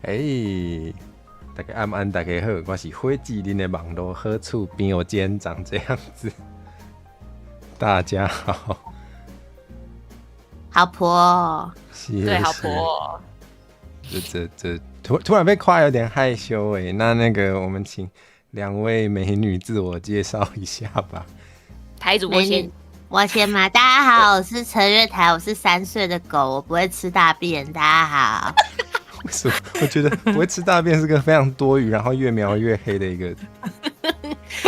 大家安安，大家好，我是火鸡林的网络好处朋友间长这样子。大家好，好婆，对，好婆。这突然被夸有点害羞哎。那个我们请2位美女自我介绍一下吧。台主播先，我先嘛。大家好，我是陈月台，我是3岁的狗，我不会吃大便。大家好。为什么？我觉得不会吃大便是个非常多余，然后越描越黑的一个。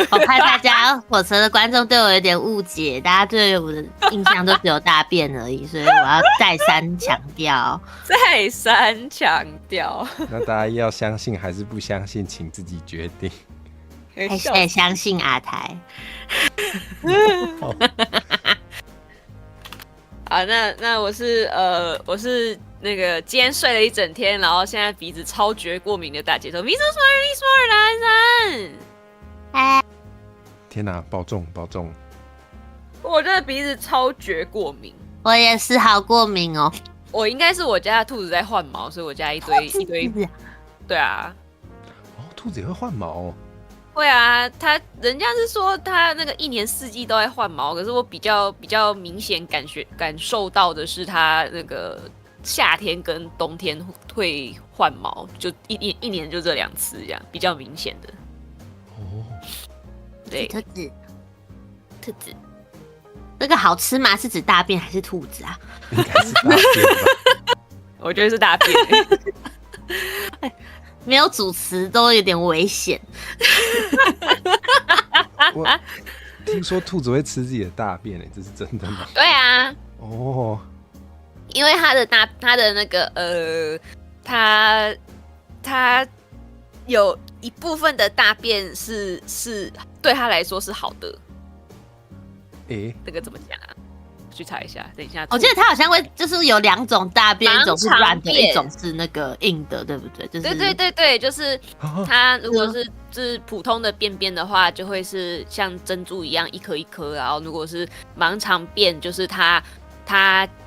我怕大家火车的观众对我有点误解，大家对我的印象都只有大便而已，所以我要再三强调。再三强调。那大家要相信还是不相信，请自己决定。还相信阿台。好，那我是那个今天睡了一整天，然后现在鼻子超绝过敏的大姐头，Miss Smart 男生。天哪，保重保重！我这鼻子超绝过敏，我也是好过敏哦。我应该是我家的兔子在换毛，所以我家一堆。对啊。哦，兔子也会换毛哦。会啊，人家是说它那个1年4季都在换毛，可是我比较明显感受到的是它那个夏天跟冬天会换毛，就一年就这2次这样，比较明显的。哦，对，兔子，那个好吃吗？是指大便还是兔子啊？应该是大便吧。我觉得是大便。没有主持都有点危险。我听说兔子会吃自己的大便，这是真的吗？对啊。哦。因为它的那个它有一部分的大便是对它来说是好的。这个怎么讲啊？去查一下，等一下。我记得它好像会就是有2种大便，一种是软的，一种是那个硬的，对不对？就是对，就是它如果是普通的便便的话，就会是像珍珠一样一颗一颗，然后如果是盲肠便，就是它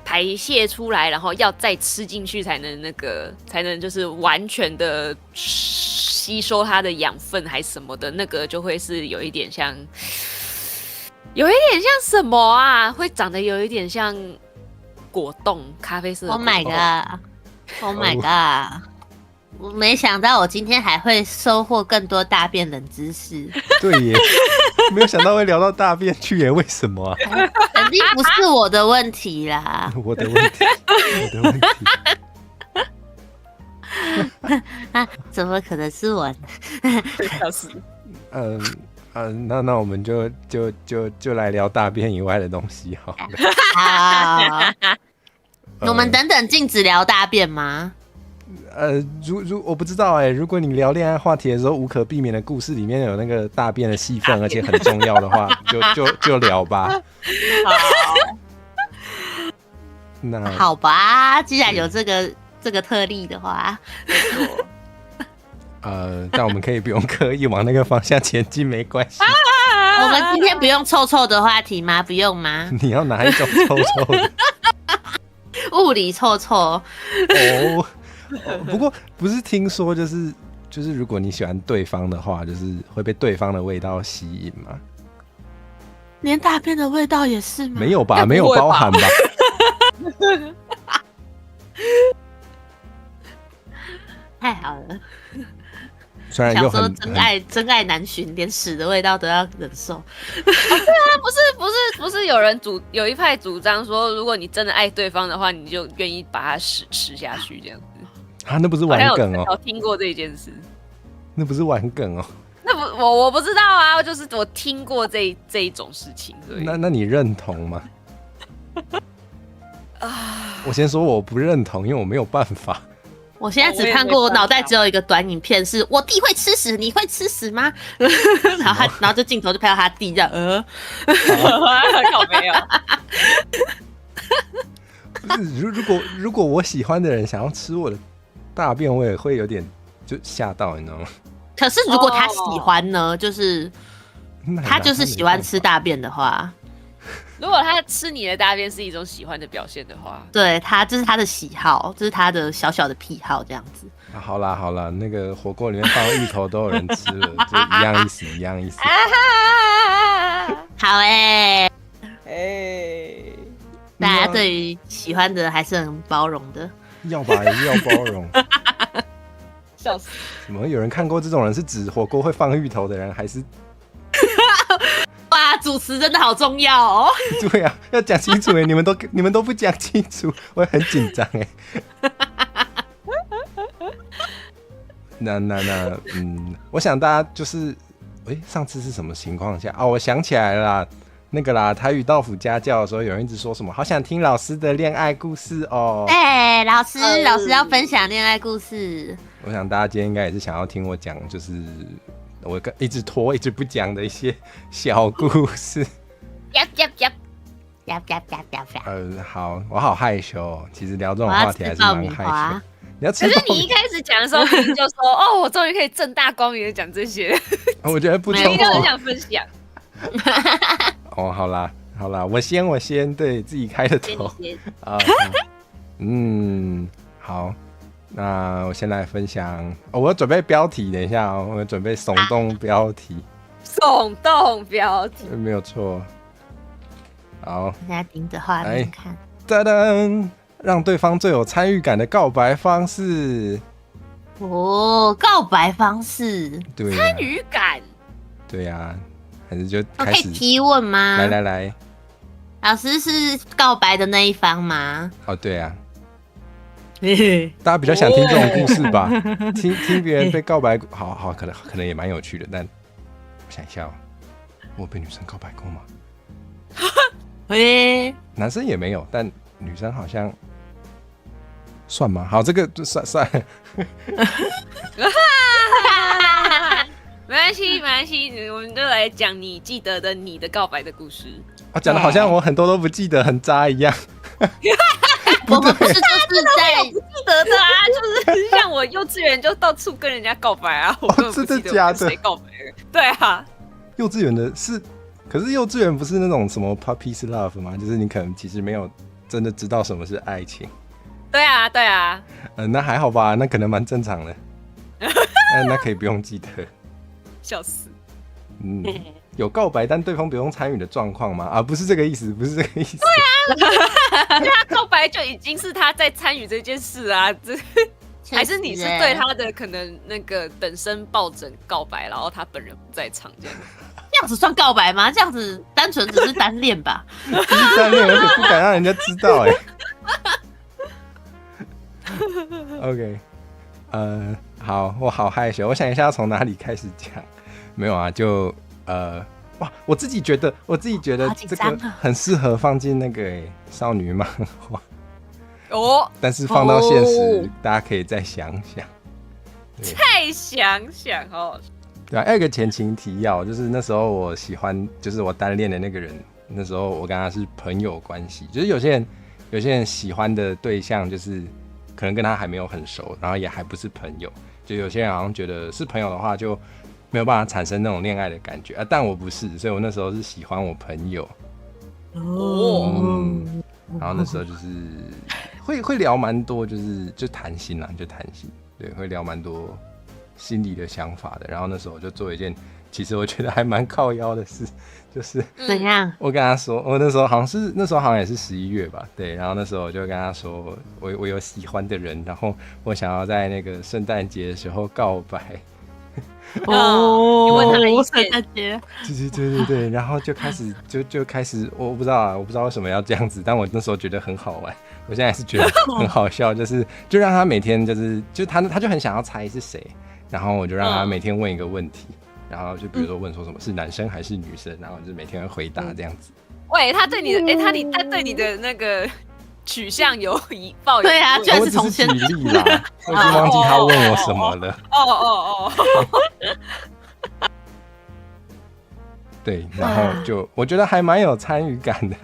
排泄出来，然后要再吃进去才能就是完全的吸收它的养分还是什么的，那个就会是有一点像什么啊？会长得有一点像果冻，咖啡色的。Oh my god！Oh my god！我没想到我今天还会收获更多大便冷知识。对耶，没有想到会聊到大便去耶，为什么啊？肯定不是我的问题啦。我的问题。怎么可能是我呢？笑死。那我们就来聊大便以外的东西好了。好。我们等等禁止聊大便吗？我不知道哎。如果你聊恋爱话题的时候，无可避免的故事里面有那个大便的戏份，而且很重要的话，就聊吧。好。那好吧，既然有这个特例的话，但我们可以不用刻意往那个方向前进，没关系。我们今天不用臭臭的话题吗？不用吗？你要哪一种臭臭的？物理臭臭。不过不是听说就是如果你喜欢对方的话，就是会被对方的味道吸引吗？连大便的味道也是吗？没有吧，没有包含吧。太好了。虽然又很真爱难寻，连屎的味道都要忍受。对啊，不是有一派主张说，如果你真的爱对方的话，你就愿意把他屎吃下去这样子。啊，那不是玩梗哦。我听过这件事。那不是玩梗哦。我不知道啊，就是我听过这一种事情。那你认同吗？我先说我不认同，因为我没有办法。我现在只看过，我脑袋只有一个短影片，是我弟会吃屎，你会吃屎吗？然后就镜头就拍到他弟这样，靠没有。不是，如果我喜欢的人想要吃我的大便，我也会有点就吓到，你知道吗？可是如果他喜欢呢，就是他就是喜欢吃大便的话，如果他吃你的大便是一种喜欢的表现的话，对他这是他的喜好，这是他的小小的癖好，这样子。好啦好啦，那个火锅里面放芋头都有人吃了，就一样意思一样意思。好哎、大家对对于喜欢的还是很包容的。要吧，也是要包容。笑死！怎么有人看过这种人是指火锅会放芋头的人，还是？哇，主持真的好重要哦。对啊，要讲清楚哎，你们都不讲清楚，我很紧张哎。我想大家就是，上次是什么情况下啊？我想起来了啦，那个啦，台语到府家教的时候，有人一直说什么，好想听老师的恋爱故事哦。哎、老师要分享恋爱故事。我想大家今天应该也是想要听我讲，就是我一直拖一直不讲的一些小故事。好，我好害羞哦。其实聊这种话题还是蛮害羞。你要吃可是你一开始讲的时候，你就说哦，我终于可以正大光明的讲这些。我觉得不错，你就很想分享。哦，好啦，我先对自己开的头啊。好，那我先来分享。我要准备标题，等一下哦，我准备耸动标题。耸动标题没有错。好，大家盯着画面看。噔噔。让对方最有参与感的告白方式哦，告白方式，对、啊，参与感，对呀、啊，还是就开始可以提问吗？来，老师是告白的那一方吗？哦，对啊，大家比较想听这种故事吧？听别人被告白，好，可能也蛮有趣的，但我想一下哦，我被女生告白过吗？男生也没有，但女生好像。算吗？好，这个就算。没关系，我们就来讲你记得的你的告白的故事。讲的好像我很多都不记得，很渣一样。我们不是就是在不记得的啊，就是像我幼稚园就到处跟人家告白啊，我根本不记得我跟谁告白了。对啊，幼稚园的是，可是幼稚园不是那种什么 puppies love 吗？就是你可能其实没有真的知道什么是爱情。对啊，那还好吧，那可能蛮正常的。那可以不用记得。笑死。有告白但对方不用参与的状况吗？不是这个意思，不是这个意思。对啊，他告白就已经是他在参与这件事啊，还是你是对他的可能那个本身抱枕告白，然后他本人不在场这样。这样子算告白吗？这样子单纯只是单恋吧？只是单恋，而且不敢让人家知道OK， 好，我好害羞，我想一下要从哪里开始讲。没有啊，就哇，我自己觉得这个很适合放进那个少女漫画哦，但是放到现实，大家可以再想想。再想想哦。对啊，还有一个前情提要，就是那时候我喜欢，就是我单恋的那个人，那时候我跟他是朋友关系，就是有些人喜欢的对象就是可能跟他还没有很熟，然后也还不是朋友，就有些人好像觉得是朋友的话就没有办法产生那种恋爱的感觉啊，但我不是，所以我那时候是喜欢我朋友。然后那时候就是会聊蛮多，就谈心啦，就谈心，对，会聊蛮多心里的想法的。然后那时候我就做一件其实我觉得还蛮靠腰的事，就是怎样？我跟他说，我那时候好像也是11月吧，对，然后那时候我就跟他说，我有喜欢的人，然后我想要在那个圣诞节的时候告白。你问他的意见，圣诞节，对，然后就开始，我不知道为什么要这样子，但我那时候觉得很好玩，我现在还是觉得很好笑，就让他每天就他就很想要猜是谁，然后我就让他每天问一个问题，然后就比如说问说什么是男生还是女生，然后就每天会回答这样子。喂，他对你的，他对你的那个取向有抱有对啊，居然是从举例啦，我已经忘记他问我什么了。对，然后就我觉得还蛮有参与感的。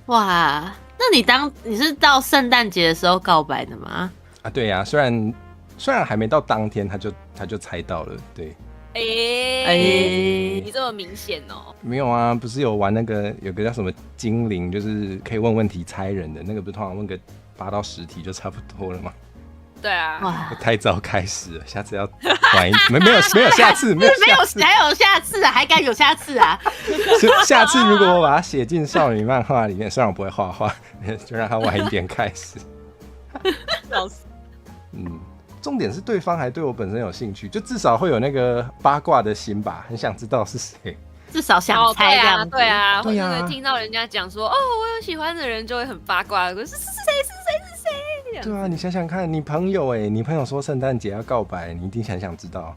哇，那你是到圣诞节的时候告白的吗？啊，对呀，虽然还没到当天，他就猜到了，对。你这么明显哦？没有啊，不是有玩那个有个叫什么精灵，就是可以问问题猜人的那个，不是通常问个8到10题就差不多了吗？对啊，哇，太早开始了，下次要晚一点。没有下次，没有还有下次啊，还敢有下次啊？下次如果我把它写进少女漫画里面，虽然我不会画画，就让它晚一点开始。笑死。重点是对方还对我本身有兴趣，就至少会有那个八卦的心吧，很想知道是谁。至少想猜这样子。对啊，或者听到人家讲说，哦，我有喜欢的人，就会很八卦，可是是谁？对啊，你想想看，你朋友你朋友说圣诞节要告白，你一定想知道。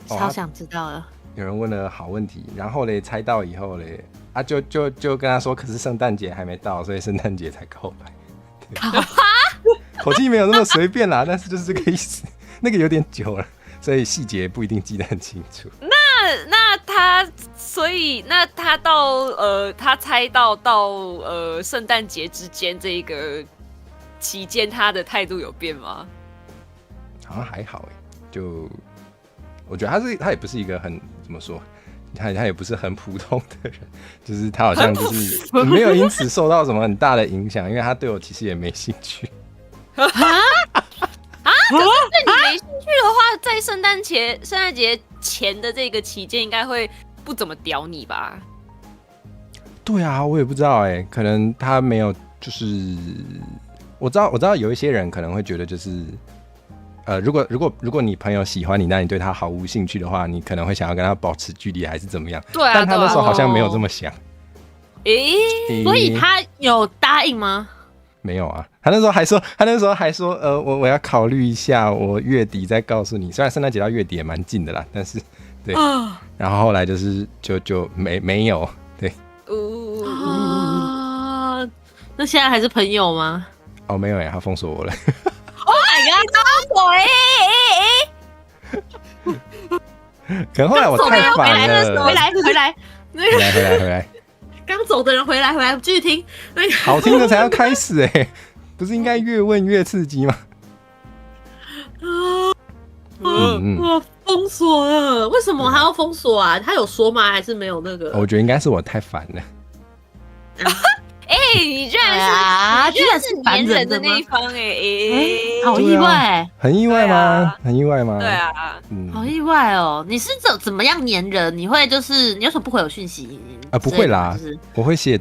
超想知道了。有人问了好问题，然后嘞猜到以后嘞，就跟他说，可是圣诞节还没到，所以圣诞节才告白。口气没有那么随便啦，但是就是这个意思。那个有点久了，所以细节不一定记得很清楚。那他，所以那他他猜到圣诞节之间这个期间，他的态度有变吗？好像还好就我觉得他也不是一个很怎么说，他也不是很普通的人，就是他好像就是没有因此受到什么很大的影响，因为他对我其实也没兴趣。可是对你没兴趣的话，在圣诞节前的这个期间，应该会不怎么屌你吧？对啊，我也不知道可能他没有，就是我知道有一些人可能会觉得就是如果你朋友喜欢你，那你对他毫无兴趣的话，你可能会想要跟他保持距离，还是怎么样？对啊，但他那时候好像没有这么想。所以他有答应吗？没有啊，他那时候还说，我要考虑一下，我月底再告诉你。虽然圣诞节到月底也蛮近的啦，但是对，然后后来就没有，对。那现在还是朋友吗？哦，没有他封锁我了。Oh my god！ 可能后来我太烦了。回来。刚走的人回来，继续听。好听的才要开始不是应该越问越刺激吗？封锁了，为什么还要封锁啊？他有说吗？还是没有那个？我觉得应该是我太烦了。你居然是粘人的那一方好意外很意外吗？很意外吗？对啊，好意外哦！你是怎么样粘人？你会就是你为什么不回我讯息？不会啦，我会写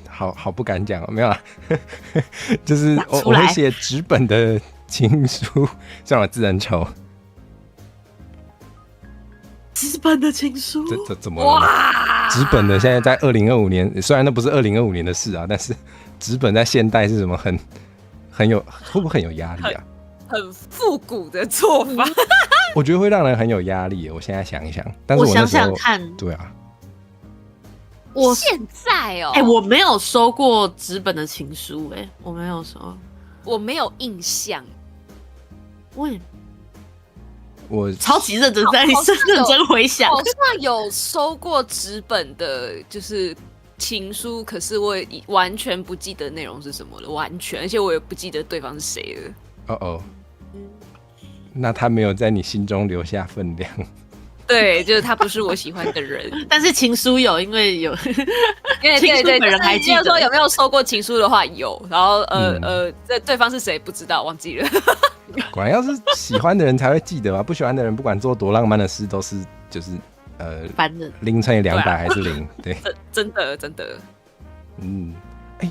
好不敢讲没有啦，就是我会写纸本的情书，虽然我字很丑。纸本的情书，这怎么了？哇！纸本的现在在2025年，虽然那不是2025年的事啊，但是纸本在现代是什么很有，会不会很有压力啊？很复古的做法，我觉得会让人很有压力。我现在想一想，但是我想想看，对啊，我现在我没有收过纸本的情书，我没有收，我没有印象，我超级认真在认真回想，好像有收过纸本的，就是情书，可是我完全不记得内容是什么了，完全，而且我也不记得对方是谁了。那他没有在你心中留下分量。对，就是他不是我喜欢的人，但是情书有，因为有，因为对本人还记得。说有没有收过情书的话有，然后对方是谁不知道，忘记了。果然要是喜欢的人才会记得吧，不喜欢的人不管做多浪漫的事都是就是0乘以200还是0，对，真的。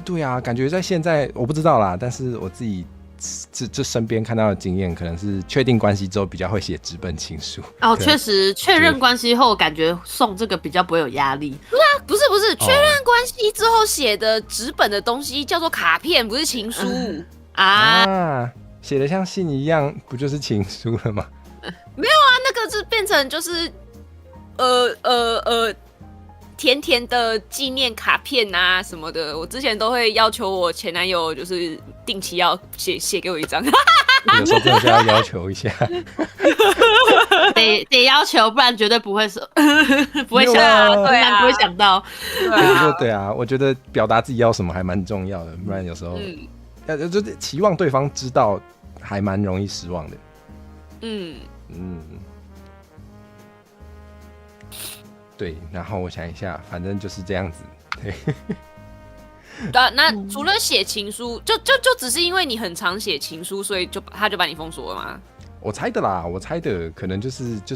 对啊，感觉在现在我不知道啦，但是我自己这身边看到的经验，可能是确定关系之后比较会写纸本情书。确实确认关系后，感觉送这个比较不会有压力。不是，确认关系之后写的纸本的东西叫做卡片，不是情书写的像信一样，不就是情书了吗？没有啊，那个是变成就是甜甜的纪念卡片啊什么的。我之前都会要求我前男友，就是定期要写给我一张。有时候真的是要要求一下，得要求，不然绝对不会说，不会想到，对啊，不会想到。对啊，我觉得表达自己要什么还蛮重要的，不然有时候就期望对方知道，还蛮容易失望的。对，然后我想一下，反正就是这样子。对，对啊，那除了写情书，就只是因为你很常写情书，所以他就把你封锁了吗？我猜的啦，我猜的可能就是就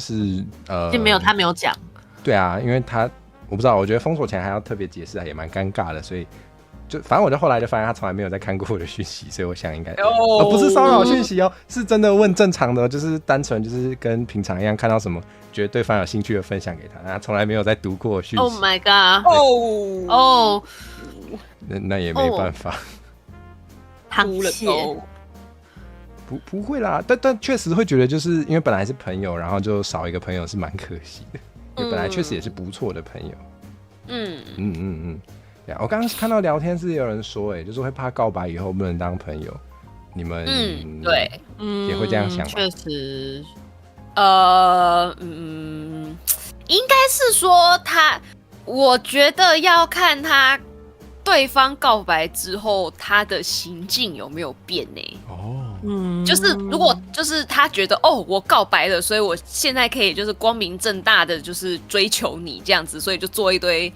没有他没有讲。对啊，因为我不知道，我觉得封锁前还要特别解释，也蛮尴尬的，所以反正我就后来就发现他从来没有在看过我的讯息，所以我想应该不是骚扰讯息哦，是真的问正常的，就是单纯就是跟平常一样，看到什么觉得对方有兴趣的分享给他，他从来没有在读过讯息。Oh my god！ 哦，那也没办法。螃蟹不会啦，但确实会觉得，就是因为本来是朋友，然后就少一个朋友是蛮可惜的，因为本来确实也是不错的朋友。对啊，我刚刚看到聊天是有人说，就是会怕告白以后不能当朋友，你们对，也会这样想吗？确实，应该是说我觉得要看对方告白之后他的行径有没有变呢？就是如果就是他觉得我告白了，所以我现在可以就是光明正大的就是追求你这样子，所以就做一堆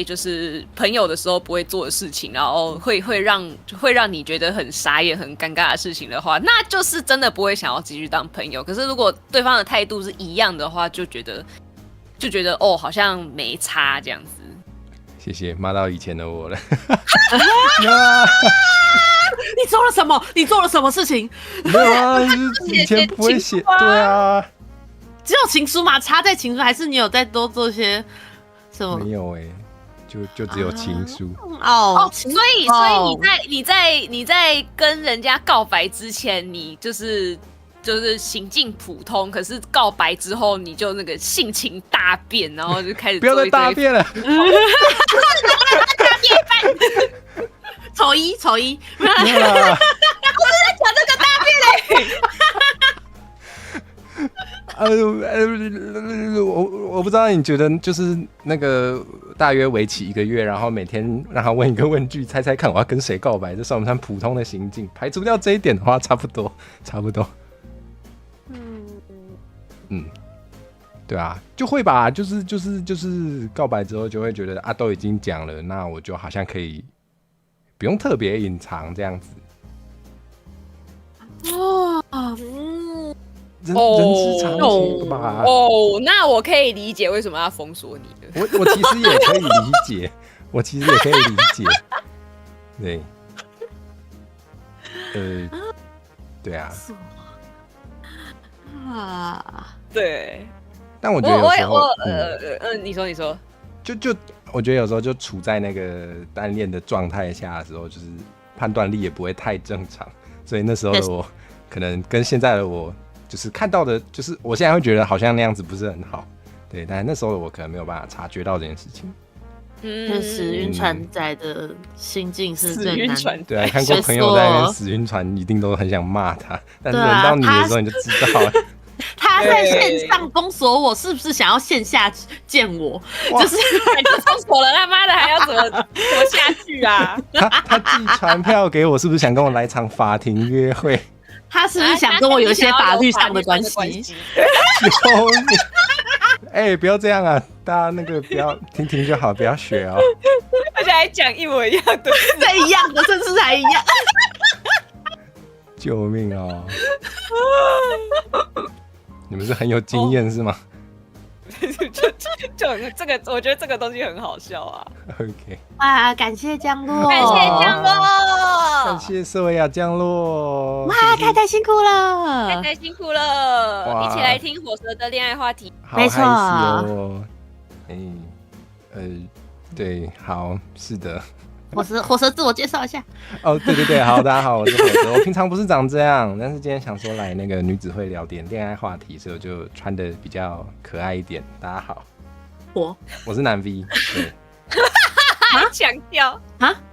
就是朋友的时候不会做的事情，然后会让你觉得很傻眼很尴尬的事情的话，那就是真的不会想要继续当朋友。可是如果对方的态度是一样的话，就觉得好像没差这样子。谢谢，骂到以前的我了。你做了什么？你做了什么事情？没有啊，以前不会写，对啊，只有情书吗？插在情书，还是你有再多做些什么？没有就只有情书。所以你在跟人家告白之前，你就是行径普通，可是告白之后你就那个性情大变，然后就开始不要再大便了。丑一，没有啦，我是在讲这个大便嘞。我不知道你觉得就是那个大约为期1个月，然后每天让他问一个问句，猜猜看我要跟谁告白，这算不算普通的行径？排除掉这一点的话，差不多。对啊，就会吧，就是告白之后就会觉得都已经讲了，那我就好像可以不用特别隐藏这样子。人之常情吧。那我可以理解为什么要封锁你了。我其实也可以理解，对，对啊，对。但我觉得有时候，你说，就我觉得有时候就处在那个单恋的状态下的时候，就是判断力也不会太正常，所以那时候的我可能跟现在的我就是看到的，就是我现在会觉得好像那样子不是很好，对，但那时候的我可能没有办法察觉到这件事情。确实，晕船仔的心境是最难的。对啊，看过朋友在那边死晕船，一定都很想骂他，但是轮到你的时候你就知道了。他在线上封锁我，是不是想要线下见我？就是就封锁了，他妈的还要怎么下去啊？他寄传票给我，是不是想跟我来场法庭约会？他是不是想跟我有一些法律上的关系？不要这样啊！大家那个不要听就好，不要学哦。而且还讲一模一样的，对一样的，甚至还一样。救命哦！你们是很有经验是吗？就这个，我觉得这个东西很好笑啊。OK， 哇，感谢降落，感谢降落，感谢瑟维亚降落。哇，太太辛苦了，太太辛苦了，一起来听火蛇的恋爱话题。没错哦。对，好，是的。火蛇自我介绍一下。对，好，大家好，我是火蛇。我平常不是长这样，但是今天想说来那个女子会聊点恋爱话题，所以我就穿的比较可爱一点。大家好，我是男 V， 对。还强调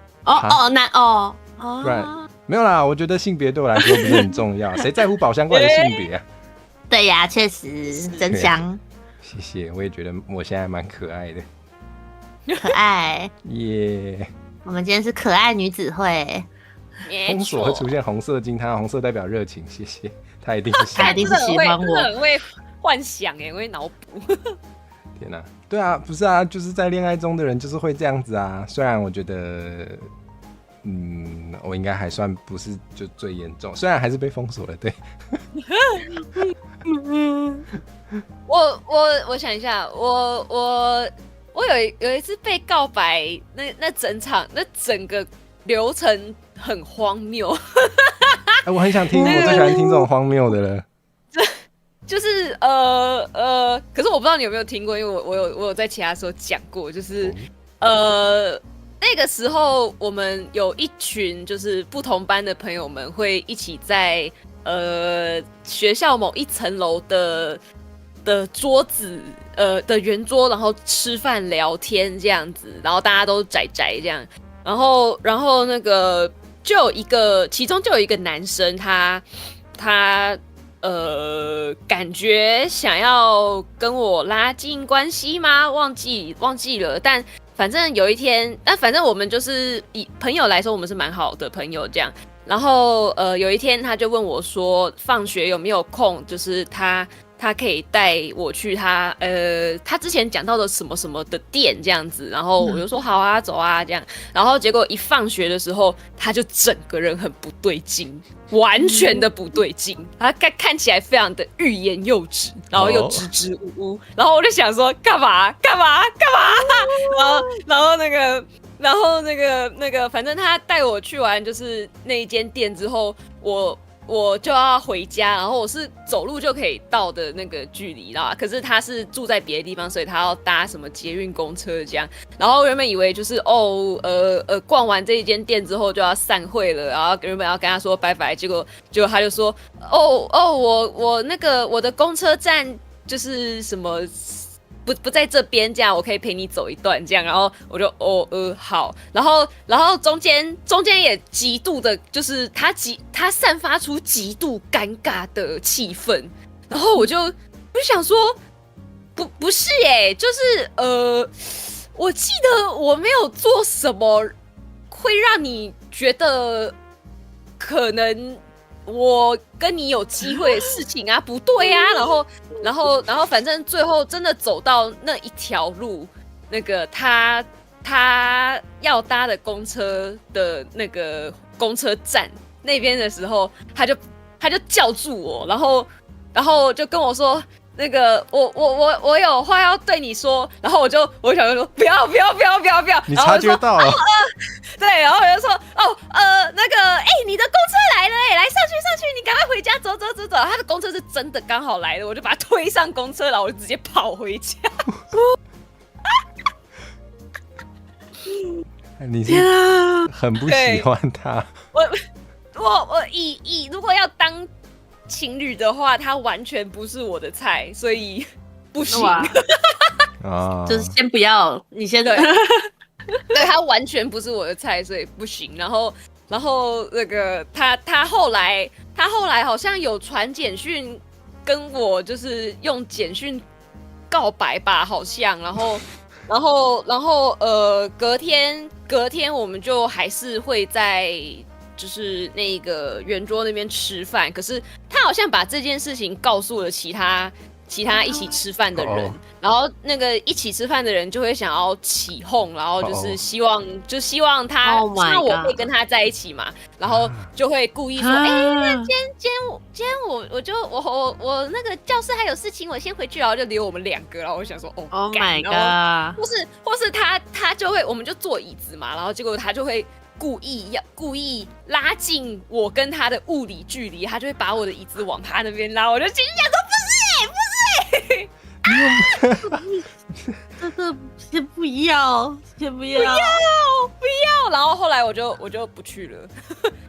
不然没有啦。我觉得性别对我来说不是很重要，谁在乎宝箱怪的性别啊？对呀，确实真香。谢谢，我也觉得我现在蛮可爱的。可爱耶！我们今天是可爱女子会，封锁会出现红色惊叹，红色代表热情，谢谢。他一定是喜欢我，很会幻想我会脑补。天哪，对啊，不是啊，就是在恋爱中的人就是会这样子啊。虽然我觉得，我应该还算不是就最严重，虽然还是被封锁了，对。我想一下，我有一次被告白，那整个流程很荒谬。我很想听，我最喜欢听这种荒谬的了。就是可是我不知道你有没有听过，因为我有在其他时候讲过，就是那个时候我们有一群就是不同班的朋友们会一起在学校某一层楼的桌子的圆桌，然后吃饭聊天这样子，然后大家都宅宅这样，然后那个其中就有一个男生，他感觉想要跟我拉近关系吗？忘记了，但反正有一天，反正我们就是以朋友来说，我们是蛮好的朋友这样。然后有一天他就问我说，放学有没有空？就是他可以带我去他之前讲到的什么什么的店这样子，然后我就说好啊，走啊这样。然后结果一放学的时候，他就整个人很不对劲，完全的不对劲。他看起来非常的欲言又止，然后又支支吾吾。然后我就想说干嘛？然后那个，反正他带我去完就是那一间店之后，我就要回家，然后我是走路就可以到的那个距离啦。可是他是住在别的地方，所以他要搭什么捷运公车这样。然后原本以为就是逛完这一间店之后就要散会了，然后原本要跟他说拜拜，结果他就说我那个我的公车站就是什么。不在这边，这样我可以陪你走一段，这样，然后我就好，然后中间也极度的，就是他散发出极度尴尬的气氛，然后我就想说，不是就是我记得我没有做什么会让你觉得可能我跟你有机会的事情啊，不对啊，然后反正最后真的走到那一条路，那个他要搭的公车的那个公车站那边的时候，他就叫住我，然后就跟我说。那个我有话要对你说，然后我想说不要，你察觉到了，对，然后我就说那个你的公车来了来上去，你赶快回家，走，他的公车是真的刚好来了，我就把他推上公车，然后我就直接跑回家。你是很不喜欢他？我如果要当情侣的话，他完全不是我的菜，所以不行。就是先不要，你先对，他完全不是我的菜，所以不行。然后那个他后来好像有传简讯跟我，就是用简讯告白吧，好像。然后隔天我们就还是会在。就是那个圆桌那边吃饭，可是他好像把这件事情告诉了其他一起吃饭的人，然后那个一起吃饭的人就会想要起哄，然后就是希望他，希望我会跟他在一起嘛，然后就会故意说，那今天我那个教室还有事情，我先回去，然后就留我们2个，然后我想说，Oh my god，或是他就会，我们就坐椅子嘛，然后结果他就会。故意拉近我跟他的物理距离，他就会把我的椅子往他那边拉，我就心想说不是，这个先不要，然后后来我就不去了，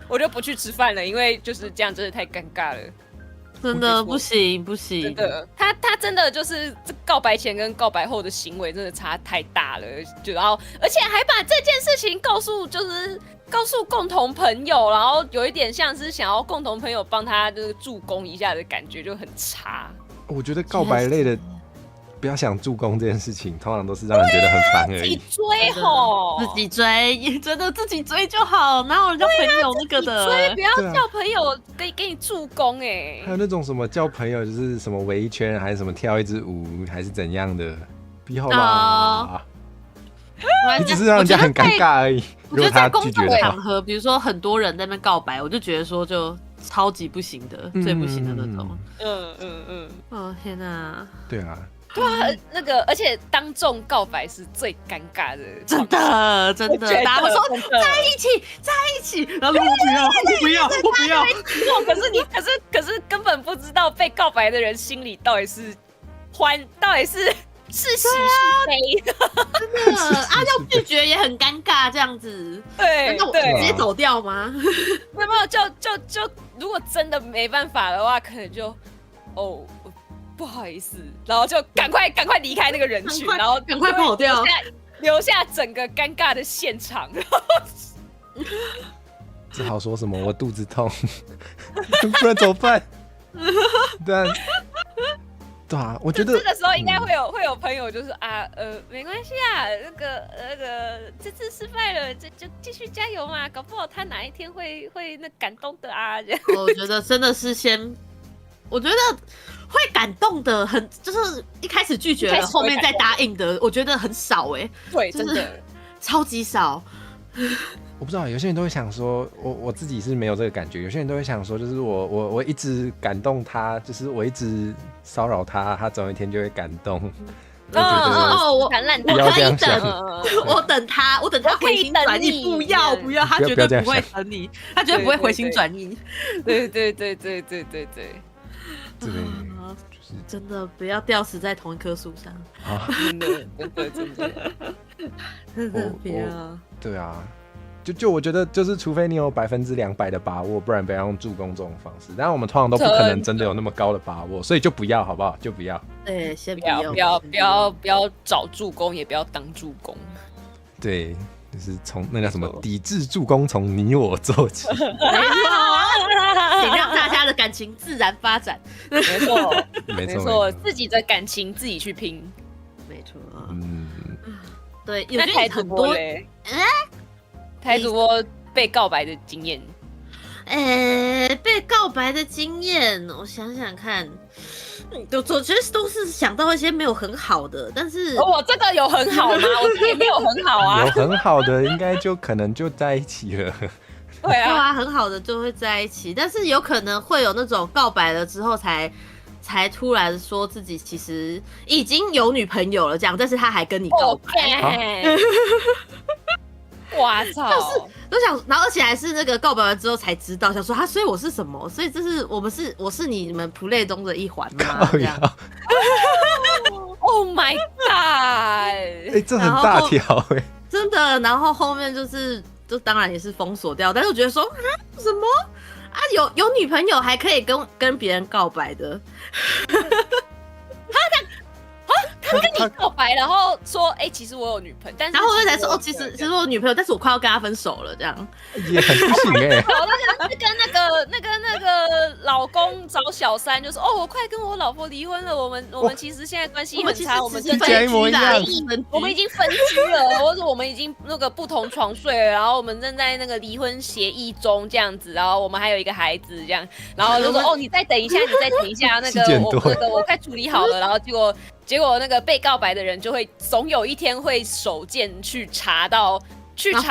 我就不去吃饭了，因为就是这样，真的太尴尬了。真的不行，真的，他真的就是告白前跟告白后的行为真的差太大了，然后而且还把这件事情告诉共同朋友，然后有一点像是想要共同朋友帮他就是助攻一下的感觉，就很差。我觉得告白类的。不要想助攻这件事情，通常都是让人觉得很烦而已。自己追吼，自己追，真的自己追就好，哪有人叫朋友那个的？追不要叫朋友给你助攻还有那种什么叫朋友，就是什么围一圈，还是什么跳一支舞，还是怎样的？不要啦，你只是让我人家很尴尬而已。我觉得在公众如果他拒绝的话场合，比如说很多人在那边告白，我就觉得说就超级不行的，最不行的那种。哦天哪！对啊，对啊，那个而且当众告白是最尴尬的，真的真的，大家会说在一起，然后我不要。可是根本不知道被告白的人心里到底是喜是悲，真的啊，要拒绝也很尴尬，这样子。对那我对，直接走掉吗？没有就如果真的没办法的话，可能就不好意思，然后就赶快离开那个人群，然后赶快跑掉，留下整个尴尬的现场。只好说什么我肚子痛，不然怎么办？对啊，我觉得这个时候应该会有朋友就是没关系啊，那个这次失败了，就继续加油嘛，搞不好他哪一天会那感动的啊。我觉得真的是我觉得会感动的就是一开始拒绝了，后面再答应的，我觉得很少对，真的超级少。我不知道，有些人都会想说，我自己是没有这个感觉。有些人都会想说，就是我一直感动他，就是我一直骚扰他，他总有一天就会感动。我可以等，我等他回心转意，不要，他绝对不会等你，他绝对不会回心转意。对。真的不要吊死在同一棵树上。真的不要。对啊。就我觉得，就是除非你有200%的把握，不然不要用助攻这种方式。当然，我们通常都不可能真的有那么高的把握，所以就不要，好不好？就不要。对，先不要找助攻，也不要当助攻。对，就是从那叫什么抵制助攻，从你我做起。没错，请让大家的感情自然发展。没错，自己的感情自己去拼。没错。对，有些很多台主播被告白的经验，被告白的经验，我想想看，我觉得都是想到一些没有很好的，但是我这个有很好吗？我这个也没有很好啊。有很好的，应该就可能就在一起了。对啊，很好的就会在一起，但是有可能会有那种告白了之后才突然说自己其实已经有女朋友了这样，但是他还跟你告白。哇操！都想，然后而且还是那个告白完之后才知道，想说所以我是什么？所以这是我是你们 play 中的一环吗？这样。Oh my god！ 这很大条真的。然后后面就当然也是封锁掉，但是我觉得说什么啊，有女朋友还可以跟别人告白的。他跟你告白，然后说其实我有女朋友，但是然后后面才说其实我有女朋友，但是我快要跟他分手了，这样也很不行那个老公找小三，就说我快跟我老婆离婚了，我们其实现在关系很差，我们分居了，我们已经分居了，或者我们已经那个不同床睡了，然后我们正在那个离婚协议中这样子，然后我们还有一个孩子这样，然后就说你再等一下，那个我快处理好了，然后结果那个被告白的人就会总有一天会手贱去查到那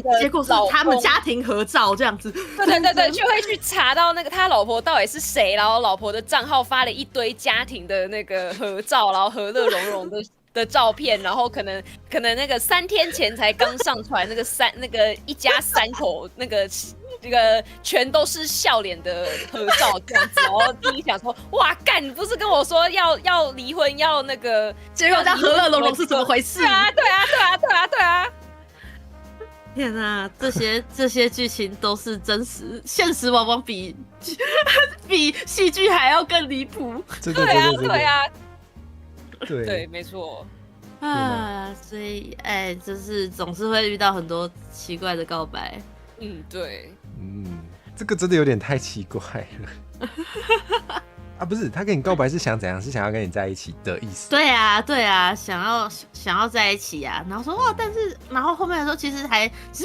个，结果是他们家庭合照这样子。对，就会去查到那个他老婆到底是谁，然后老婆的账号发了一堆家庭的那个合照，然后和乐融融的照片，然后可能那个3天前才刚上传那个一家3口那个。这个全都是笑脸的合照这样子，然后自己想说，哇干，你不是跟我说要离婚要那个，结果这和乐融融是怎么回事？对啊！天哪，这些剧情都是真实，现实往往比戏剧还要更离谱。对，没错。所以就是总是会遇到很多奇怪的告白。对。这个真的有点太奇怪了。啊，不是，他跟你告白是想怎样？是想要跟你在一起的意思？对啊，对啊，想要在一起啊，然后说哇，但是然后后面的时候其实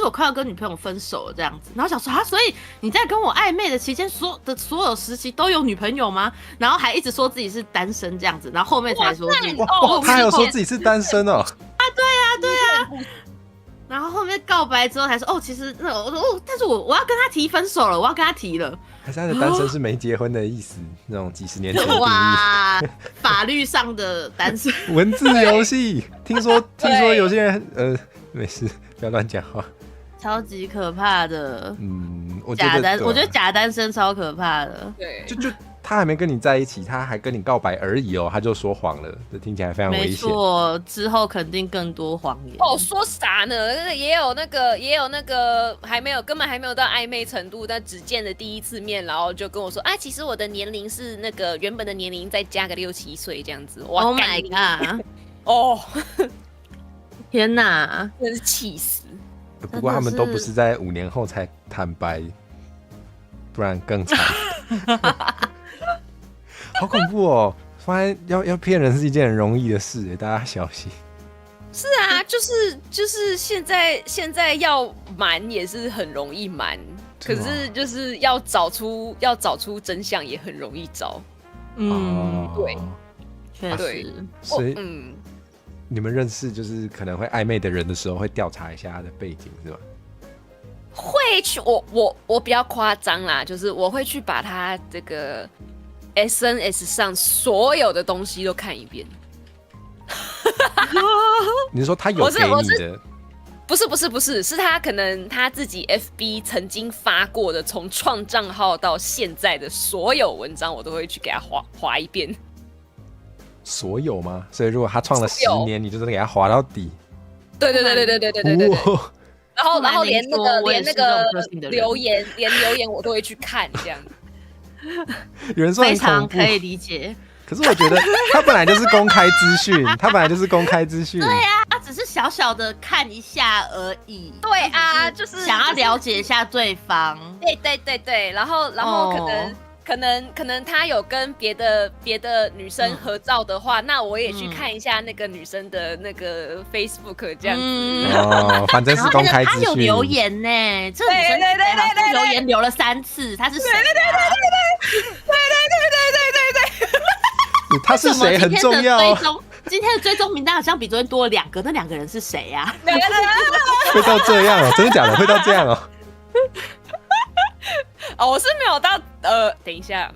我快要跟女朋友分手了这样子，然后想说啊，所以你在跟我暧昧的期间所有时期都有女朋友吗？然后还一直说自己是单身这样子，然后后面才说自己哇，他还有说自己是单身哦。对啊。然后后面告白之后才说哦，其实我说哦，但是我要跟他提分手了，我要跟他提了。还是他的单身是没结婚的意思，那种几十年前的定义。哇，法律上的单身。文字游戏，听说有些人没事，不要乱讲话。超级可怕的。我觉得我觉得假单身超可怕的。对，就他还没跟你在一起，他还跟你告白而已哦，他就说谎了，这听起来非常危险。没错，之后肯定更多谎言。哦，说啥呢？也有那个根本还没有到暧昧程度，但只见了第一次面，然后就跟我说啊，其实我的年龄是那个原本的年龄再加个6、7岁这样子。哇 Oh my god！ 哦，天哪，真是气死！不过他们都不是在5年后才坦白，不然更惨。好恐怖哦！发现要骗人是一件很容易的事，大家小心。是啊，就是现在要瞒也是很容易瞒，可是就是要找出真相也很容易找。对，确实。所以你们认识就是可能会暧昧的人的时候，会调查一下他的背景，是吧？会去，我比较夸张啦，就是我会去把他这个 SNS 上所有的东西都看一遍。你是说他有给你的？不是，是他可能他自己 FB 曾经发过的，从创账号到现在的所有文章，我都会去给他滑一遍。所有吗？所以如果他创了10年，你就真的给他滑到底？对。然后连那个留言我都会去看，这样。有人说很恐怖，非常可以理解。可是我觉得他本来就是公开资讯，对啊，他只是小小的看一下而已。对啊，就是想要了解一下对方。对，然后可能他有跟别的女生合照的话，那我也去看一下那个女生的那个 Facebook 这样子。反正是公开资讯。他有留言呢，这个女生对，留言留了3次，他是谁？对。他是谁很重要。今天的追踪名单好像比昨天多了2个，那2个人是谁呀？会到这样哦？真的假的？会到这样哦？我是没有到等一下，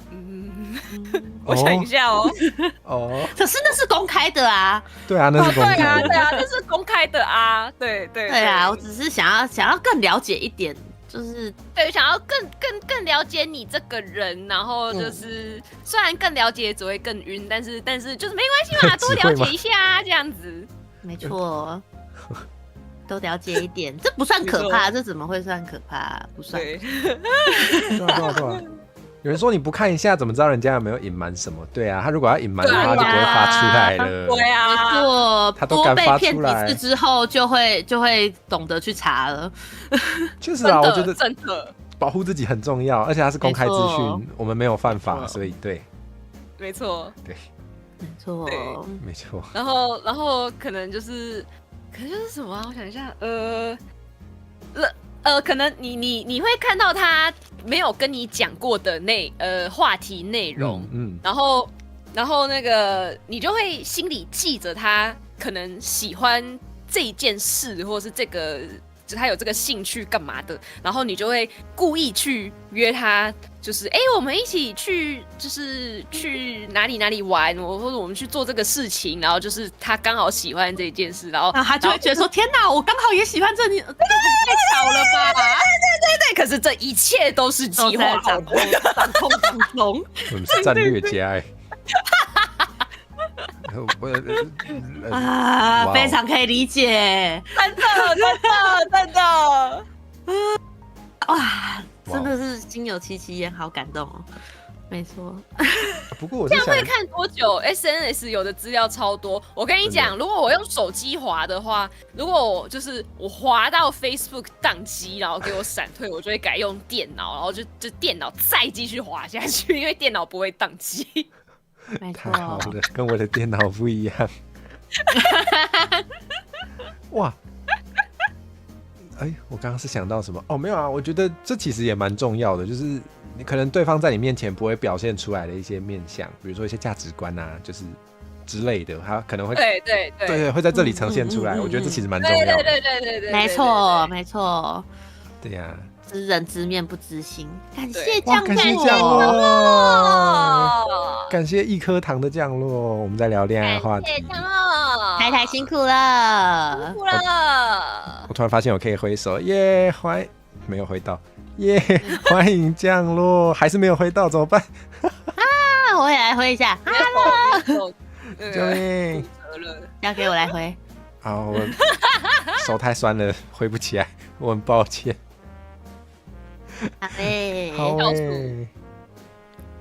我想一下哦。可是那是公开的啊。对啊，那是公开的。对啊，那是公开的啊。对啊，我只是想要更了解一点，就是对，想要更了解你这个人，然后就是虽然更了解只会更晕，但是就是没关系嘛，多了解一下这样子。没错。都了解一点，这不算可怕，这怎么会算可怕？不算。对啊。有人说你不看一下，怎么知道人家有没有隐瞒什么？对啊，他如果要隐瞒的话，就不会发出来了。对啊，没错，他都敢发出来。多被骗几次之后，就会懂得去查了。确实啊，我觉得真的保护自己很重要，而且它是公开资讯，我们没有犯法，所以对。没错。对。没错。没错。然后可能就是什么啊？我想一下，可能你会看到他没有跟你讲过的话题内容，然后那个你就会心里记着他可能喜欢这一件事，或者是这个他有这个兴趣干嘛的，然后你就会故意去约他，就是我们一起去，就是去哪里玩，或者我们去做这个事情，然后就是他刚好喜欢这件事，然后他就会觉得说天哪，我刚好也喜欢这你，太巧了吧？对，可是这一切都是计划好的，掌控当中，我们是战略家非常可以理解，真的，哇，真的是心有戚戚焉，好感动哦。没错。不过我是想这样会看多久 ？SNS 有的资料超多。我跟你讲，如果我用手机滑的话，如果我滑到 Facebook 宕机，然后给我闪退，我就会改用电脑，然后就电脑再继续滑下去，因为电脑不会宕机。没错太好了，跟我的电脑不一样。哇！哎，我刚刚是想到什么？哦，没有啊，我觉得这其实也蛮重要的，就是你可能对方在你面前不会表现出来的一些面向，比如说一些价值观啊，就是之类的，他可能会对会在这里呈现出来。我觉得这其实蛮重要的。对，没错没错。对呀，知人知面不知心，感谢对降感谢落，降落，哦，感谢一颗糖的降落。我们在聊恋爱话题。谢降落，太太辛苦了，苦了。我突然发现我可以挥手，耶！没有挥到，耶！欢迎降落，还是没有挥到，怎么办？啊，我也来挥一下，救命！交给我来挥。好，我手太酸了，挥不起来，我很抱歉。好嘞，好告诶，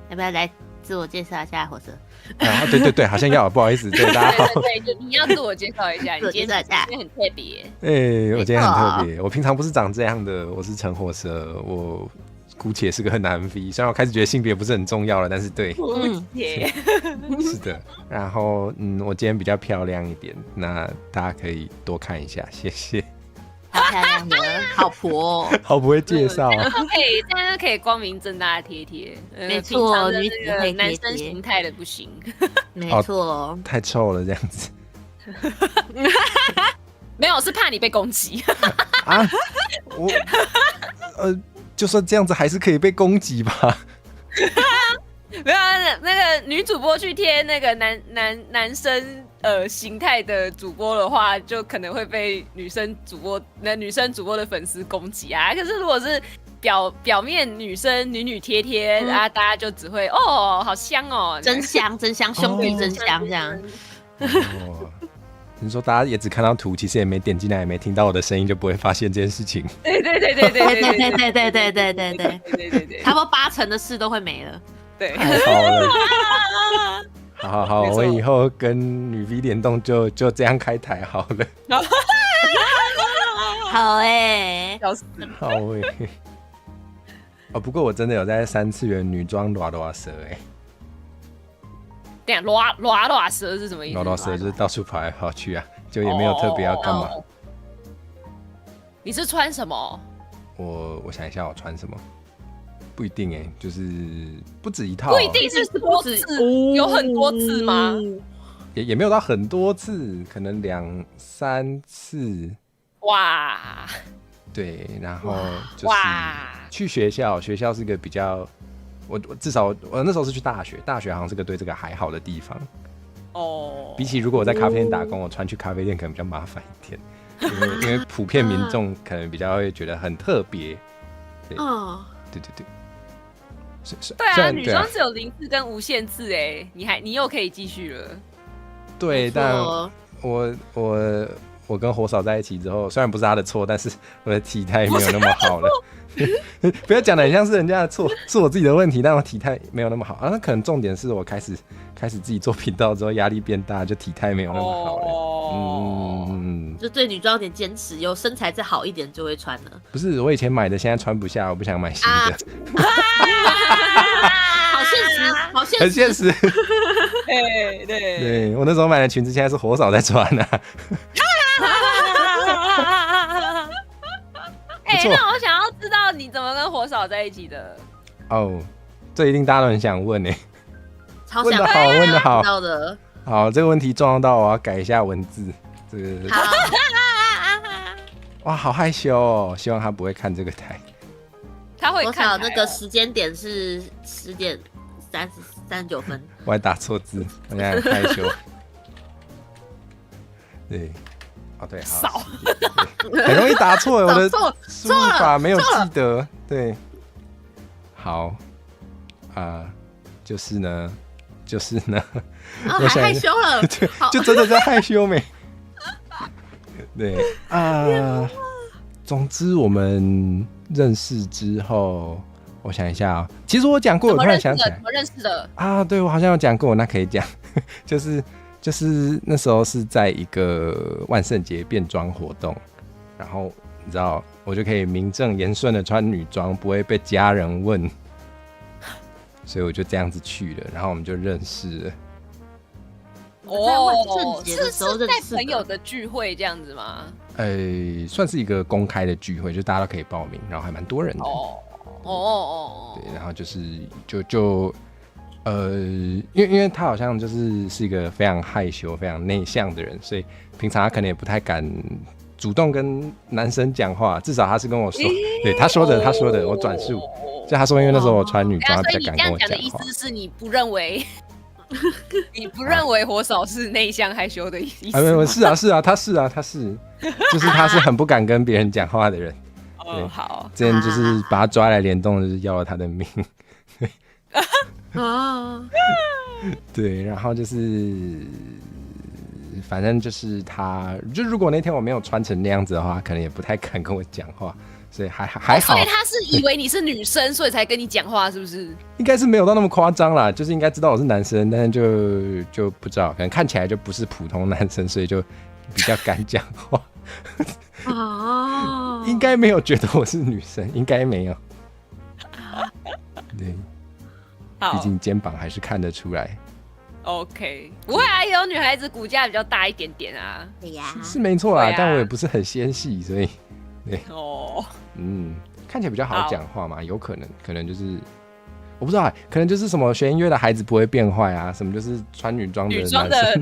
要不要来自我介绍一下火车？啊，对，好像要，不好意思，对大家好。对，你要自我介绍一下，你自我介今绍一下天很特别。我今天很特别，我平常不是长这样的，我是陈火车，我姑且是个很难 V， 虽然我开始觉得性别不是很重要了，但是对，是的。然后我今天比较漂亮一点，那大家可以多看一下，谢谢。好漂亮的好婆哦，好不会介绍，这样可以光明正大的贴。没错，女子那会个男生贴贴形态的不行。没错，太臭了这样子没有，是怕你被攻击。啊！我就算这样子还是可以被攻击吧？没有啊，那个女主播去贴那个男生形态的主播的话，就可能会被女生主播的粉丝攻击啊。可是如果是表面女生女贴贴啊，大家就只会哦，好香哦，真香，兄弟真香这样。哦，你说大家也只看到图，其实也没点进来，也没听到我的声音，就不会发现这件事情。对，差不多80%的事都会没了。对，太好了。好，我以后跟女 V 联动就这样开台好了。好哎，笑死。好哎。哦，不过我真的有在3次元女装拉蛇哎。等下拉蛇是什么意思？拉蛇就是到处跑来跑去啊，就也没有特别要干嘛。你是穿什么？我想一下，我穿什么？不一定哎，就是不止一套，不一定是多次，有很多次吗？也没有到很多次，可能2、3次。哇，对，然后就是去学校是个比较，我至少我那时候是去大学好像是个对这个还好的地方。哦，比起如果我在咖啡店打工，我穿去咖啡店可能比较麻烦一点，因为普遍民众可能比较会觉得很特别。对，对。对啊，女装只有0次跟无限次哎，你又可以继续了。对，但我跟火嫂在一起之后，虽然不是他的错，但是我的体态没有那么好了。不要讲的很像是人家的错，是我自己的问题，但我体态没有那么好啊。那可能重点是我开始自己做频道之后，压力变大，就体态没有那么好了。就对女装有点坚持，有身材再好一点就会穿了。不是我以前买的，现在穿不下，我不想买新的。好现实，很现实。对，我那时候买的裙子，现在是火嫂在穿啊。那我想要知道你怎么跟火嫂在一起的？哦，这一定大家都很想问哎。超想问得好，知道的。好，这个问题重要到我要改一下文字。这个哇，好害羞哦！希望他不会看这个台。他会看那个时间点是10点39分。我还打错字，我现在很害羞。对，哦对，好，很容易打错，我的输入法没有记得。对，好就是呢，还害羞了，对，就真的在害羞没？对总之我们认识之后，我想一下啊，其实我讲过，我突然想起来怎么认识的啊？对，我好像有讲过，那可以讲，就是那时候是在一个万圣节变装活动，然后你知道，我就可以名正言顺的穿女装，不会被家人问，所以我就这样子去了，然后我们就认识了。在万圣节的时候认识的是在朋友的聚会这样子吗？算是一个公开的聚会，就大家都可以报名，然后还蛮多人的。对，然后就是因为他好像是一个非常害羞、非常内向的人，所以平常他可能也不太敢主动跟男生讲话。至少他是跟我说，对他说的，我转述，就他说，因为那时候我穿女装，他比较敢跟我讲话。所以你这样讲的意思是你不认为？你不认为火嫂是内向害羞的意思？是啊，他是，就是他是很不敢跟别人讲话的人。哦，好，之前就是把他抓来联动，就是要了他的命。对，然后就是反正就是他，就如果那天我没有穿成那样子的话，可能也不太敢跟我讲话。所以还好，所以他是以为你是女生，所以才跟你讲话，是不是？应该是没有到那么夸张啦，就是应该知道我是男生，但是就不知道，可能看起来就不是普通男生，所以就比较敢讲话。哦，应该没有觉得我是女生，应该没有。对，毕竟肩膀还是看得出来。OK， 不会啊，有女孩子骨架比较大一点点啊。对呀，是没错啦，但我也不是很纤细，所以。对看起来比较好讲话嘛，有可能就是我不知道，可能就是什么学音乐的孩子不会变坏啊，什么就是穿女装的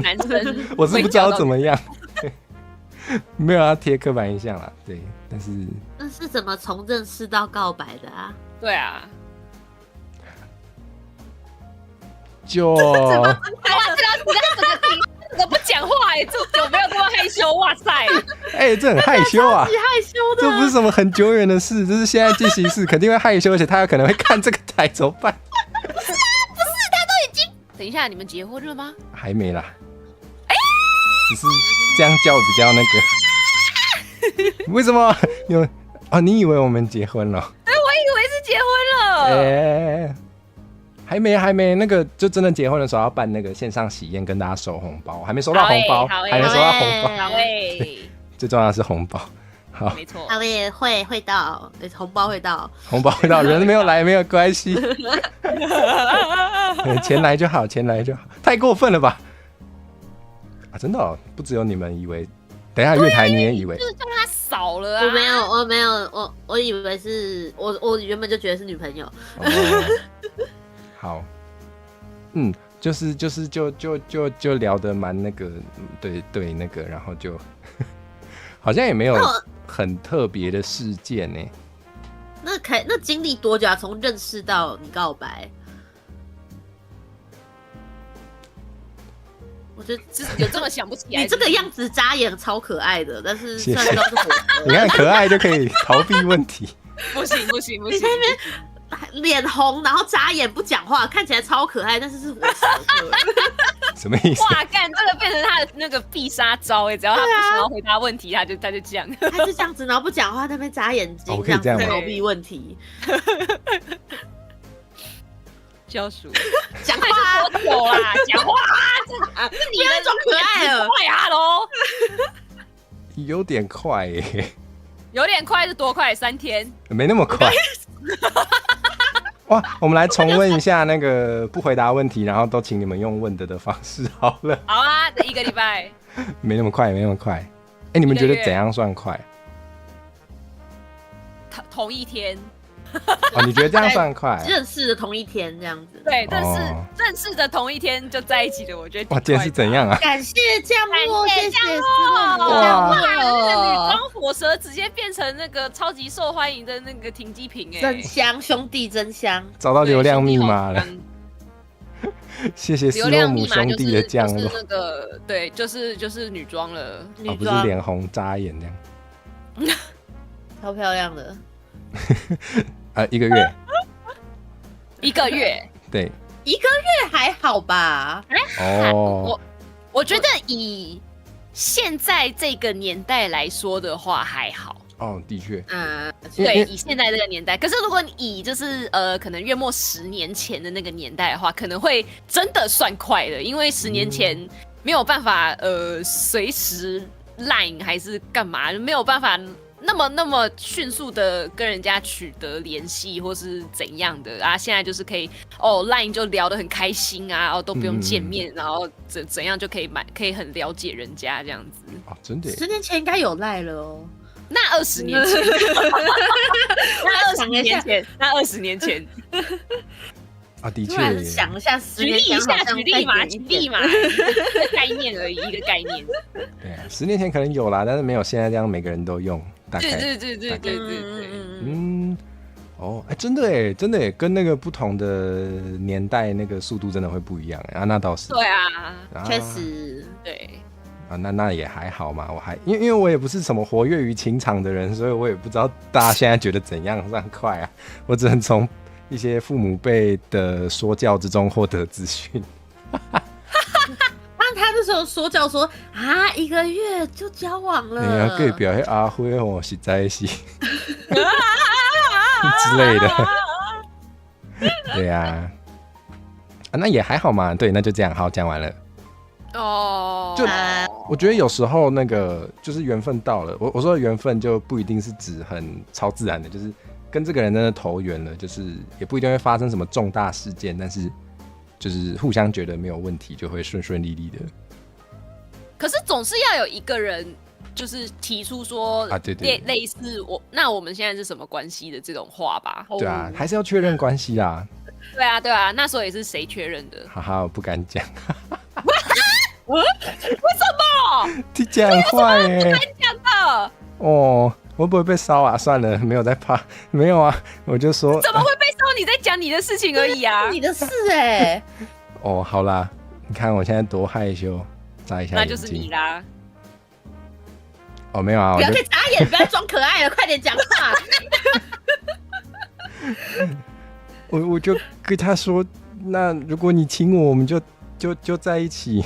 男生，我是不知道怎么样，没有要贴刻板印象啦，对，但是那是怎么从认识到告白的啊？对啊，就这个不讲话这有没有这么害羞？哇塞！这很害羞啊，超级害羞的，这不是什么很久远的事，这是现在进行式，肯定会害羞，而且他有可能会看这个台，怎么办？不是，他都已经……等一下，你们结婚了吗？还没啦，只是这样叫比较那个。为什么有？你以为我们结婚了？我以为是结婚了。还没，那个就真的结婚的时候要办那个线上喜宴，跟大家收红包，还没收到红包，还没收到红包。好最重要的是红包。好，没错，好嘞，会到，红包会到，人没有来没有关系，钱来就好，太过分了吧？真的不只有你们以为，等一下月台你也以为，就是叫他扫了啊？我没有，我以为是我原本就觉得是女朋友。好，就聊得蛮那个，对那个，然后就好像也没有很特别的事件呢。那经历多久啊？从认识到你告白？我觉得有这么想不起来。你这个样子眨眼超可爱的，但是虽然都是火车，你看可爱就可以逃避问题。不行。你在那边脸红，然后眨眼不讲话，看起来超可爱，但是火车。什么意思？哇，干这个变成他的那个必杀招只要他不想要回答问题，他就这样。他就这样子，然后不讲话，在那边眨眼睛，可以这样逃避问题。教书讲话多久啦？讲话是你那种可爱了，快啊喽！有点快耶。有点快是多快？3天？没那么快。哇，我们来重温一下那个不回答问题，然后都请你们用问的方式好了。好啊，1个礼拜。没那么快。你们觉得怎样算快？同一天。你觉得这样算快？认识的同一天这样子。对，认识的同一天就在一起的，我觉得。哇，今天是怎样啊？感谢酱末，谢谢哇，那个女装火蛇直接变成那个超级受欢迎的那个停机坪真香，兄弟真香，找到流量密码了。谢谢斯洛姆兄弟的酱就是那个对，就是女装了，不是脸红眨眼这样，超漂亮的。1个月，1个月，对，1个月还好吧？我觉得以现在这个年代来说的话还好。哦，的确，对，以现在这个年代，可是如果你以就是可能约莫10年前的那个年代的话，可能会真的算快的，因为10年前没有办法随时 Line 还是干嘛，没有办法那么迅速的跟人家取得联系或是怎样的啊，现在就是可以Line 就聊得很开心啊，然后都不用见面，然后怎样就可以很了解人家这样子。哦，真的耶。 10年前应该有赖了哦。那20年前，那20年前，那20年前，啊，的确突然耶。想一下，10举例一下，年前好像举例嘛，再远一点举例嘛，一个概念而已，一个概念。对啊，10年前可能有啦，但是没有现在这样每个人都用，大概。对，嗯，哦，哎，真的哎，真的哎，跟那个不同的年代那个速度真的会不一样哎啊，那倒是。对啊，确实，对。啊，那也还好嘛，我还因为我也不是什么活跃于情场的人，所以我也不知道大家现在觉得怎样算快啊，我只能从一些父母辈的说教之中获得资讯。他那时候说教说啊，1个月就交往了，你要隔壁那阿辉哦，实在是之类的，对呀，啊，那也还好嘛，对，那就这样，好，讲完了。哦，就我觉得有时候那个就是缘分到了，我说的缘分就不一定是指很超自然的，就是跟这个人真的投缘了，就是也不一定会发生什么重大事件，但是就是互相觉得没有问题，就会顺顺利利的。可是总是要有一个人就是提出说啊，对对，类似那我们现在是什么关系的这种话吧？对啊，还是要确认关系啦。对啊，那时候也是谁确认的？哈哈，我不敢讲。为什么？你讲坏耶！不敢讲的。哦，会不会被烧啊？算了，没有在怕，没有啊，我就说怎么会被烧？你在讲你的事情而已啊！你的事哎。哦，好啦，你看我现在多害羞，眨一下眼睛。那就是你啦。哦，没有啊，不要再眨眼，不要装可爱了，快点讲话。我就跟他说，那如果你亲我，我们就在一起。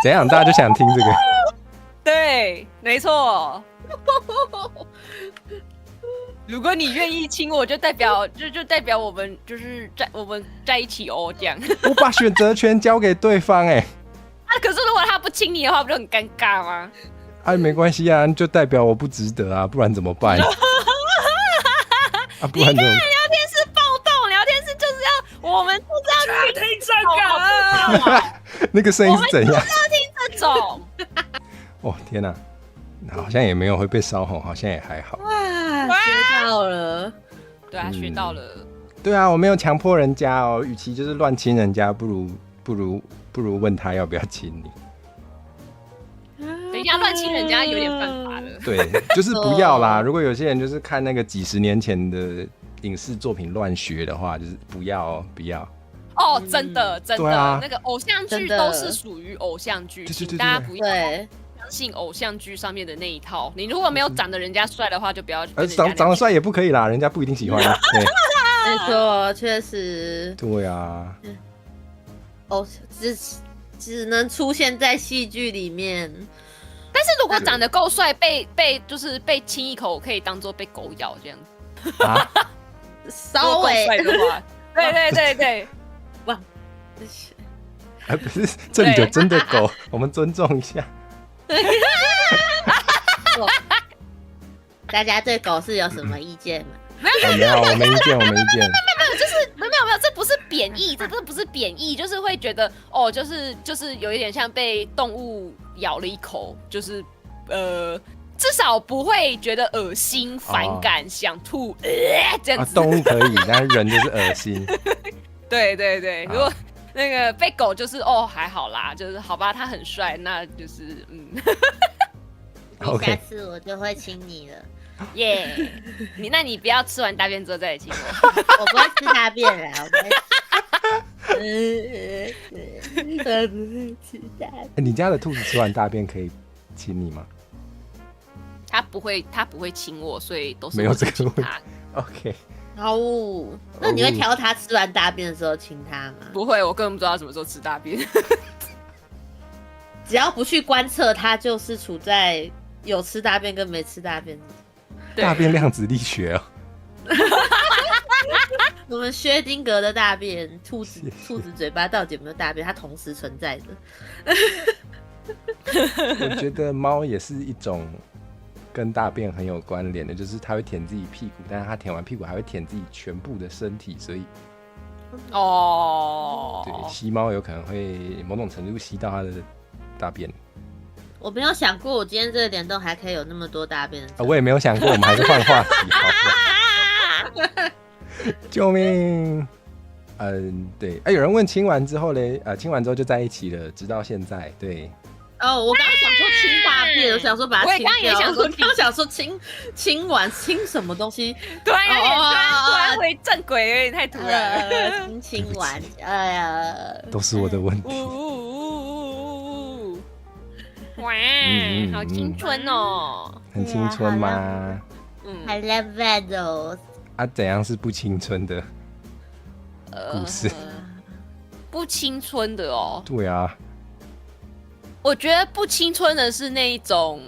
怎样？大家就想听这个？对，没错。如果你愿意亲我，就代表我们我们在一起哦，这样。我把选择权交给对方，哎。啊，可是如果他不亲你的话，不就很尴尬吗？哎，没关系啊，就代表我不值得啊，不然怎么办？啊，不然怎么？聊天室暴动，聊天室就是要我们就是要听这个，那个声音是怎样？要听这种。哦天哪，好像也没有会被烧红，好像也还好。哇，学到了。对啊，学到了。对啊，我没有强迫人家哦，与其就是乱亲人家，不如问他要不要亲你。等一下，乱亲人家有点犯法了。对，就是不要啦。如果有些人就是看那个几十年前的影视作品乱学的话，就是不要哦，不要。哦，真的，对啊，那个偶像剧都是属于偶像剧，请大家不要相信偶像剧上面的那一套。你如果没有长得人家帅的话，就不要。长得帅也不可以啦，人家不一定喜欢啊。没错，确实。对啊。哦，只能出现在戏剧里面。但是如果长得够帅，被亲一口，可以当做被狗咬这样子。啊？稍微帅的话，对。哇，不是，这里有真的狗，我们尊重一下。大家对狗是有什么意见吗？没有，我没意见，就是没有，这不是贬义，这不是贬义，就是会觉得哦，就是有一点像被动物咬了一口，就是至少不会觉得恶心、反感、想吐这样子。动物可以，但是人就是恶心。对，如果那个被狗就是哦还好啦，就是好吧，他很帅，那就是下次我就会亲你了。耶！那你不要吃完大便之后再来亲我。我不会吃大便啦，我不会吃大便。你家的兔子吃完大便可以亲你吗？他不会亲我，所以都是没有这个问题。OK。哦，那你会挑他吃完大便的时候亲他吗？不会，我根本不知道他什么时候吃大便。只要不去观测，它就是处在有吃大便跟没吃大便。大便量子力学哦。我们薛丁格的大便，兔子嘴巴到底有没有大便，它同时存在的。我觉得猫也是一种跟大便很有关联的，就是它会舔自己屁股，但是它舔完屁股还会舔自己全部的身体，所以对，吸猫有可能会某种程度吸到它的大便。我没有想过，我今天这个联动还可以有那么多大便的。我也没有想过，我们还是换话题好了。救命！对，有人问亲完之后嘞，亲完之后就在一起了，直到现在，对。哦，我刚刚想说亲大便，我想说把它亲掉。我刚刚想说亲完亲什么东西？突然回正轨，有点太突然了。亲完，哎呀，都是我的问题。哇，好青春哦！很青春吗？I love that 怎样是不青春的故事？不青春的哦。对啊，我觉得不青春的是那一种，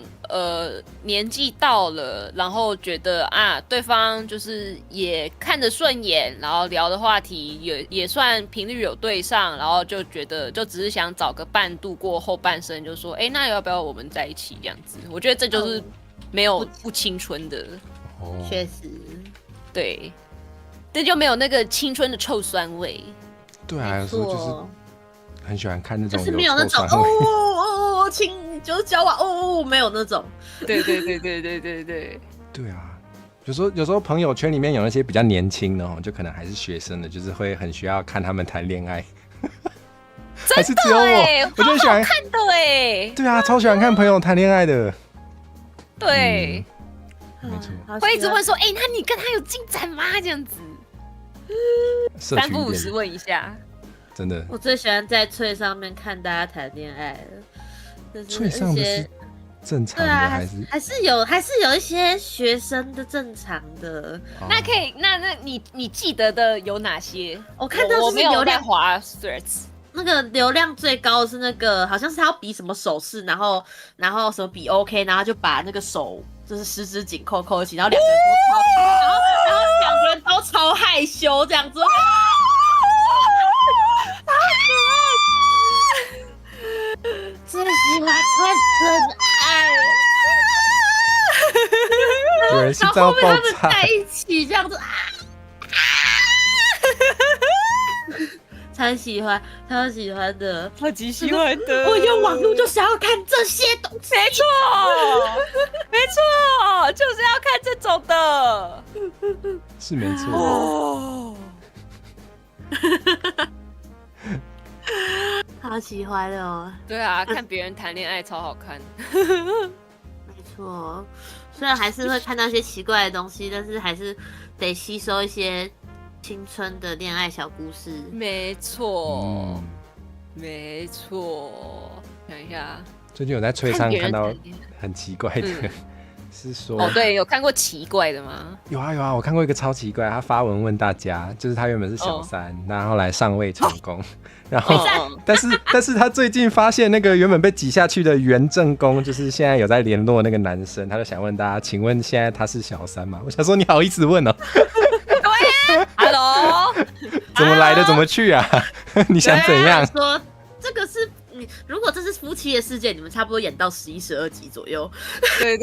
年纪到了，然后觉得对方就是也看得顺眼，然后聊的话题也算频率有对上，然后就觉得就只是想找个伴度过后半生，就说那要不要我们在一起这样子？我觉得这就是没有不青春的。确实。对，这就没有那个青春的臭酸味。对啊，有时候就是很喜欢看那种就是没有那种亲就是交往没有那种。对。对啊，有时候朋友圈里面有那些比较年轻的就可能还是学生的，就是会很需要看他们谈恋爱。还是只有我就喜欢看的哎。对啊，超喜欢看朋友谈恋爱的。对。没错，会一直问说，那你跟他有进展吗？这样子，三不五时问一下。真的，我最喜欢在脆上面看大家谈恋爱了。脆上的是正常的还是有一些学生的正常的。那可以，那你记得的有哪些？我看到我没有在滑 threads。那个流量最高的是那个，好像是他要比什么手势，然后什么比 OK， 然后就把那个手就是十指紧扣一起，然后两个人都超害羞这样子。最喜欢看真爱，有人心脏爆炸，然后后面他们在一起这样子超喜欢的，超级喜欢的。我用网络就是要看这些东西，没错，就是要看这种的，是没错。好喜欢哦。对啊，看别人谈恋爱超好看。没错，虽然还是会看到一些奇怪的东西，但是还是得吸收一些青春的恋爱小故事。没错，没错。想一下，最近有在吹上看到很奇怪的，是说对，有看过奇怪的吗？有啊，我看过一个超奇怪，他发文问大家，就是他原本是小三，然后来上位成功，然后但是他最近发现那个原本被挤下去的原正宫，就是现在有在联络那个男生，他就想问大家，请问现在他是小三吗？我想说你好意思问哦。对呀 ，Hello， 怎么来的怎么去啊？你想怎样？说这个是你，如果这是夫妻的世界，你们差不多演到11、12集左右。对。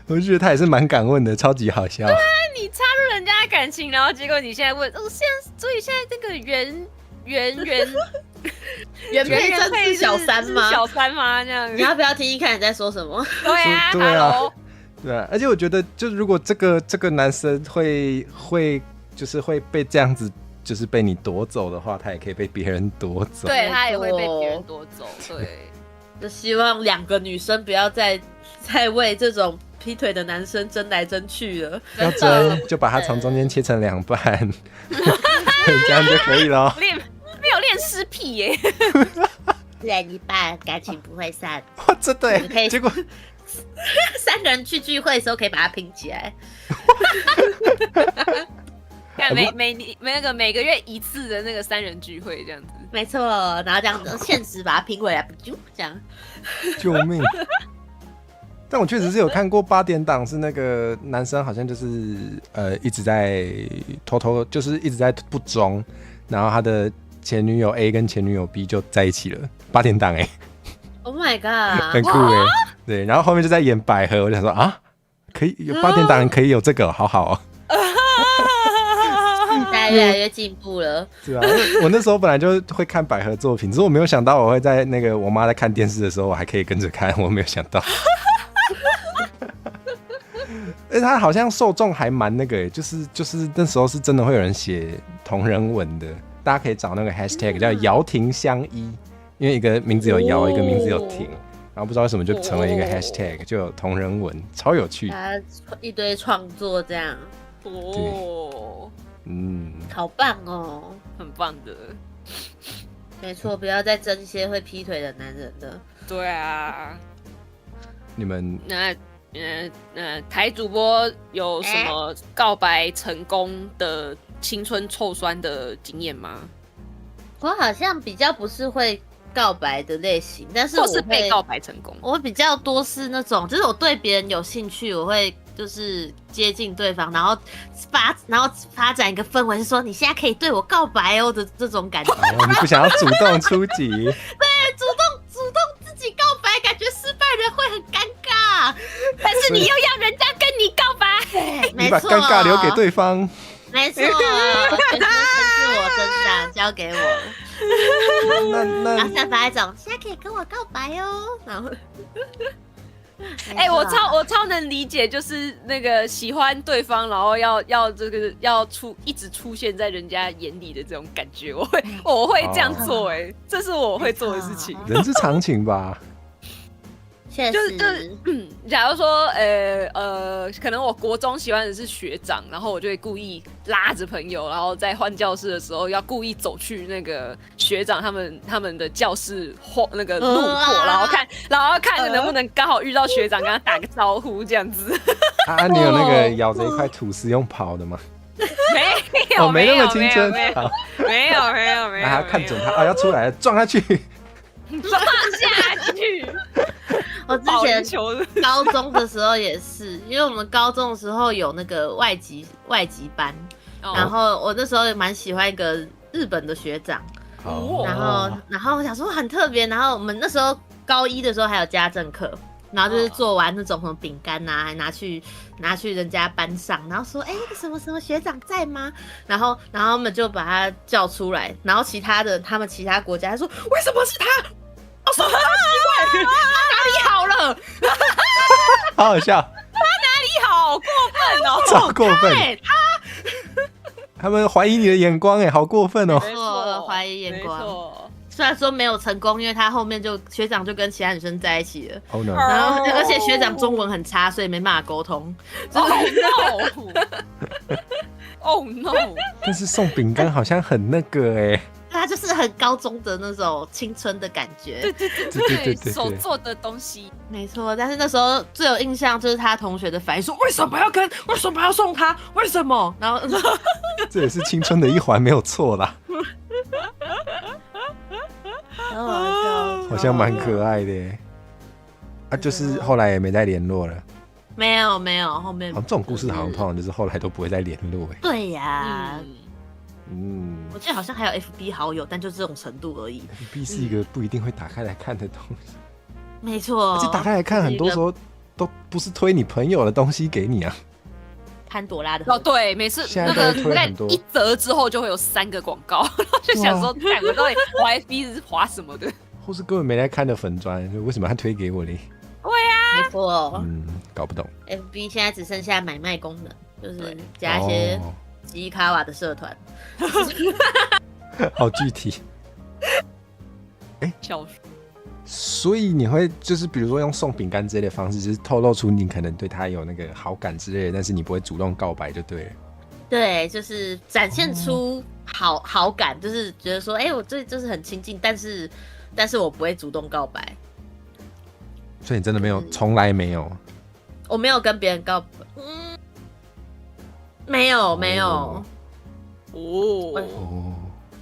我就觉得他也是蛮敢问的，超级好笑。对啊，你插入人家的感情，然后结果你现在问，所以现在这个原配真是小三吗？小三吗？这样，你要不要听一看你在说什么？对啊，对啊，而且我觉得，就是如果这个男生会就是会被这样子，就是被你夺走的话，他也可以被别人夺走。对，他也会被别人夺走。对，就希望2个女生不要再为这种劈腿的男生争来争去了。要争就把他从中间切成2半，这样就可以了。没有练尸癖耶。练一半，感情不会散。哇，真的耶！结果3个人去聚会的时候可以把它拼起来。可看每个月一次的那个3人聚会这样子。没错，然后这样子现实把它拼回来，就这样。救命！但我确实是有看过8点档，是那个男生好像就是一直在偷偷，就是一直在不忠，然后他的前女友 A 跟前女友 B 就在一起了。8点档Oh my god， 很酷对，然后后面就在演百合，我就想说啊，可以有8点档可以有这个，好好哦。大家越来越进步了。对啊，我那时候本来就会看百合作品，只是我没有想到我会在那个我妈在看电视的时候，我还可以跟着看，我没有想到。而且他好像受众还蛮那个就是那时候是真的会有人写同人文的，大家可以找那个 hashtag 叫姚婷相依，因为一个名字有姚，一个名字有婷，然后不知道为什么就成为一个 hashtag， 就有同人文，超有趣。他一堆创作这样，好棒哦，很棒的。没错，不要再争一些会劈腿的男人了。对啊，你们台主播有什么告白成功的青春臭酸的经验吗？我好像比较不是会告白的类型，但是或是被告白成功。我比较多是那种，就是我对别人有兴趣，我会就是接近对方，然后发展一个氛围，是说你现在可以对我告白哦的这种感觉。你不想要主动出击？对，主动自己告白，感觉失败人会很尴尬，但是你又要人家跟你告白，你把尴尬留给对方。没错，全是我身上，交给我。然后散发一种现在可以跟我告白哦，然后。我超能理解，就是那个喜欢对方，然后要一直出现在人家眼里的这种感觉，我会这样做，这是我会做的事情，人之常情吧。确实，假如说可能我国中喜欢的是学长，然后我就会故意拉着朋友，然后在换教室的时候要故意走去那个学长他们的教室那个路过，然后看能不能刚好遇到学长，跟他打个招呼这样子。你有那个咬着一块吐司用跑的吗？没有，没那么青春。没有。他看准他要出来了，撞下去，撞下去。我之前高中的时候也是，因为我们高中的时候有那个外籍班，然后我那时候也蛮喜欢一个日本的学长，然后我想说很特别，然后我们那时候高一的时候还有家政课，然后就是做完那种什么饼干啊，还拿去人家班上，然后说那个什么什么学长在吗？然后他们就把他叫出来，然后他们其他国家说为什么是他？我说他奇怪，他哪里好了？好好笑，他哪里好过分哦？超过分！他们怀疑你的眼光，好过分哦！没错，怀疑眼光。虽然说没有成功，因为他后面学长就跟其他女生在一起了。Oh no！ 然后而且学长中文很差，所以没办法沟通。Oh no！Oh no！ 但是送饼干好像很那个他就是很高中的那种青春的感觉，对，手做的东西，没错。但是那时候最有印象就是他同学的反应，说为什么要送他？为什么？然后这也是青春的一环，没有错啦。好像蛮可爱的就是后来也没再联络了。没有，后面这种故事好像通常就是后来都不会再联络对呀。我记得好像还有 FB 好友，但就这种程度而已。FB 是一个不一定会打开来看的东西，没错。而且打开来看，很多时候都不是推你朋友的东西给你啊。潘朵拉的对，每次那个在一则之后就会有3个广告，就想说，看我到底滑 FB 是滑什么的，或是根本没来看的粉专，为什么他推给我嘞？对啊，没错。搞不懂。FB 现在只剩下买卖功能，就是加一些吉卡瓦的社团。好具体。笑死。所以你会就是比如说用送饼干之类的方式，就是透露出你可能对他有那个好感之类的，但是你不会主动告白就对了。对，就是展现出好感，就是觉得说，我这就是很亲近，但是我不会主动告白。所以你真的没有，从来没有。我没有跟别人告白，没有。哦，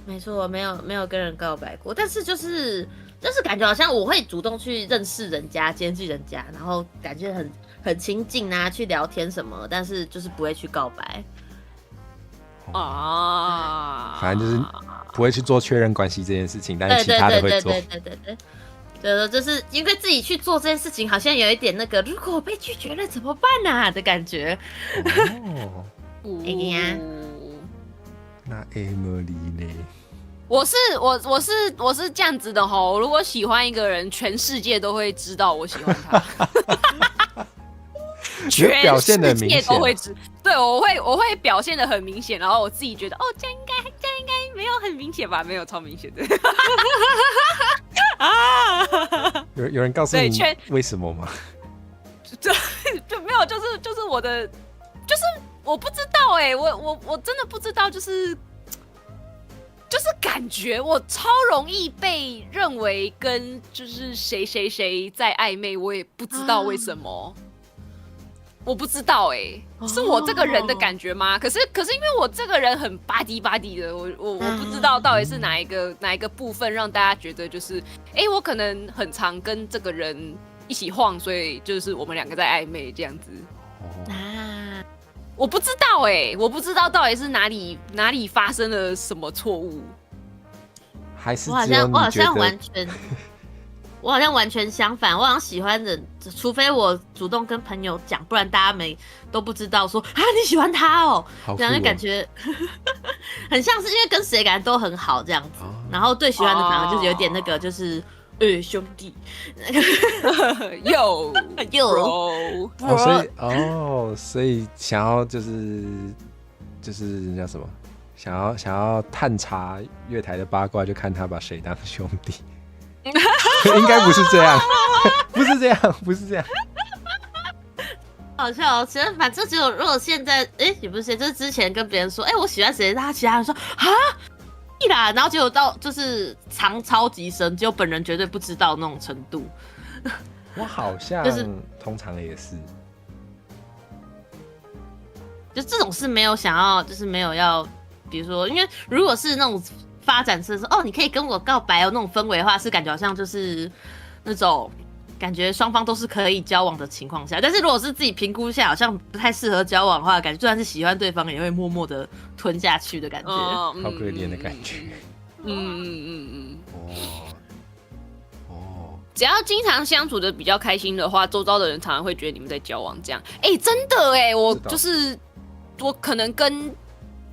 没错，没有跟人告白过，但是就是感觉好像我会主动去认识人家、接近人家，然后感觉很亲近啊，去聊天什么，但是就是不会去告白。啊，反正就是不会去做确认关系这件事情，但是其他的会做。对，就是因为自己去做这件事情，好像有一点那个，如果我被拒绝了怎么办啊的感觉。哦，哎呀，那 Emily 呢？我是这样子的吼，如果喜欢一个人，全世界都会知道我喜欢他。全世界都会知，对，我会表现得很明显，然后我自己觉得，哦，这样应该没有很明显吧？没有，超明显的。啊！有人告诉你为什么吗？就没有，就是我的，就是我不知道哎、我真的不知道，就是感觉我超容易被认为跟就是谁在暧昧，我也不知道为什么。我不知道是我这个人的感觉吗？可是因为我这个人很吧唧的，我不知道到底是哪一个部分让大家觉得就是我可能很常跟这个人一起晃，所以就是我们两个在暧昧这样子。我不知道我不知道到底是哪里发生了什么错误，还是我好像完全相反，我好像喜欢人，除非我主动跟朋友讲，不然大家都不知道说啊你喜欢他哦，这样就感觉很像是因为跟谁感觉都很好这样子，然后对喜欢的反而就是有点那个就是兄弟，有所以想要就是叫什么？想要探查月台的八卦，就看他把谁当兄弟。应该不是这样，不是这样。好笑，其实反正只有如果现在，也不是，就是之前跟别人说，我喜欢谁，他其他人说啊，屁啦，然后结果到就是藏超级深，结果本人绝对不知道那种程度。我好像通常也是，就这种是没有想要，就是没有要，比如说，因为如果是那种。发展是说你可以跟我告白哦，那种氛围的话是感觉好像就是那种感觉双方都是可以交往的情况下，但是如果是自己评估下好像不太适合交往的话，感觉就算是喜欢对方也会默默的吞下去的感觉，好可怜的感觉。只要经常相处的比较开心的话，周遭的人常常会觉得你们在交往这样。真的我就是我可能跟。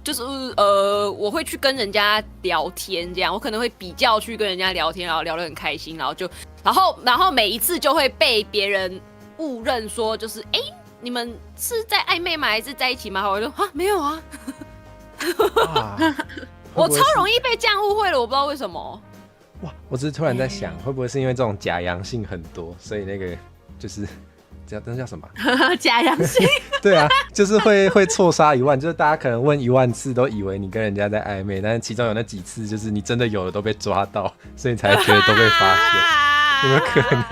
就是我会去跟人家聊天，这样我可能会比较去跟人家聊天，然后聊得很开心，然后每一次就会被别人误认说就是你们是在暧昧吗？还是在一起吗？我就没有啊，我超容易被这样误会了，我不知道为什么。哇，我只是突然在想，会不会是因为这种假阳性很多，所以那个就是。那叫什么？假阳性。对啊，就是会错杀1万，就是大家可能问1万次都以为你跟人家在暧昧，但是其中有那几次就是你真的有了都被抓到，所以才觉得都被发现，有没有可能？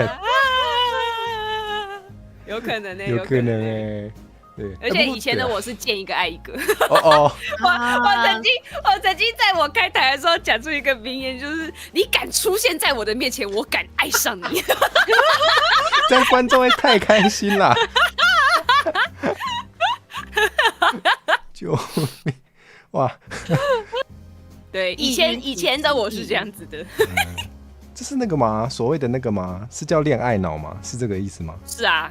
有可能有可能对，而且以前的我是见一个爱一个。我曾经在我开台的时候讲出一个名言，就是你敢出现在我的面前，我敢爱上你。这样观众会太开心啦！救命！哇，对，以前的我是这样子的。这是那个吗？所谓的那个吗？是叫恋爱脑吗？是这个意思吗？是啊。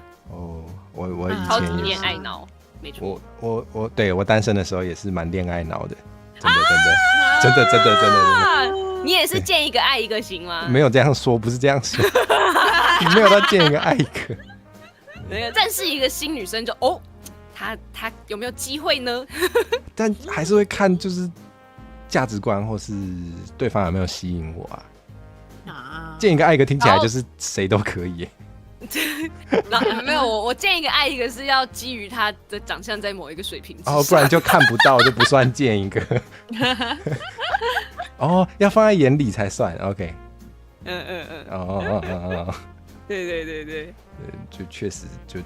我以前超级恋爱脑，没错。我单身的时候也是蛮恋爱脑的，真的。你也是见一个爱一个型吗？没有这样说，不是这样说，没有到见一个爱一个。没有，认识一个新女生就她有没有机会呢？但还是会看就是价值观或是对方有没有吸引我啊。见一个爱一个听起来就是谁都可以耶。没有，我见一个爱一个是要基于他的长相在某一个水平之上，不然就看不到，就不算见一个。要放在眼里才算 ，OK。对，就确实就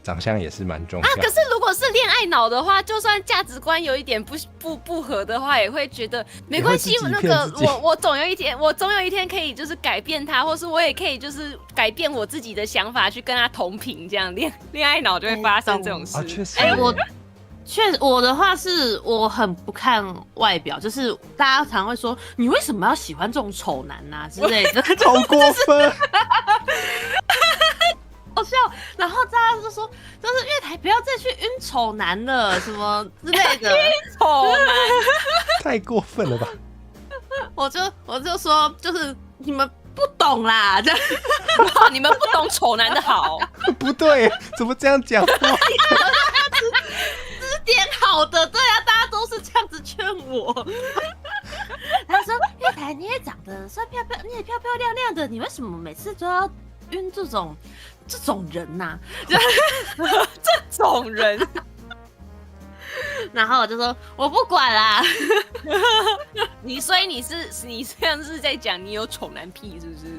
长相也是蛮重要啊。可是如果是恋爱脑的话，就算价值观有一点不合的话，也会觉得没关系。那个我总有一天可以就是改变他，或是我也可以就是改变我自己的想法，去跟他同频，这样恋爱脑就会发生这种事。确实，我的话是我很不看外表，就是大家常会说你为什么要喜欢这种丑男啊之类的，好过分。好笑，然后大家就说，就是月台不要再去晕丑男了，什么之类的。丑男太过分了吧？我就说，就是你们不懂啦，这样你们不懂丑男的好。不对，怎么这样讲话？指点好的，对啊，大家都是这样子劝我。他说：“月台你也长得算漂漂，你也漂漂亮亮的，你为什么每次都要晕这种人呐、这种人。”然后我就说：“我不管啦。所以你这样是在讲你有丑男癖是不是？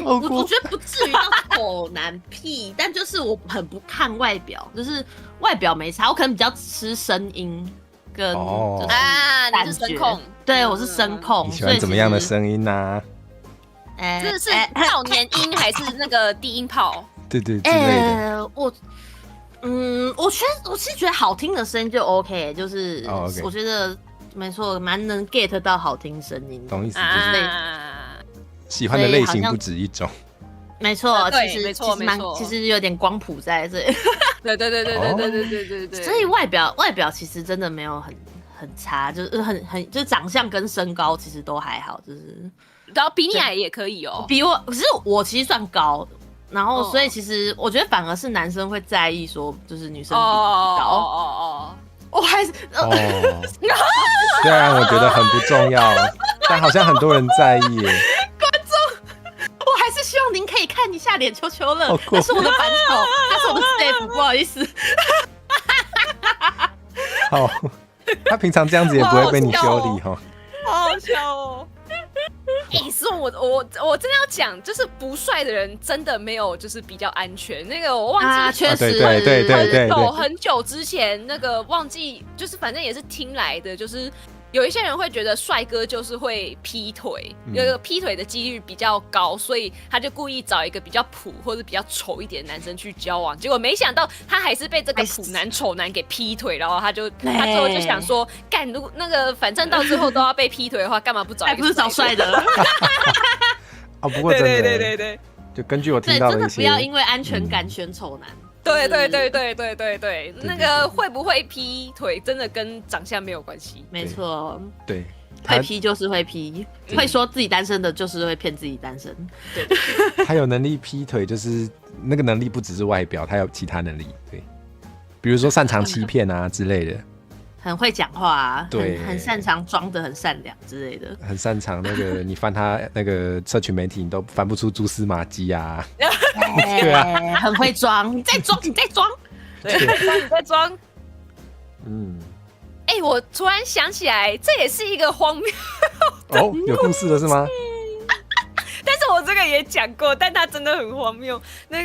我觉得不至于到丑男癖，但就是我很不看外表，就是外表没差，我可能比较吃声音跟就是你是声控，对我是声控。你喜欢怎么样的声音呢？这是少年音还是那个低音炮？对之类的。我其实觉得好听的声音就 OK， 就是我觉得没错，蛮能 get 到好听声音。懂意思，就是喜欢的类型不止一种。没错，其实有点光谱在这里。对。所以外表其实真的没有很差，就是就是长相跟身高其实都还好，就是然后比你矮也可以哦。可是我其实算高。然后，所以其实我觉得反而是男生会在意说，就是女生比你高。我还是虽然我觉得很不重要，但好像很多人在意耶。观众，我还是希望您可以看一下脸球球了。那是我的板手，那是我的 staff， 不好意思。好，他平常这样子也不会被你修理哈。好好笑哦。是我真的要讲，就是不帅的人真的没有就是比较安全。那个我忘记，确实，对，很久之前那个忘记，就是反正也是听来的，就是有一些人会觉得帅哥就是会劈腿，有一个劈腿的几率比较高，所以他就故意找一个比较普或者比较丑一点的男生去交往，结果没想到他还是被这个普男丑男给劈腿，然后他最后就想说，干，如果那个反正到最后都要被劈腿的话，干嘛不找一个？不是找帅的。不过真的，对，就根据我听到的一些，真的不要因为安全感选丑男。对，那个会不会劈腿真的跟长相没有关系。没错，对，会劈就是会劈，会说自己单身的就是会骗自己单身。对，他有能力劈腿，就是那个能力不只是外表，他有其他能力，对，比如说擅长欺骗啊之类的。很会讲话啊，对，很擅长装得很善良之类的，很擅长那个你翻他那个社群媒体，你都翻不出蛛丝马迹啊。对啊，很会装，你在装，对，你在装。我突然想起来，这也是一个荒谬。有故事的是吗？但是我这个也讲过，但它真的很荒谬。那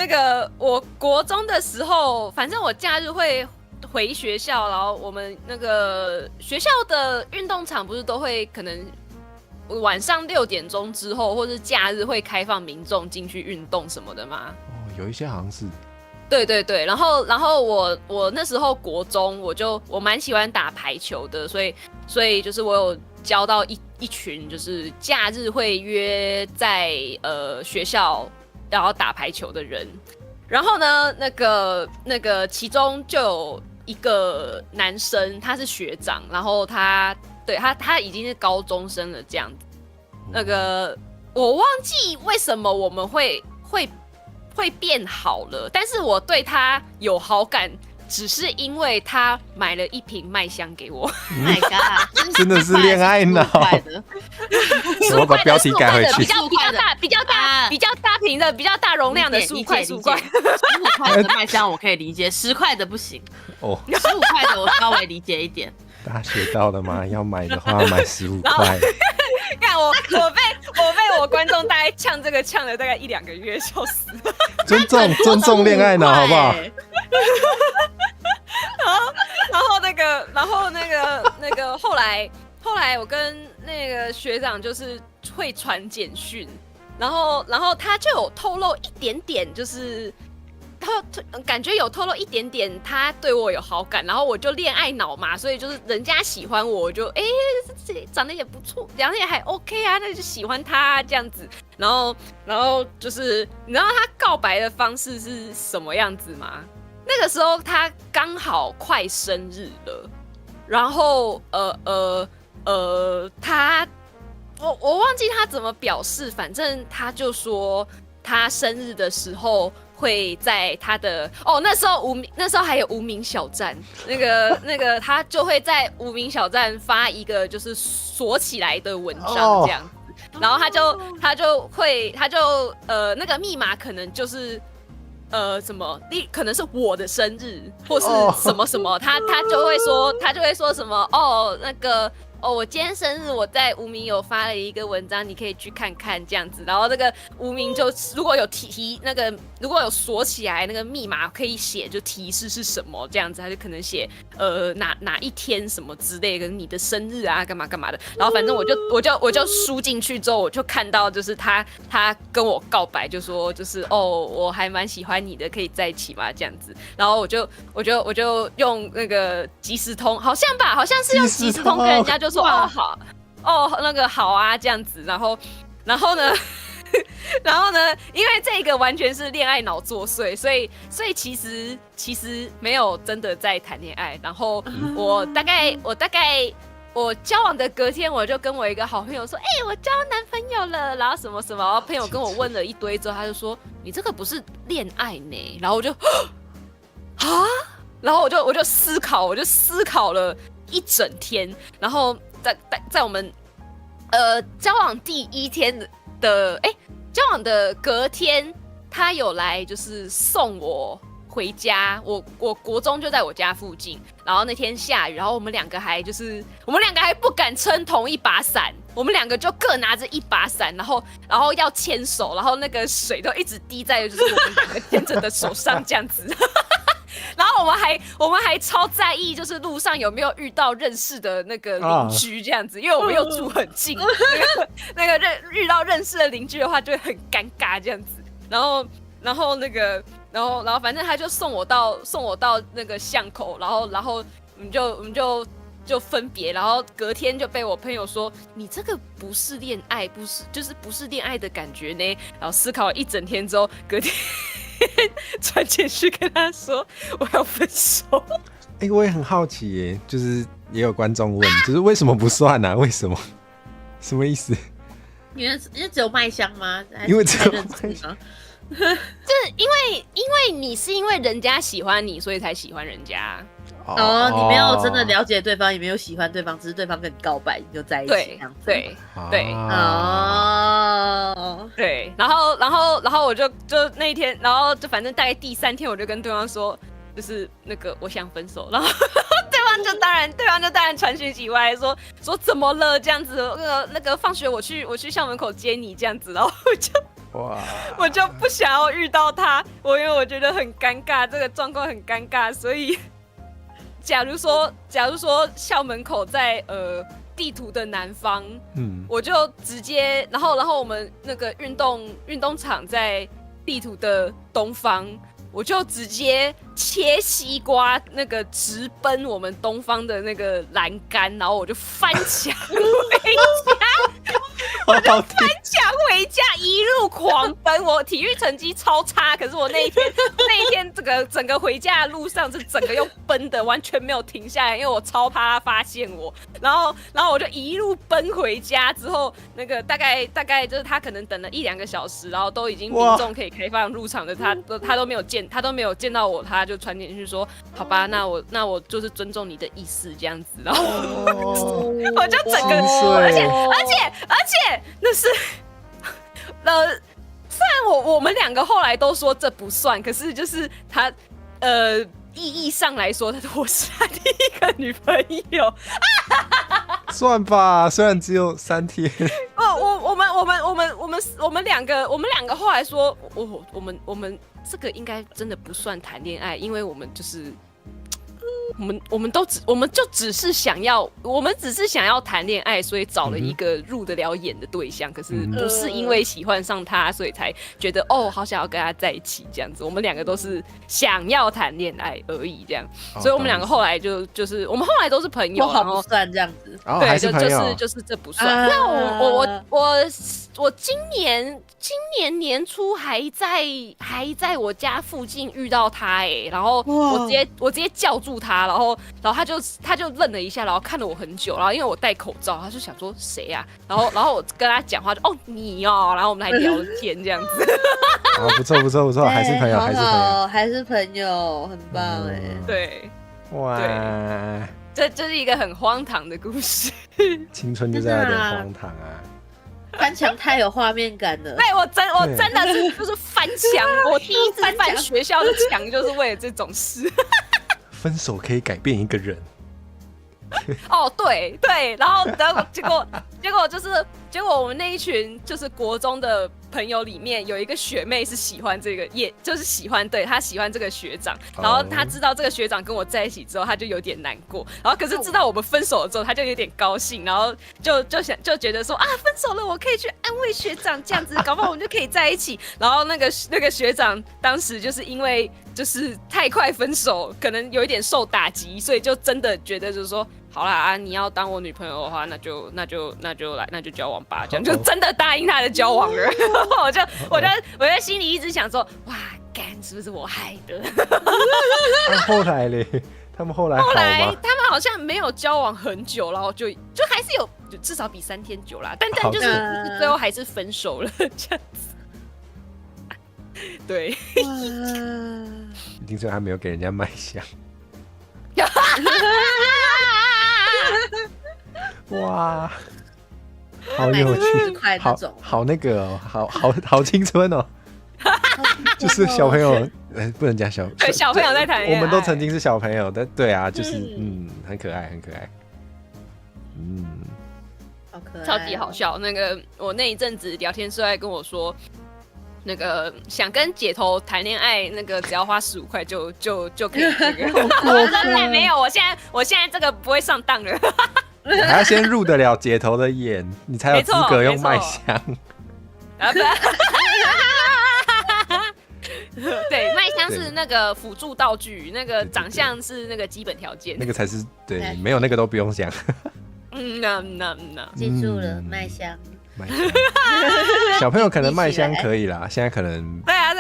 个，我国中的时候，反正我假日会回学校，然后我们那个学校的运动场不是都会可能晚上6点钟之后，或是假日会开放民众进去运动什么的吗？有一些好像是。对，然后我那时候国中，我蛮喜欢打排球的，所以就是我有交到一群就是假日会约在学校然后打排球的人。然后呢，那个其中就有一个男生，他是学长，然后他已经是高中生了这样子。那个我忘记为什么我们会变好了，但是我对他有好感，只是因为他买了1瓶麦香给我。My God， 真的是恋爱脑。我把标题改回去。比较大瓶的，比较大容量的15块。15块的麦香我可以理解，10块的不行。15块的我稍微理解一点。大家学到了吗？要买的话买15块。看我被我观众大概呛这个呛了大概1-2个月，笑死。尊重恋爱脑好不好？然后那个后来我跟那个学长就是会传简讯，然后他就有透露一点点，就是他感觉有透露一点点他对我有好感，然后我就恋爱脑嘛，所以就是人家喜欢我，我就长得也不错，长得也还 OK 啊，那就喜欢他这样子。然后就是你知道他告白的方式是什么样子吗？那个时候他刚好快生日了，然后我忘记他怎么表示，反正他就说他生日的时候会在他的那时候还有无名小站，那个他就会在无名小站发一个就是锁起来的文章这样子，然后他就那个密码可能就是什么，可能是我的生日或是什么什么，他就会说什么那个。我今天生日，我在无名有发了一个文章，你可以去看看这样子。然后那个无名就如果有如果有锁起来那个密码可以写，就提示是什么这样子，他就可能写哪一天什么之类的，你的生日啊干嘛干嘛的。然后反正我就输进去之后，我就看到就是他跟我告白，就说就是我还蛮喜欢你的，可以在一起吗这样子。然后我就用那个即时通，好像是用即时通跟人家就说好那个好啊这样子，然后呢因为这个完全是恋爱脑作祟，所以其实没有真的在谈恋爱。然后我大概我交往的隔天，我就跟我一个好朋友说，我交男朋友了，然后什么什么，然后朋友跟我问了一堆之后，他就说你这个不是恋爱呢，然后我就然后我就思考了一整天，然后在我们交往第1天的交往的隔天，他有来就是送我回家，我国中就在我家附近，然后那天下雨，然后我们两个还不敢撑同一把伞，我们两个就各拿着一把伞，然后要牵手，然后那个水都一直滴在就是我们两个牵着的手上这样子。然后我们还超在意，就是路上有没有遇到认识的那个邻居这样子，因为我们又住很近，那个遇到认识的邻居的话就会很尴尬这样子。然后反正他就送我到那个巷口，然后我们就分别，然后隔天就被我朋友说你这个不是恋爱，不是恋爱的感觉呢。然后思考了一整天之后，隔天传简讯跟他说我要分手。我也很好奇耶，就是也有观众问，就是为什么不算啊？为什么？什么意思？因为只有麦香吗？因为只有麦香。就是因为你是因为人家喜欢你，所以才喜欢人家。你没有真的了解对方，也没有喜欢对方，只是对方跟你告白，你就在一起这样子。对。对，然后我就那一天，然后就反正大概第3天，我就跟对方说，就是那个我想分手，然后对方就当然传讯息过来说怎么了这样子，那个放学我去校门口接你这样子，然后我就不想要遇到他，因为我觉得很尴尬，这个状况很尴尬，所以假如说校门口在地图的南方，我就直接，然后我们那个运动场在地图的东方，我就直接切西瓜，那个直奔我们东方的那个栏杆，然后我就翻墙回家，我就翻墙回家，一路狂奔。我体育成绩超差，可是我那一天整个回家的路上是整个用奔的，完全没有停下来，因为我超怕他发现我。然后我就一路奔回家之后，那个大概就是他可能等了1-2个小时，然后都已经民众可以开放入场的，他都没有见到我，他就传简讯说好吧，那我就是尊重你的意思这样子，然后我就整个，而且那是虽然我们两个后来都说这不算，可是就是他意义上来说，我是他第一个女朋友。算吧，虽然只有3天。我我们两个后来说，我们这个应该真的不算谈恋爱，因为我们就是。我们只是想要谈恋爱，所以找了一个入得了眼的对象，可是不是因为喜欢上他，所以才觉得好想要跟他在一起这样子。我们两个都是想要谈恋爱而已，这样，所以我们两个后来就是我们后来都是朋友，好不算这样子。对，是就是这不算。那我今年年初还在我家附近遇到他然后我直接叫住他，然后他就愣了一下，然后看了我很久，然后因为我戴口罩，他就想说谁啊？然后我跟他讲话就你然后我们还聊了天这样子。不错，还是朋友，还是朋友，很棒对，哇，对，这是一个很荒唐的故事。青春就是有点荒唐啊。翻墙太有画面感了。对，我真的是就是翻墙，我第一次翻学校的墙就是为了这种事。分手可以改变一个人。对，然后结果我们那一群就是国中的朋友里面有一个学妹是喜欢这个，也就是她喜欢这个学长，然后她知道这个学长跟我在一起之后，她就有点难过，然后可是知道我们分手了之后，她就有点高兴，然后就觉得说分手了，我可以去安慰学长，这样子搞不好我们就可以在一起。然后那个学长当时就是因为就是太快分手，可能有一点受打击，所以就真的觉得就是说。好啦你要当我女朋友的话，那就来，那就交往吧，这样就真的答应他的交往了。我就心里一直想说，哇，干是不是我害的？后来嘞，他们后来他们好像没有交往很久，然后就还是有，至少比3天久啦，但就是最后还是分手了这样子。对，一定是还没有给人家卖香。哇，好有趣，好那个好青春哦，就是小朋友，不能讲小朋友在谈恋爱，我们都曾经是小朋友，但对啊，就是很可爱，好可爱，超级好笑。那个我那一阵子聊天室还跟我说。那个想跟姐头谈恋爱，那个只要花15块就可以那个。我说没有，我现在这个不会上当了。还要先入得了姐头的眼，你才有资格用麦香。对，麦香是那个辅助道具，那个长相是那个基本条件，那个才是对，没有那个都不用想。记住了，麦香。小朋友可能麦香可以啦，现在可能对啊，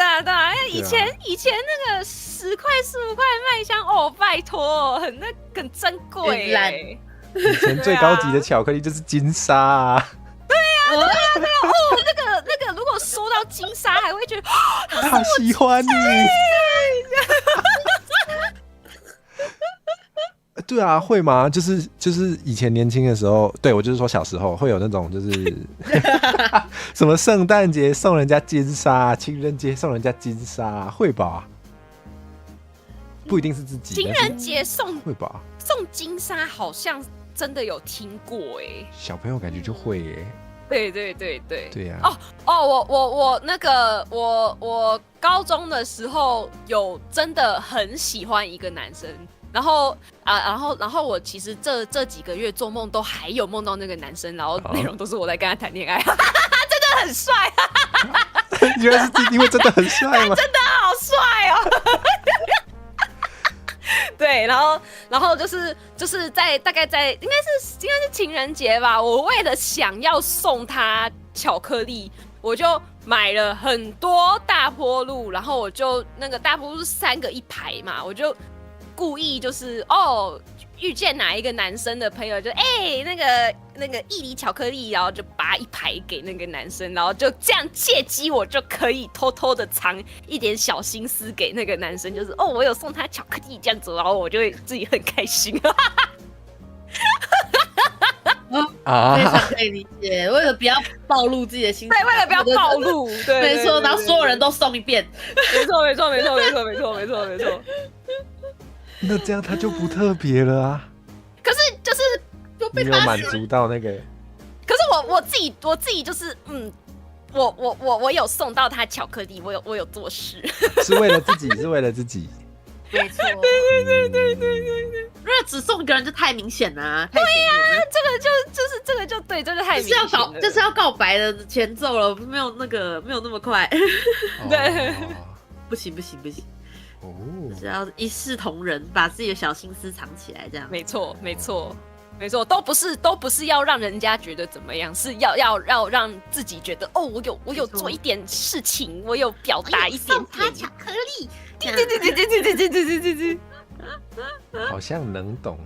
以前那个10块15块麦香拜托，很珍贵耶。以前最高级的巧克力就是金沙啊。对啊，那个如果收到金沙，还会觉得他喜欢你。对啊，会吗？就是以前年轻的时候，对我就是说小时候会有那种就是什么圣诞节送人家金沙，情人节送人家金沙，会吧？不一定是自己。情人节送会吧？送金沙好像真的有听过小朋友感觉就会对。对呀。我高中的时候有真的很喜欢一个男生。然后我其实这几个月做梦都还有梦到那个男生，然后内容都是我在跟他谈恋爱，真的很帅。原来是因为真的很帅吗？真的好帅哦。对，然后就是大概在应该是情人节吧，我为了想要送他巧克力，我就买了很多大波露，然后我就那个大波露是3个一排嘛，我就。故意就是遇见哪一个男生的朋友就那个一厘巧克力，然后就拔一排给那个男生，然后就这样借机我就可以偷偷的藏一点小心思给那个男生，就是我有送他巧克力这样子，然后我就会自己很开心。非常可以理解，为了不要暴露自己的心情，对，为了不要暴露，对，没错，然后所有人都送一遍，没错。那这样他就不特别了啊。可是就是你有满足到那个。可是我自己就是我有送到他巧克力，我有做事，是为了自己，是为了自己。没错，如果只送一个人就太明显了，太显眼了。这个就对，这就太明显了，就是要告白的前奏了，没有那么快。对，不行，哦，就是要一视同仁，把自己的小心思藏起来，这样。没错，都不是要让人家觉得怎么样，是要让自己觉得哦，我有做一点事情，我有表达一点点巧克力，对，好像能懂。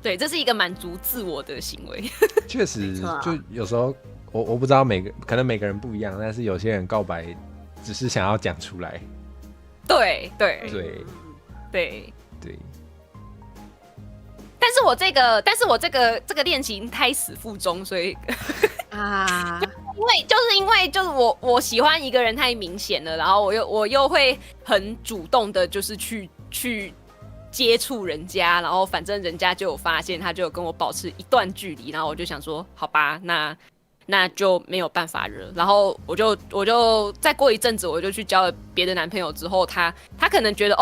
对，这是一个满足自我的行为。确实，就有时候我不知道可能每个人不一样，但是有些人告白只是想要讲出来。对。但是我这个恋情胎死腹中，所以啊，因为我喜欢一个人太明显了，然后我又会很主动的，就是去接触人家，然后反正人家就有发现，他就有跟我保持一段距离，然后我就想说，好吧，那就没有办法了。然后我就再过一阵子，我就去交了别的男朋友之后，他可能觉得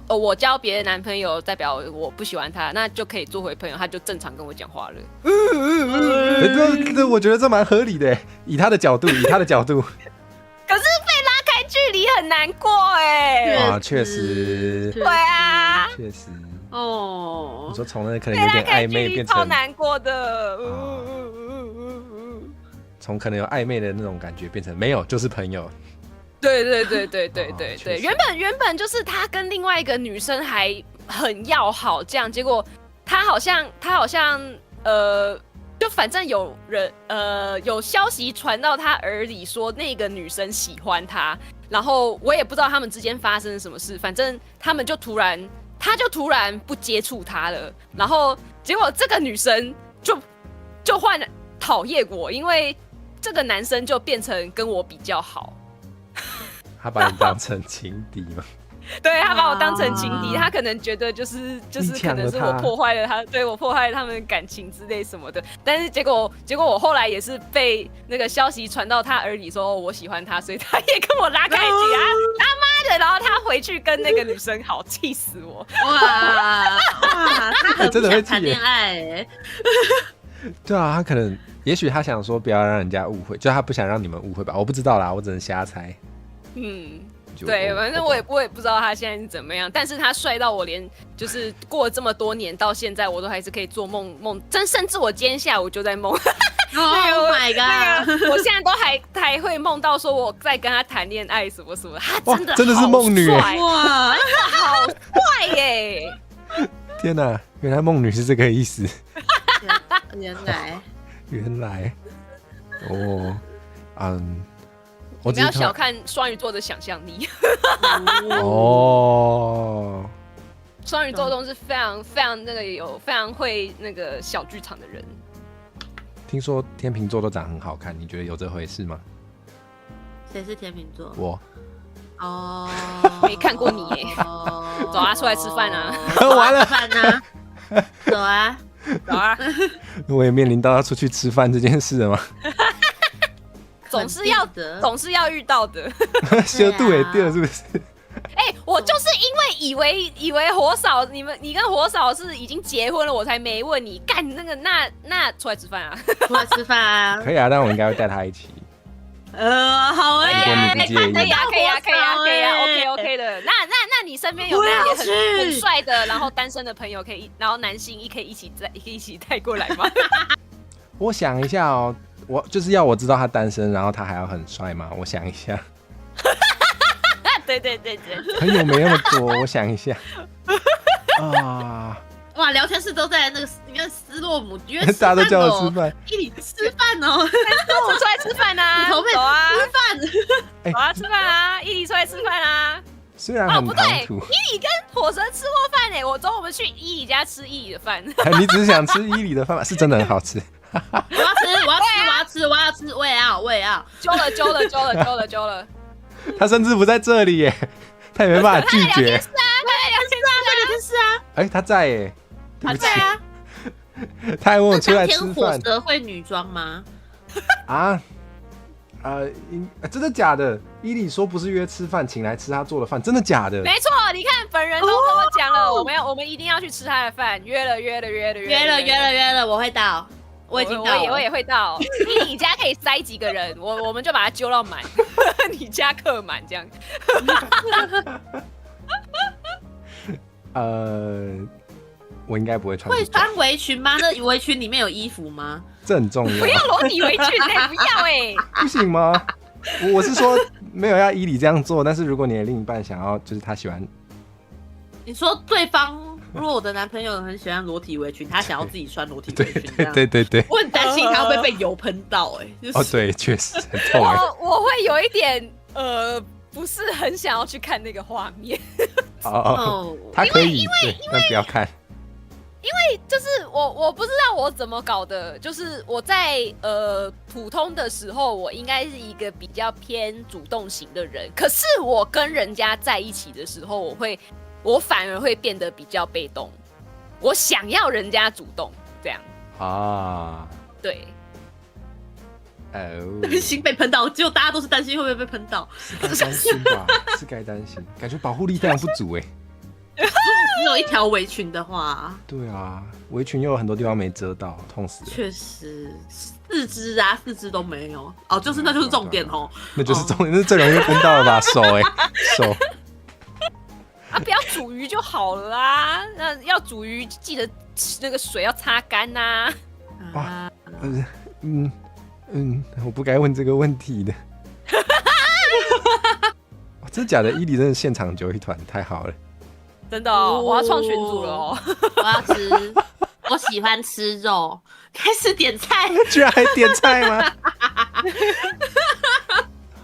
我交别的男朋友代表我不喜欢他，那就可以做回朋友，他就正常跟我讲话了。这我觉得这蛮合理的，以他的角度。可是被拉开距离很难过哎。啊，确实。对啊，确实。哦，我说从那可能有点暧昧变成超难过的。从可能有暧昧的那种感觉变成没有，就是朋友。对，原本就是他跟另外一个女生还很要好，这样，结果他好像就反正有人有消息传到他耳里说那个女生喜欢他，然后我也不知道他们之间发生了什么事，反正他就突然不接触他了，然后结果这个女生就换了讨厌我，因为这个男生就变成跟我比较好。他把你当成情敌吗？对，他把我当成情敌，他可能觉得就是可能是我破坏了他，对，我破坏了他们的感情之类什么的。但是结果我后来也是被那个消息传到他耳里说我喜欢他，所以他也跟我拉开距离。他妈的，然后他回去跟那个女生好，气死我！哇，他很真的会谈恋爱。对啊，他可能也许他想说不要让人家误会，就他不想让你们误会吧，我不知道啦，我只能瞎猜。对，反正我也不知道他现在是怎么样，但是他帅到我连就是过了这么多年到现在，我都还是可以做梦，甚至我今天下午就在梦。Oh my god！我现在都还会梦到说我在跟他谈恋爱什么什么，他真的是梦女哇，真的好帅耶！天哪，原来梦女是这个意思。原来，哦，你不要小看双鱼座的想象力。哦，双鱼座都是非常非常非常会那个小剧场的人。听说天秤座都长很好看，你觉得有这回事吗？谁是天秤座？我。哦，没看过你耶。走啊，出来吃饭啊！完了，饭啊！走啊！走啊！我也面临到要出去吃饭这件事了吗？总是要遇到的。小度也对了，是不是？我就是因为以为火嫂你跟火嫂是已经结婚了，我才没问你干那个那出来吃饭啊？出来吃饭啊？可以啊，但我应该会带他一起。好哎，如果你不介意，可以啊 ，OK 的。那你身边有没有也很帅的，然后单身的朋友可以，然后男性可以一起带过来吗？我想一下哦。我就是要我知道他单身，然后他还要很帅吗？我想一下。对。朋友没那么多，我想一下。啊！哇，聊天室都在那个，你看斯洛姆约大家都叫我吃饭，一起吃饭哦，我出来吃饭啊！走啊，吃饭，走啊，吃饭啊！伊犁出来吃饭啊！虽然很不对，唐突。伊犁跟火神吃过饭哎，我们去伊犁家吃伊犁的饭。你只是想吃伊犁的饭吗？是真的很好吃。我要吃，我也要。揪了。他甚至不在这里耶，他也没办法拒绝。他在聊天室啊。他在耶。他在啊。他还问我那出来当天火吃饭蛇会女装吗？啊。真的假的？伊里说不是约吃饭，请来吃他做的饭，真的假的？没错，你看本人都跟我讲了，我们一定要去吃他的饭，约了，我会到，我已经到了，我也会到。你家可以塞几个人，我们就把它揪到满，你家客满这样。我应该不会穿。会穿围裙吗？那围裙里面有衣服吗？这很重要。不要裸体围裙，不要不行吗？我是说没有要依你这样做，但是如果你的另一半想要，就是他喜欢，你说对方，如果我的男朋友很喜欢裸体围裙，他想要自己穿裸体围裙，这样对，我很担心他会不会被油喷到，就是对，确实很痛我会有一点不是很想要去看那个画面。他可以，对，但不要看。因为就是我不知道我怎么搞的，就是我在普通的时候，我应该是一个比较偏主动型的人，可是我跟人家在一起的时候，我反而会变得比较被动，我想要人家主动这样啊，对。担心被喷到，结果大家都是担心会不会被喷到，是该担心吧？是该担心，感觉保护力非常不足只有一条围裙的话，对啊，围裙又有很多地方没遮到，痛死了。确实，四肢都没有哦，那就是重点哦，那就是重点，那是最容易喷到的吧？手手啊，不要煮鱼就好了啊！那要煮鱼，记得那个水要擦干呐。哇，我不该问这个问题的。真的假的？伊里真的现场揪一团，太好了。真的我要创群组了哦！我要吃，我喜欢吃肉，开始点菜，居然还点菜吗？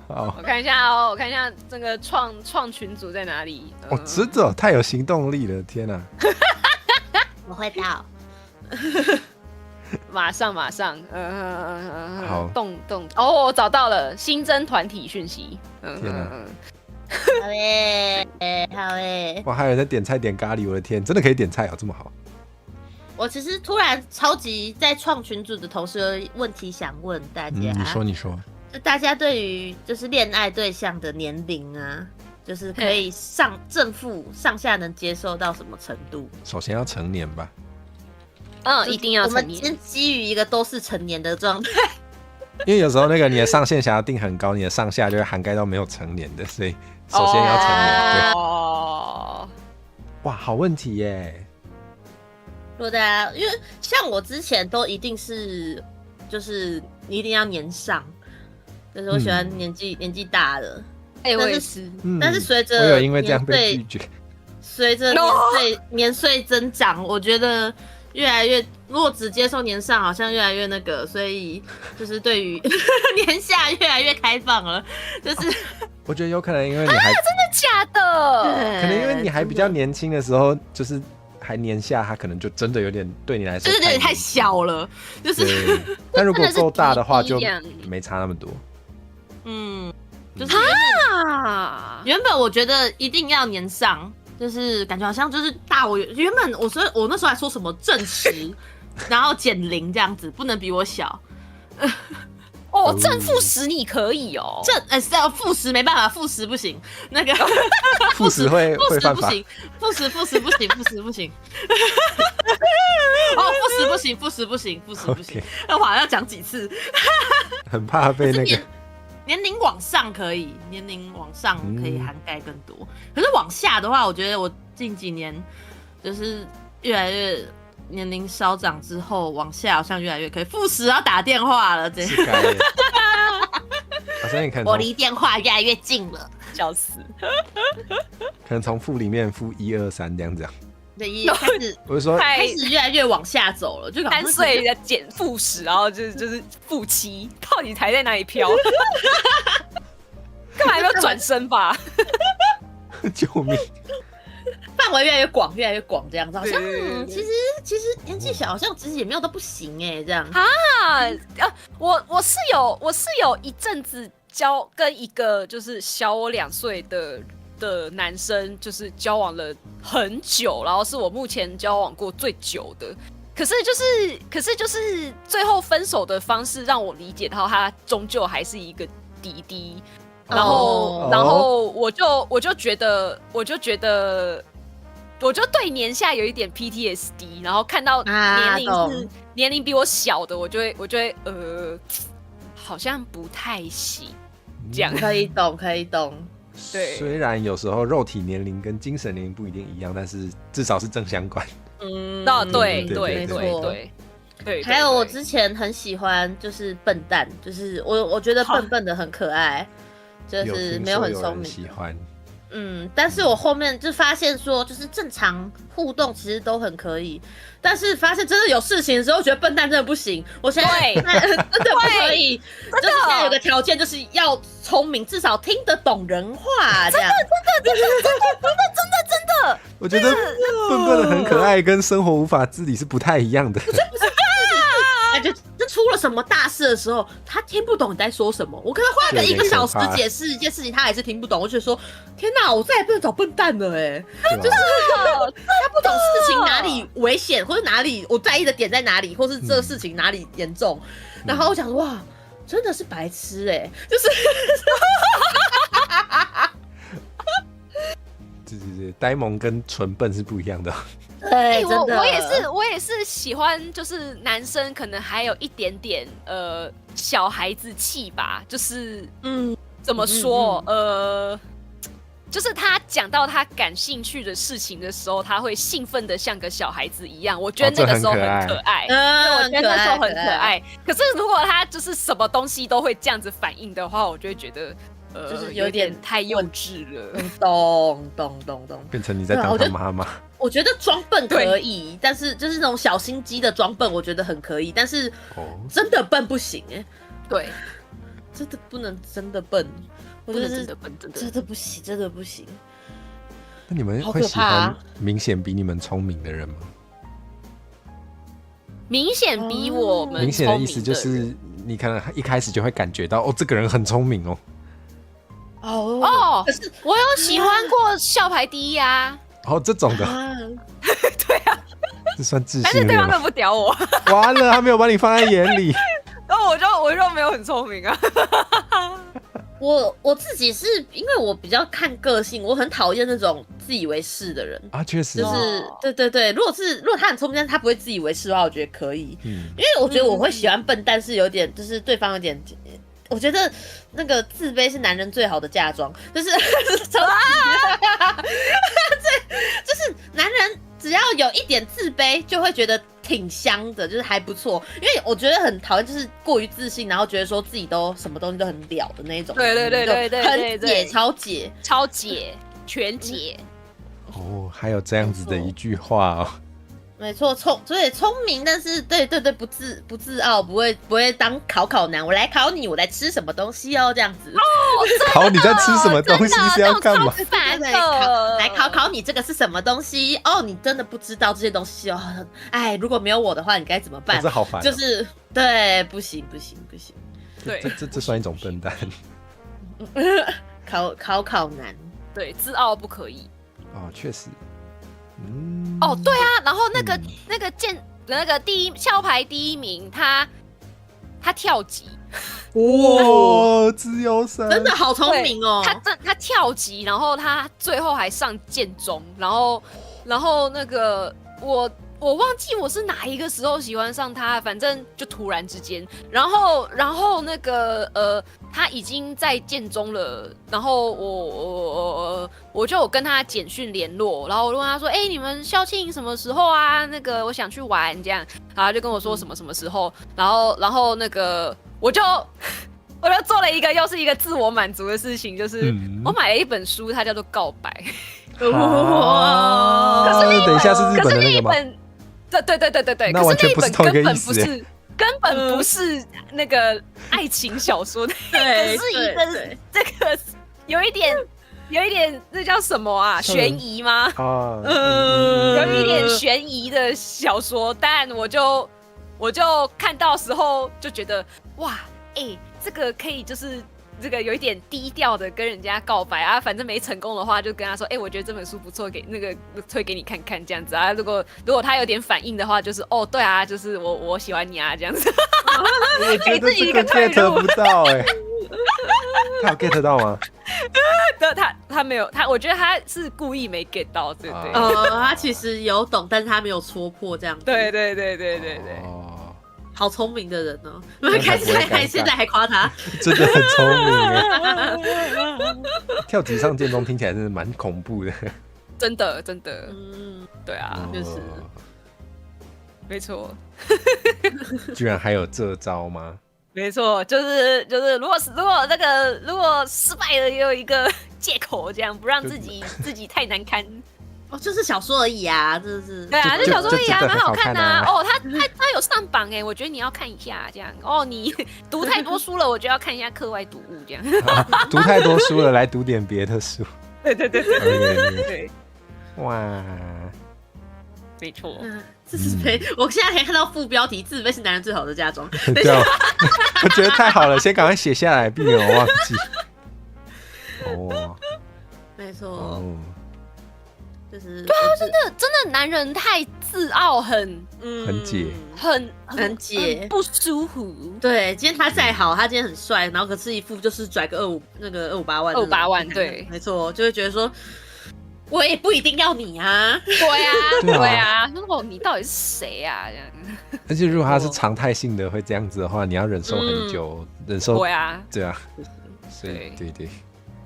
好，我看一下这个创群组在哪里？真的太有行动力了，天哪！我会到，马上，好，动我找到了新增团体讯息，天哪！好耶，好耶！哇，还有人在点菜点咖喱，我的天，真的可以点菜哦，这么好。我其实突然超级在创群组的同时有问题想问大家，你说，就大家对于就是恋爱对象的年龄啊，就是可以正负上下能接受到什么程度？首先要成年吧。一定要成年。我们先基于一个都是成年的状态。因为有时候那个你的上限想要定很高，你的上下就会涵盖到没有成年的，所以首先要成年。对，哇，好问题耶！对的，因为像我之前都一定是，就是你一定要年上，就是我喜欢年纪大的。我也是。但是随着我有因为这样被拒绝，随着年岁增长，我觉得越来越，如果只接受年上，好像越来越那个，所以就是对于年下越来越开放了。就是我觉得有可能因为你还真的假的？可能因为你还比较年轻的时候，就是还年下，他可能就真的有点对你来说就是有点太小了，就是。但如果够大的话，就没差那么多。就是原本我觉得一定要年上。就是感觉好像就是大我原本我那时候还说什么正10，然后减0这样子，不能比我小。正负10你可以哦。负10没办法，负10不行。那个负10会犯法。负10不行。负10不行。负10不行。那我好像要讲几次？很怕被那个。年龄往上可以，年龄往上可以涵盖更多。可是往下的话，我觉得我近几年就是越来越年龄稍长之后，往下好像越来越可以。负10要打电话了，这样。好像你可能我离电话越来越近了，笑死。可能从负里面负1、2、3这样子。对，开始我是说开始越来越往下走了，就3岁的减负10，然后就是负7，到底还在哪里飘？干嘛还没有转身吧？救命！范围越来越广，这样子，好像其实年纪小，好像其实也没有都不行哎，这样我是有一阵子跟一个就是小我2岁的男生，就是交往了很久，然后是我目前交往过最久的。可是就是最后分手的方式让我理解到他终究还是一个弟弟，然后我就觉得我就对年下有一点 PTSD， 然后看到年龄比我小的，我就会好像不太行，这样可以懂。对，虽然有时候肉体年龄跟精神年龄不一定一样，但是至少是正相关。对，还有我之前很喜欢就是笨蛋，就是我觉得笨的很可爱，就是没有很聪明。喜欢。但是我后面就发现说，就是正常互动其实都很可以，但是发现真的有事情的时候，觉得笨蛋真的不行。我现在真的不可以，就是现在有个条件，就是要聪明，至少听得懂人话，这样。真的。我觉得笨笨的很可爱，跟生活无法自理是不太一样的。感觉这出了什么大事的时候，他听不懂你在说什么。我可能花个1个小时解释一件事情，他还是听不懂。我就说，天哪，我再也不能找笨蛋了就是他不懂事情哪里危险，或者哪里我在意的点在哪里，或是这个事情哪里严重。然后我想说，哇，真的是白痴就是。对，呆萌跟纯笨是不一样的。对，我也是喜欢，就是男生可能还有一点点小孩子气吧，就是怎么说就是他讲到他感兴趣的事情的时候，他会兴奋的像个小孩子一样，我觉得那个时候很可爱，我觉得那时候很可爱。可是如果他就是什么东西都会这样子反应的话，我就会觉得。就是有点太幼稚了，懂，变成你在当他妈妈。我觉得装笨可以，但是就是那种小心机的装笨，我觉得很可以，但是真的笨不行对，真的不能真的笨，我觉得真的笨，真的不行，真的不行。那你们会喜欢明显比你们聪明的人吗？明显比我们明显的意思就是你可能一开始就会感觉到这个人很聪明可是我有喜欢过校排第一啊。这种的。对啊，这算自信。但是对方都不屌我。完了，他没有把你放在眼里。然后我就没有很聪明啊。我自己是因为我比较看个性，我很讨厌那种自以为是的人啊，确实就是对，如果他很聪明，但是他不会自以为是的话，我觉得可以。因为我觉得我会喜欢笨，但是有点就是对方有点。我觉得那个自卑是男人最好的嫁妆，就是男人只要有一点自卑，就会觉得挺香的，就是还不错。因为我觉得很讨厌就是过于自信，然后觉得说自己都什么东西都很了的那种。对，很解，超解，全解。还有这样子的一句话没错，所以聪明，但是对，不自傲，不会当考男。我来考你，我来吃什么东西这样子。考你在吃什么东西是要干嘛？来考你这个是什么东西？你真的不知道这些东西如果没有我的话，你该怎么办？这好烦。就是对，不行。对，这算一种笨蛋。考男。对，自傲不可以。确实。对啊，然后那个校排第一名，他跳级，资优生真的好聪明他跳级，然后他最后还上建中，然后那个我忘记我是哪一个时候喜欢上他，反正就突然之间，然后那个他已经在建中了，然后我就有跟他简讯联络，然后我就问他说，你们校庆什么时候啊？那个我想去玩这样，然后他就跟我说什么时候，然后那个我就做了又是一个自我满足的事情，就是我买了一本书，它叫做《告白》。可是等一下是日本的那个吗？对，那完全不是同一个意思。根本不是那个爱情小说，那是一个这个有一点那叫什么啊？悬疑吗？有一点悬疑的小说，但我就看到时候就觉得哇，这个可以就是这个有一点低调的跟人家告白啊，反正没成功的话，就跟他说，我觉得这本书不错，给那个推给你看看这样子啊。如果他有点反应的话，就是对啊，就是我喜欢你啊这样子。我觉得这个 get 不到他有 get 到吗？他没有，我觉得他是故意没 get 到，对对。他其实有懂，但是他没有戳破这样子。对。好聪明的人哦！现在还夸他，真的很聪明跳纸上剑宗听起来真的蛮恐怖的，真的，对啊，就是没错。居然还有这招吗？没错，就是如果失败了，也有一个借口，这样不让自己太难堪。就是小说而已啊，真的是。对啊，就小说而已啊，蛮好看的啊。他有上榜我觉得你要看一下这样。你读太多书了，我就要看一下课外读物这样。读太多书了，来读点别的书。对。哇，没错。自卑，我现在可以看到副标题：自卑是男人最好的嫁妆。对啊，我觉得太好了，先赶快写下来，避免我忘记。没错。就是对啊，真的，男人太自傲，很解，很解，不舒服。对，今天他再好，他今天很帅，然后可是一副就是拽个258万，258万，对，没错，就会觉得说，我也不一定要你啊。对啊，如果你到底是谁啊？这样。而且如果他是常态性的会这样子的话，你要忍受很久，忍受。对啊，所以对。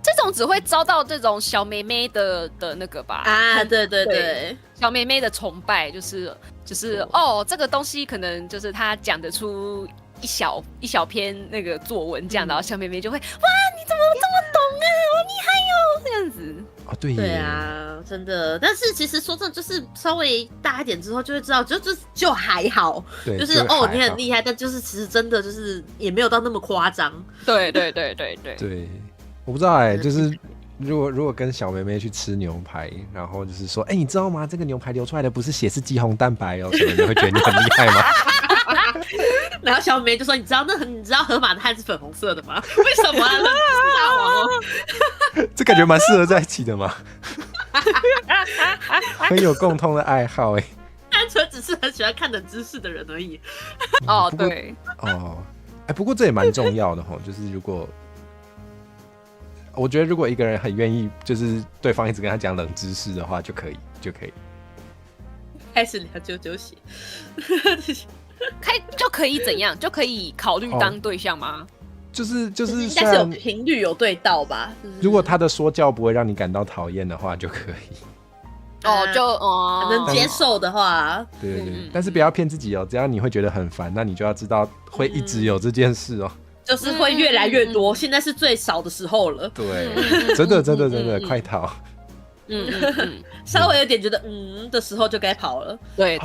这种只会遭到这种小妹妹的那个吧？对，小妹妹的崇拜，就是这个东西可能就是她讲得出一小篇那个作文这样，然后小妹妹就会哇，你怎么这么懂啊，好厉害哟，这样子。对啊，真的。但是其实说真的，就是稍微大一点之后就会知道，就还好，就是你很厉害，但就是其实真的就是也没有到那么夸张。对。我不知道就是如果跟小妹妹去吃牛排，然后就是说，你知道吗？这个牛排流出来的不是血，是肌红蛋白哦，可能你会觉得你很厉害吗？然后小妹妹就说：“你知道河马的汗是粉红色的吗？为什么啊？那不是大王哦。”这感觉蛮适合在一起的嘛，很有共同的爱好单纯只是很喜欢看冷知识的人而已。对。不过这也蛮重要的就是我觉得如果一个人很愿意，就是对方一直跟他讲冷知识的话，就可以。开始聊啾血，就可以怎样？就可以考虑当对象吗？就是应该是有频率有对到吧？如果他的说教不会让你感到讨厌的话，就可以。能接受的话，对。但是不要骗自己只要你会觉得很烦，那你就要知道会一直有这件事就是会越来越多，现在是最少的时候了。对，真的，快逃！稍微有点觉得的时候就该跑了。对，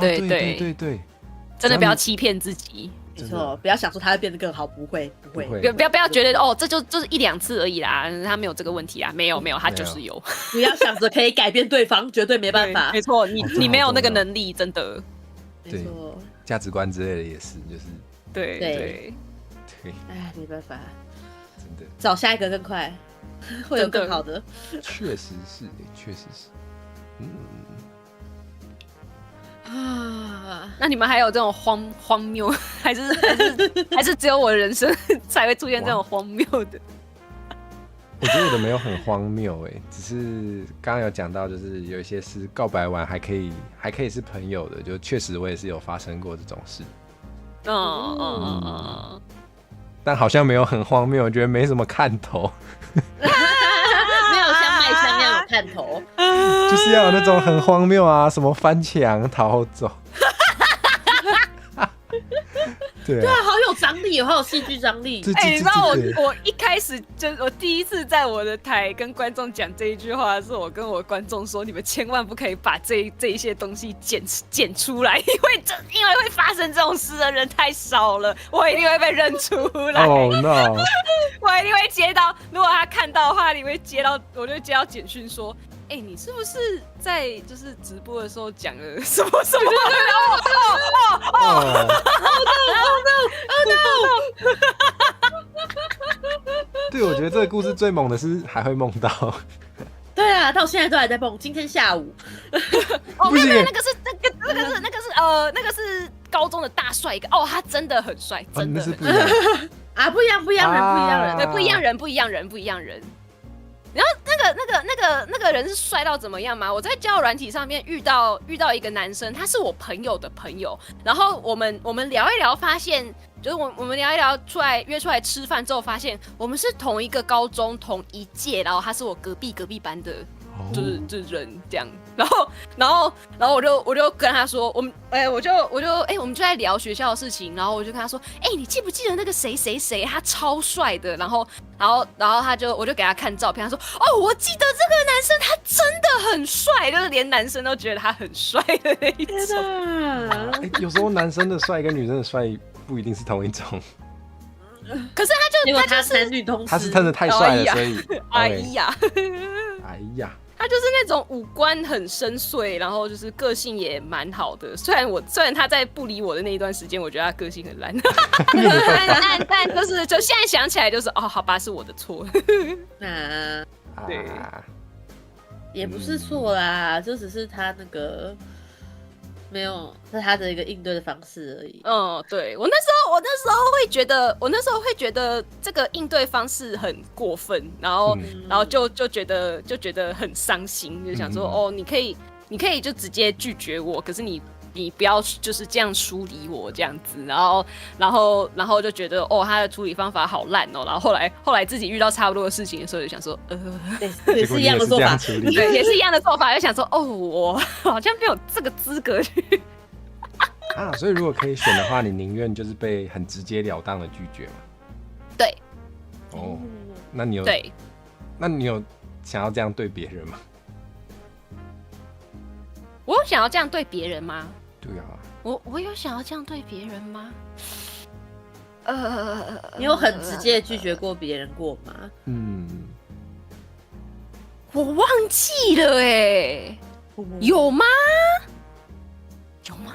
真的不要欺骗自己。没错，不要想说他会变得更好，不会。不要觉得这就是1-2次而已啦，他没有这个问题啦，没有，他就是有。不要想着可以改变对方，绝对没办法。没错，你没有那个能力，真的。没错，价值观之类的也是，就是对。没办法，真的找下一个更快，会有更好的。确实是。那你们还有这种荒谬，还是只有我人生才会出现这种荒谬的？我觉得我的没有很荒谬只是刚刚有讲到，就是有一些是告白完还可以是朋友的，就确实我也是有发生过这种事。但好像没有很荒谬，我觉得没什么看头。没有像麦香那样有看头，就是要有那种很荒谬什么翻墙逃走。对啊，好有张力，好有戏剧张力。你知道我一开始我第一次在我的台跟观众讲这一句话的时候，我跟我观众说，你们千万不可以把这一些东西剪出来，因为会发生这种事的人太少了，我一定会被认出来。Oh no！ 我一定会接到，如果他看到的话，我就会接到简讯说。你是不是在就是直播的时候讲了什么？对，我觉得这个故事最猛的是还会梦到。对啊，到现在都还在蹦。今天下午，哦，不行那个是高中的大帅哥哦，他真的很帅，真的那是很不一样的。啊，不一样人，对，不一样人。然后那个人是帅到怎么样吗？我在交友软体上面遇到一个男生，他是我朋友的朋友，然后我们聊一聊，发现就是我们聊一聊约出来吃饭之后，发现我们是同一个高中同一届，然后他是我隔壁班的。就是人这样，然后我就跟他说，我们就在聊学校的事情，然后我就跟他说，你记不记得那个谁谁谁，他超帅的，然后我就给他看照片，他说，哦，我记得这个男生他真的很帅，就是连男生都觉得他很帅的那一种。有时候男生的帅跟女生的帅不一定是同一种。可是他就是男女通吃，他是真的太帅了，所以哎呀。他就是那种五官很深邃，然后就是个性也蛮好的。虽然他在不理我的那一段时间，我觉得他个性很烂，但就现在想起来就是好吧，是我的错。对，也不是错啦，就只是他那个没有，是他的一个应对的方式而已。对，我那时候会觉得这个应对方式很过分，然后就觉得很伤心，就想说你可以就直接拒绝我，可是你不要就是这样疏离我这样子，然后就觉得他的处理方法好烂然后后来自己遇到差不多的事情的时候，就想说也是一样的做法，对，也是一样的做法，就想说我好像没有这个资格去。所以如果可以选的话，你宁愿就是被很直截了当的拒绝吗？对。那你有想要这样对别人吗？我有想要这样对别人吗？对啊。我有想要这样对别人吗？你有很直接拒绝过别人过吗？我忘记了有吗？有吗？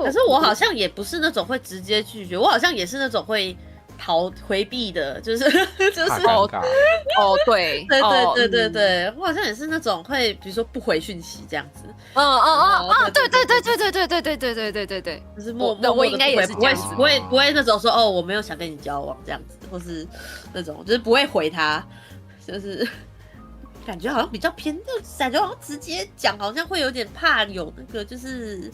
可是我好像也不是那种会直接拒绝，我好像也是那种会回避的，就是对，我好像也是那种会，比如说不回讯息这样子。对，就是我应该也是这样子，不会那种说我没有想跟你交往这样子，或是那种就是不会回他，就是感觉好像比较偏，感觉好像直接讲好像会有点怕有那个就是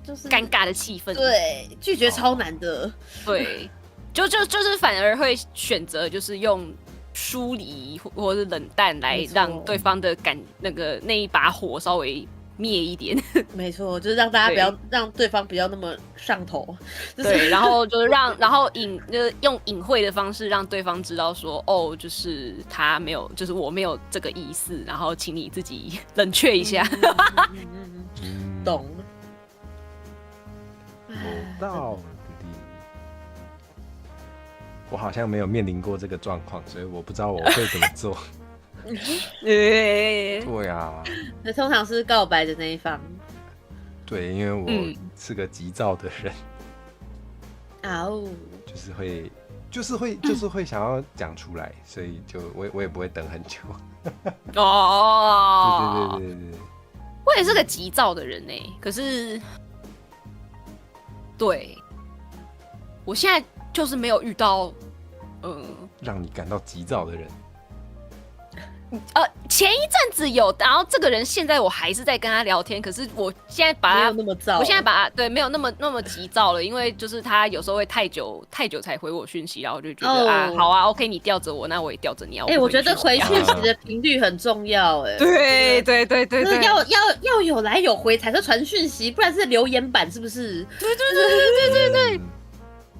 就是尴尬的气氛。对，拒绝超难的。对，就是反而会选择就是用疏离或是冷淡来让对方的那一把火稍微灭一点。没错，就是让大家不要让对方不要那么上头。对，然后就是就是用隐晦的方式让对方知道说就是他没有，就是我没有这个意思，然后请你自己冷却一下。懂。有道理。我好像没有面临过这个状况，所以我不知道我会怎么做。对啊，那通常是告白的那一方。对，因为我是个急躁的人。就是会想要讲出来，所以就我也不会等很久。对，我也是个急躁的人可是，对，我现在就是没有遇到，让你感到急躁的人。前一阵子有，然后这个人现在我还是在跟他聊天，可是我现在把他没有那么躁，我现在把他没有那么急躁了，因为就是他有时候会太久才回我讯息，然后我就觉得好啊 ，OK， 你吊着我，那我也吊着你啊。我觉得回讯息的频率很重要对，要有来有回才是传讯息，不然是留言板是不是？对。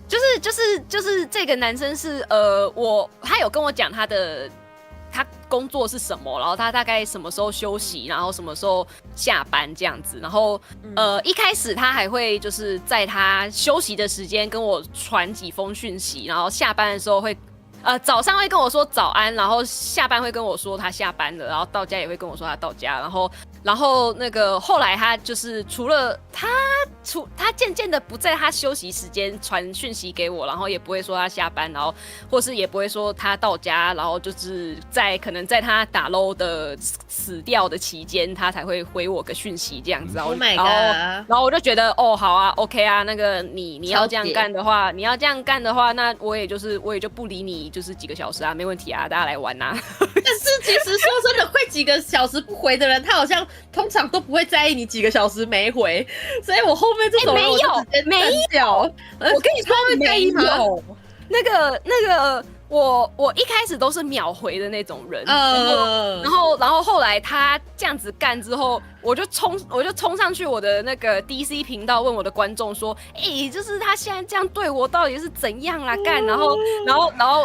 就是这个男生是他有跟我讲他工作是什么，然后他大概什么时候休息，然后什么时候下班这样子，然后一开始他还会就是在他休息的时间跟我传几封讯息，然后下班的时候会早上会跟我说早安，然后下班会跟我说他下班了，然后到家也会跟我说他到家，然后然后那个后来他就是除了他渐渐的不在他休息时间传讯息给我，然后也不会说他下班，然后或是也不会说他到家，然后就是可能在他打 LOL 的死掉的期间，他才会回我个讯息这样子。Oh my 然后我就觉得哦好啊 OK 啊，那个你要这样干的话，那我也就不理你就是几个小时啊，没问题啊，大家来玩啊。但是其实说真的，会几个小时不回的人，他好像通常都不会在意你几个小时没回，所以我后面这种人我就直接删掉。我跟你说没有，那个我一开始都是秒回的那种人，然后后来他这样子干之后，我就冲上去我的那个 DC 频道问我的观众说，就是他现在这样对我到底是怎样啦干，然后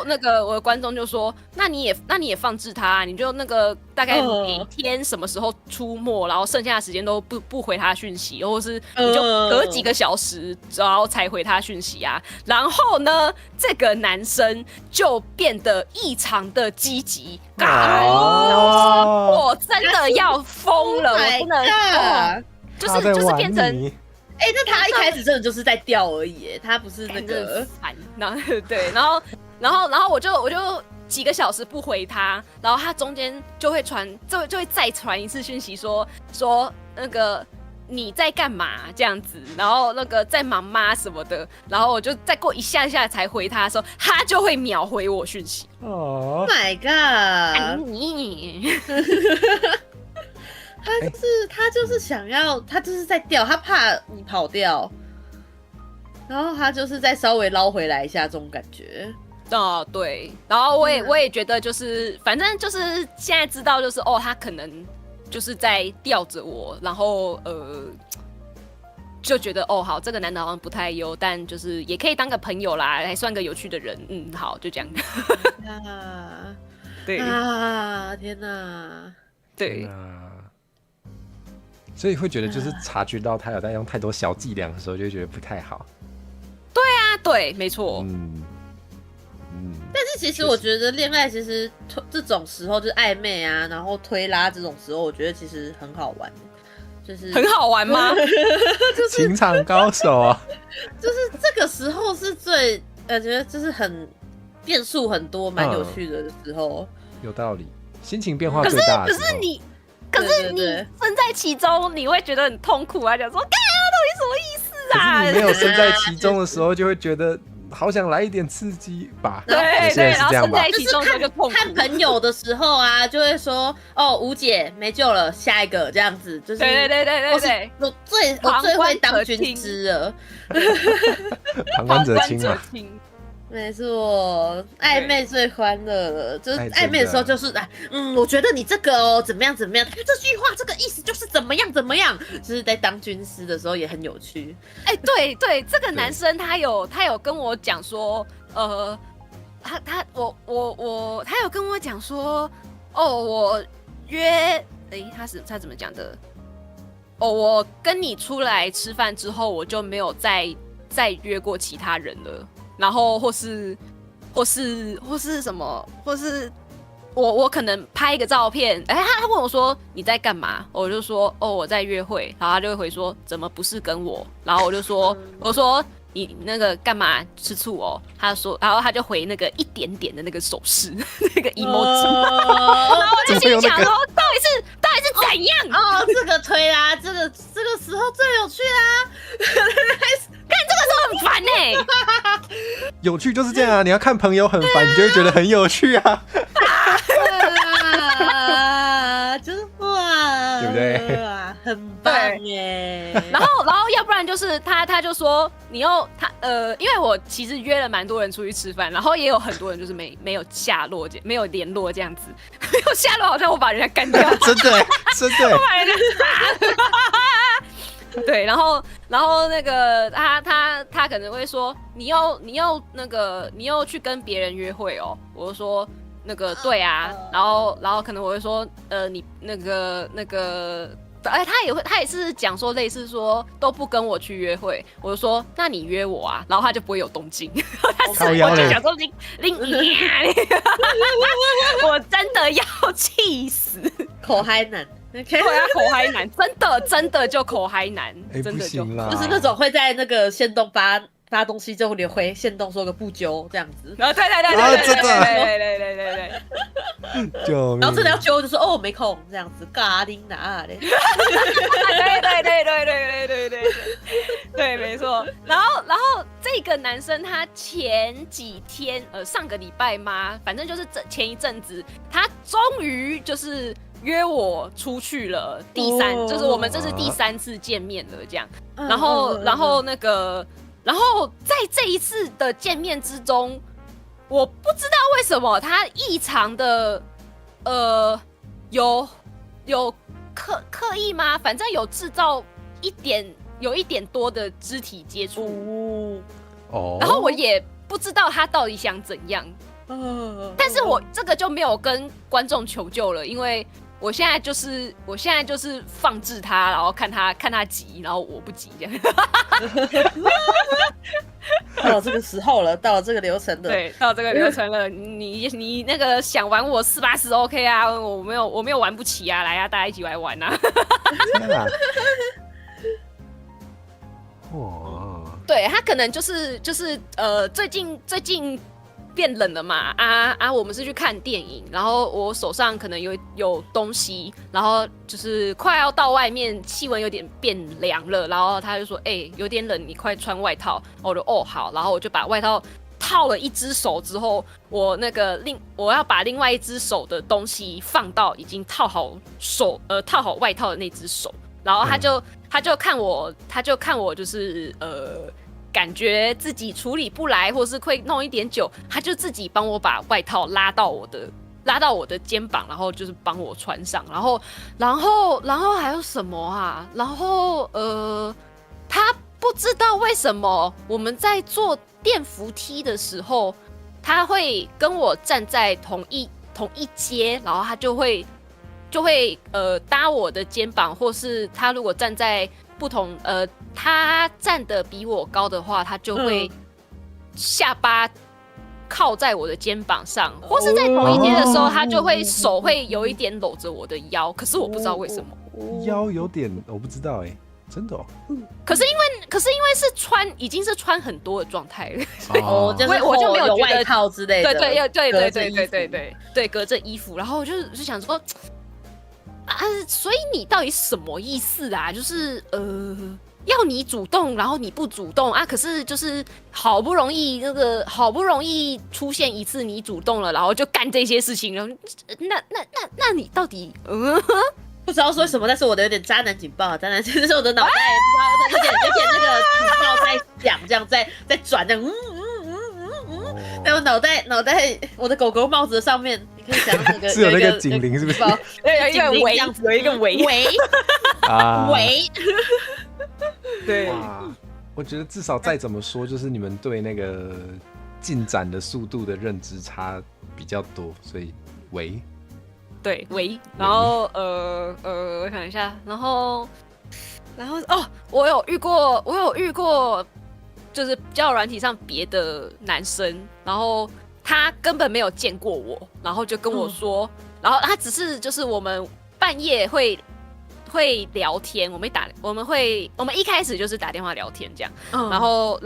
那个我的观众就说，那你也放置他，你就那个大概每天什么时候出没，然后剩下的时间都不回他讯息，或是你就隔几个小时然后才回他讯息啊，然后呢这个男生就变得异常的积极，我真的要疯了，我真的就是变成，那他一开始真的就是在钓而已，他不是那个，对，然后我就几个小时不回他，然后他中间就会就会再传一次讯息说那个。你在干嘛这样子，然后那个在忙吗什么的，然后我就再过一下下才回他的时候，他就会秒回我讯息。Oh my god！ 他就是想要，他就是在钓，他怕你跑掉，然后他就是再稍微捞回来一下这种感觉。对，然后我也觉得就是反正就是现在知道就是他可能。就是在吊着我，然后就觉得好，这个男的好像不太优，但就是也可以当个朋友啦，还算个有趣的人，好，就这样。对啊，天哪，对所以会觉得就是察觉到他有在用太多小伎俩的时候，就会觉得不太好。对啊，对，没错。但是其实我觉得恋爱其实这种时候就是暧昧啊，然后推拉这种时候，我觉得其实很好玩，就是很好玩吗？就是情场高手啊，就是这个时候是最觉得就是很变数很多，蛮有趣的时候。有道理，心情变化最大的时候。可是你身在其中，你会觉得很痛苦啊，讲说，到底什么意思啊？可是你没有身在其中的时候，就会觉得。好想来一点刺激吧，对，然后身在一起中就痛苦。看朋友的时候啊，就会说吴姐没救了，下一个这样子，就是对，我最会当军师了，旁观者清嘛。没错，暧昧最欢乐了，就是暧昧的时候就是我觉得你这个怎么样怎么样，这句话这个意思就是怎么样怎么样，就是在当军师的时候也很有趣。对，这个男生他有跟我讲说，他有跟我讲说，我约，他怎么讲的？我跟你出来吃饭之后，我就没有再约过其他人了。然后或是什么，或是我可能拍一个照片，他问我说你在干嘛？我就说我在约会，然后他就会回说怎么不是跟我？然后我说你那个干嘛吃醋哦？他说，然后他就回那个一点点的那个手势，那个 emoji，然后我就心想说到底是怎样？这个推啦，这个时候最有趣啦，看这个时候很烦有趣就是这样啊！你要看朋友很烦，你就会觉得很有趣啊。就是哇，对不对？很棒耶。然后要不然就是他就说你因为我其实约了蛮多人出去吃饭，然后也有很多人就是没有下落，没有联络这样子，没有下落，好像我把人家干掉，真的，我把人家杀。对，然后那个他可能会说你又去跟别人约会哦，我就说那个对啊，然后可能我会说你那个。他也是讲说类似说都不跟我去约会，我就说那你约我啊，然后他就不会有动静。我就想说我真的要气死，口嗨男。对啊，口嗨男，真的就口嗨男，真的不行啦，就是那种会在那个限动发东西之后，你会限动说个不揪这样子。然后对，救命！然后真的要揪就说哦没空这样子，嘎丁哪嘞？对，没错。然后这个男生他前几天上个礼拜嘛，反正就是前一阵子，他终于就是约我出去了，就是我们这是第3次见面了这样。然后在这一次的见面之中，我不知道为什么他异常的有刻意吗？反正有制造有一点多的肢体接触。然后我也不知道他到底想怎样。但是我这个就没有跟观众求救了，因为我现在就是放置他，然后看他急，然后我不急这样。到了这个时候了，到了这个流程了。对，到这个流程了。你那个想玩我480 OK 啊，我没有玩不起啊，来啊，大家一起来玩啊。哇，对他可能就是最近变冷了嘛，我们是去看电影，然后我手上可能有东西，然后就是快要到外面，气温有点变凉了，然后他就说有点冷，你快穿外套。我就好，然后我就把外套套了一只手之后，我要把另外一只手的东西放到已经套好外套的那只手，然后他就看我就是感觉自己处理不来，或是会弄一点久，他就自己帮我把外套拉到我的肩膀，然后就是帮我穿上，然后还有什么啊？然后他不知道为什么我们在坐电扶梯的时候，他会跟我站在同一阶，然后他就会搭我的肩膀，或是他如果站在不同他站得比我高的话，他就会下巴靠在我的肩膀上，或是在同一阶的时候，他就会手会有一点搂着我的腰，可是我不知道为什么腰有点我不知道真的可是因为已经是穿很多的状态了，就是我就没有觉得外套之类的，对，隔着衣服，然后我就想说。所以你到底什么意思啊？就是要你主动，然后你不主动啊？可是就是好不容易出现一次你主动了，然后就干这些事情，然后那你到底不知道说什么，但是我的有点渣男警报，渣男就是我的脑袋不知道有点那个警报在响，这样在转，这样在我脑袋我的狗狗帽子的上面。是有那个警铃是不是？有一个围对，我觉得至少再怎么说，就是你们对那个进展的速度的认知差比较多，所以围。然后我想一下，然后我有遇过，就是交友软体上别的男生，然后。他根本没有见过我，然后就跟我说，然后他只是就是我们半夜会聊天，我们一开始就是打电话聊天这样，然后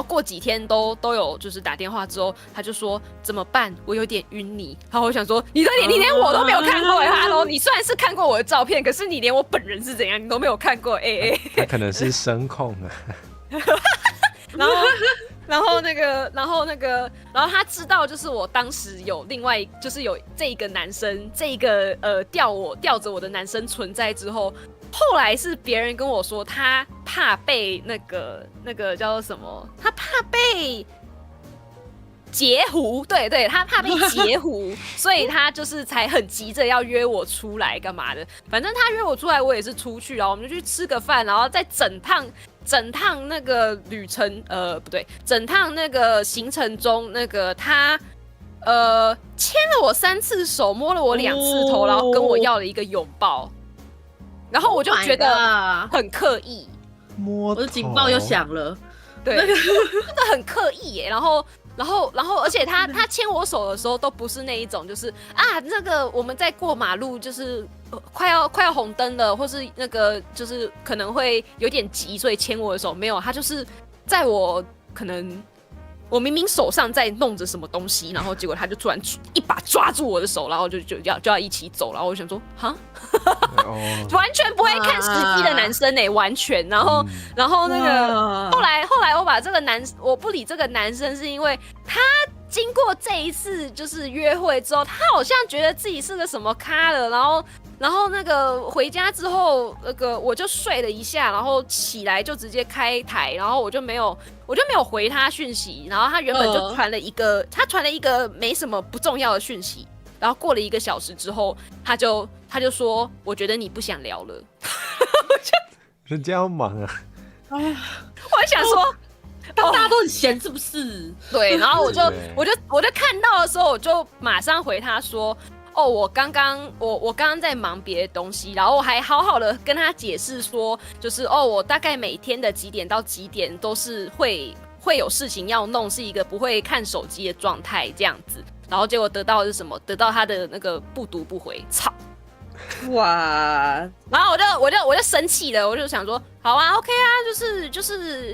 过几天都有就是打电话之后，他就说怎么办？我有点晕你。然后我想说，你连我都没有看过，Hello，你虽然是看过我的照片，可是你连我本人是怎样你都没有看过，他可能是声控啊。然后他知道就是我当时有另外就是有这个男生，这个吊着我的男生存在之后，后来是别人跟我说他怕被那个叫做什么，他怕被截胡，对，他怕被截胡，所以他就是才很急着要约我出来干嘛的。反正他约我出来，我也是出去，然后我们就去吃个饭，然后在整趟那个旅程，不对，整趟那个行程中，那个他牵了我3次手，摸了我2次头，然后跟我要了一个拥抱，然后我就觉得很刻意，摸头，我的警报又响了，对，真的很刻意耶，然后，而且他牵我手的时候都不是那一种，就是那个我们在过马路，就是快要红灯了，或是那个就是可能会有点急，所以牵我的手。没有，他就是在我可能我明明手上在弄着什么东西，然后结果他就突然一把抓住我的手，然后就要一起走，然后我就想说哈，完全不会看时机的男生完全。然后那个后来我把这个我不理这个男生，是因为他经过这一次就是约会之后，他好像觉得自己是个什么咖了，然后那个回家之后，那个我就睡了一下，然后起来就直接开台，然后我就没有回他讯息，然后他原本就传了一个没什么不重要的讯息，然后过了1个小时之后，他就说我觉得你不想聊了，人家要忙啊，哎呀，我想说。大家都很闲是不是？对，然后我就看到的时候，我就马上回他说。我刚刚在忙别的东西，然后我还好好的跟他解释说，就是我大概每天的几点到几点都是会有事情要弄，是一个不会看手机的状态这样子。然后结果得到的是什么？得到他的那个不读不回，操！哇！然后我就生气了，我就想说，好啊 ，OK 啊，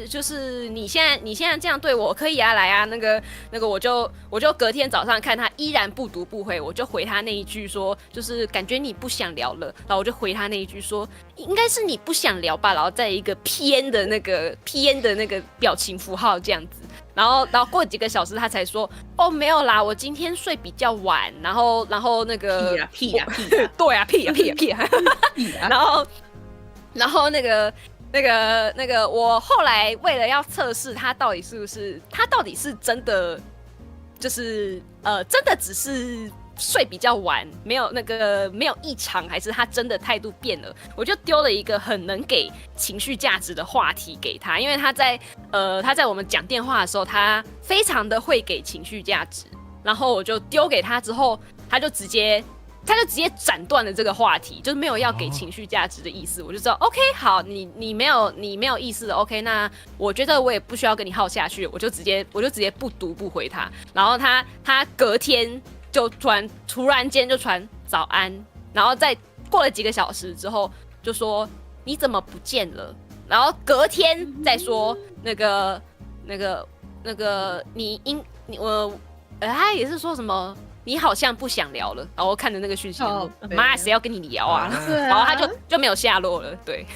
就是你现在这样对我可以啊，来啊，那个我就隔天早上看他依然不读不回，我就回他那一句说，就是感觉你不想聊了，然后我就回他那一句说，应该是你不想聊吧，然后再一个偏的那个表情符号这样子。然后过几个小时他才说，没有啦，我今天睡比较晚，然后那个屁呀，对啊，屁呀，然后那个我后来为了要测试他到底是真的就是真的只是睡比较晚，没有异常，还是他真的态度变了？我就丢了一个很能给情绪价值的话题给他，因为他在我们讲电话的时候，他非常的会给情绪价值。然后我就丢给他之后，他就直接斩断了这个话题，就是没有要给情绪价值的意思。我就知道 ，OK， 好，你没有意思的 ，OK， 那我觉得我也不需要跟你耗下去，我就直接不读不回他。然后他隔天就突然间就传早安，然后再过了几个小时之后就说你怎么不见了？然后隔天再说那个他也是说什么你好像不想聊了，然后看着那个讯息，妈，谁要跟你聊啊？然后他就没有下落了，对。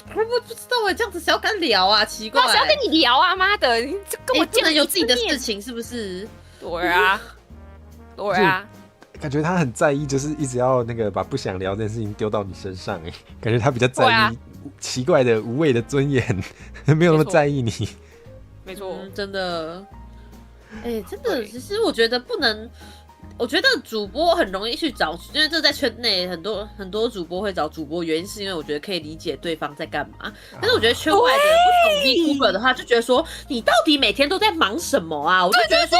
我不知道我这样子谁要跟他聊啊？奇怪，谁要跟你聊啊？妈的，你跟我见有自己的事情是不是？对啊，感觉他很在意，就是一直要那个把不想聊这件事情丢到你身上，感觉他比较在意奇怪的无谓的尊严，没有那么在意你。没错，真的，真的，其实我觉得不能。我觉得主播很容易去找，因为这在圈内很多主播会找主播，原因是因为我觉得可以理解对方在干嘛。但是我觉得圈外的不懂 VTuber 的话，就觉得说你到底每天都在忙什么啊？我就觉得说，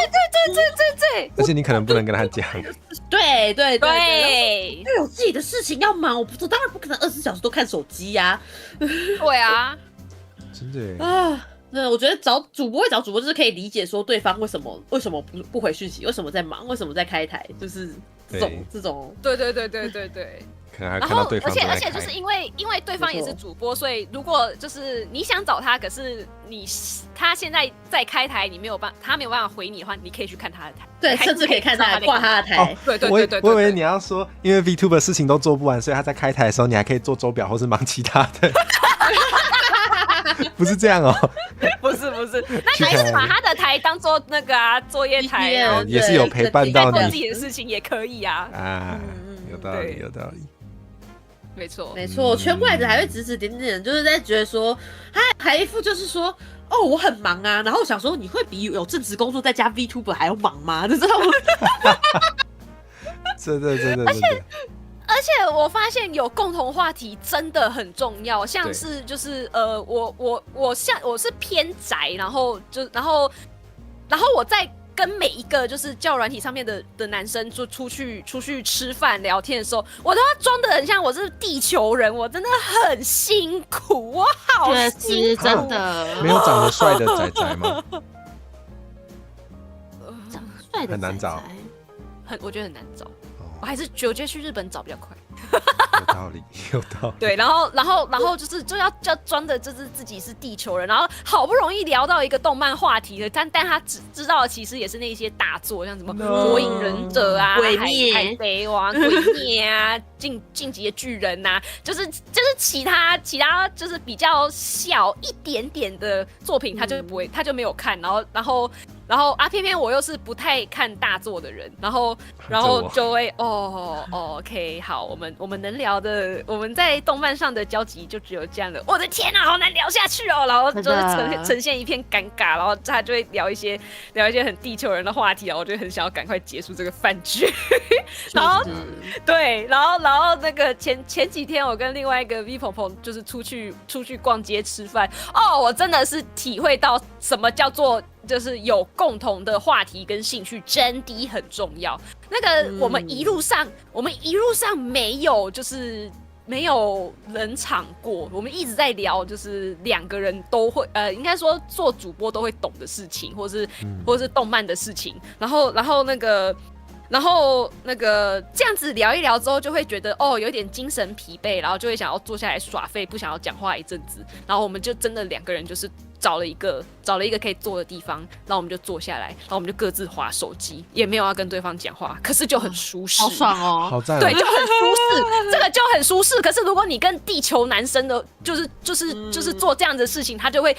对，而且你可能不能跟他讲。对，他有自己的事情要忙，我当然不可能24小时都看手机呀。对啊，真的啊。对，我觉得找主播就是可以理解说对方为什么不回讯息，为什么在忙，为什么在开台，就是这种。对。可能还看到对方都在开。而且就是因为对方也是主播，所以如果就是你想找他，可是他现在在开台，他没有办法回你的话，你可以去看他的台。对，甚至可以看他挂他的台。对。我以为你要说，因为 VTuber 事情都做不完，所以他在开台的时候，你还可以做周表或是忙其他的。不是这样哦，不是，那你是把他的台当做那个作业台，也是有陪伴到你做自己的事情也可以啊。有道理，没错，圈外的还会指指点点，就是在觉得说，还一副就是说，我很忙啊，然后想说你会比有正职工作在家 VTuber 还要忙吗？就知道吗？真的。而且我发现有共同话题真的很重要，像是就是我是偏宅，然后我在跟每一个就是交友软体上面的男生就出去吃饭聊天的时候，我都要装得很像我是地球人，我真的很辛苦，我好辛苦，真的没有长得帅的仔仔吗？长得帅的很难找，我觉得很难找。我还是觉得去日本找比较快。有道理，有道理。对，然后就要装的就是自己是地球人，然后好不容易聊到一个动漫话题了，但他只知道的其实也是那些大作，像什么火影忍者啊、鬼灭海贼王、鬼灭啊、进击的巨人啊，就是其他就是比较小一点点的作品，他就不会，他就没有看，然后啊，偏偏我又是不太看大作的人，然后就会OK， 好，我们能聊的，我们在动漫上的交集就只有这样的。我的天啊，好难聊下去哦，然后就是呈现一片尴尬，然后他就会聊一些很地球人的话题，然后我就很想要赶快结束这个饭局。然后对，然后那个前几天我跟另外一个 V 鹏鹏就是出去逛街吃饭，我真的是体会到什么叫做就是有共同的话题跟兴趣，真的很重要。那个我们一路上没有就是没有冷场过，我们一直在聊，就是两个人都会应该说做主播都会懂的事情，或是动漫的事情，然后那个这样子聊一聊之后，就会觉得有点精神疲惫，然后就会想要坐下来耍废，不想要讲话一阵子，然后我们就真的两个人就是找了一个可以坐的地方，然后我们就坐下来，然后我们就各自滑手机，也没有要跟对方讲话，可是就很舒适，好爽哦，好赞，对，就很舒适，这个就很舒适。可是如果你跟地球男生的，就是做这样的事情，他就会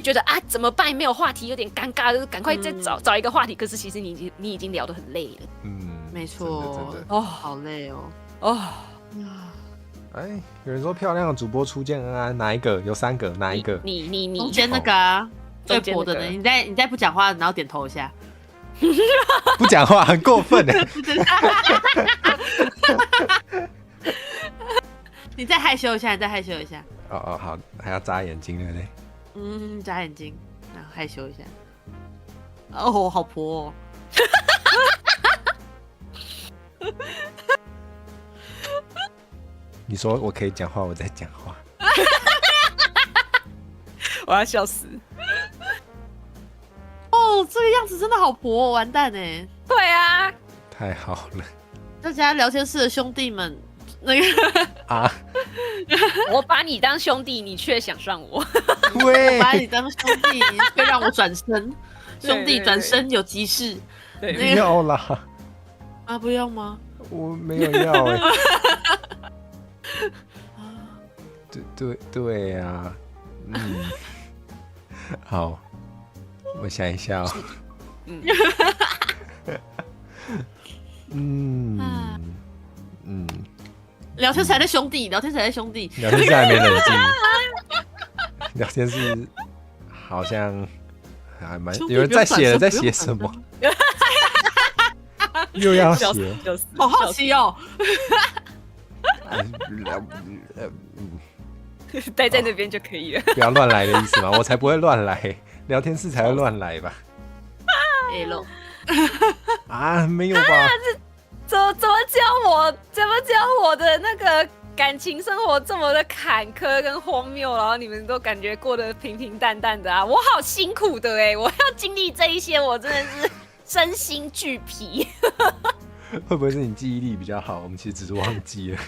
觉得啊怎么办？没有话题，有点尴尬，就是赶快再找一个话题。可是其实你已经聊得很累了。没错，真的好累哦。哎，有人说漂亮的主播初见恩安，哪一个？有3个，哪一个？你中间那个啊，最婆的呢？你再不讲话，然后点头一下。不讲话很过分哎！你再害羞一下，好，还要眨眼睛对不对？眨眼睛，然后害羞一下。好婆哦。你说我可以讲话，我在讲话。我要笑死。这个样子真的好婆哦，完蛋哎！对啊，太好了。大家聊天室的兄弟们，那个啊，我把你当兄弟，你却想上我。喂，我把你当兄弟，却让我转身。兄弟转身有急事。不要啦。啊，不要吗？我没有要哎。对啊，好，我想一下哦。聊天才的兄弟，聊天室还没冷静。聊天室好像还蛮有人在写了，在写什么？又要写，好好奇哦。待在那边就可以了。不要乱来的意思吗？我才不会乱来，聊天室才会乱来吧？啊，没有吧？怎么教我的那个感情生活这么的坎坷跟荒谬，然后你们都感觉过得平平淡淡的啊？我好辛苦的哎，我要经历这一些，我真的是身心俱疲。会不会是你记忆力比较好？我们其实只是忘记了。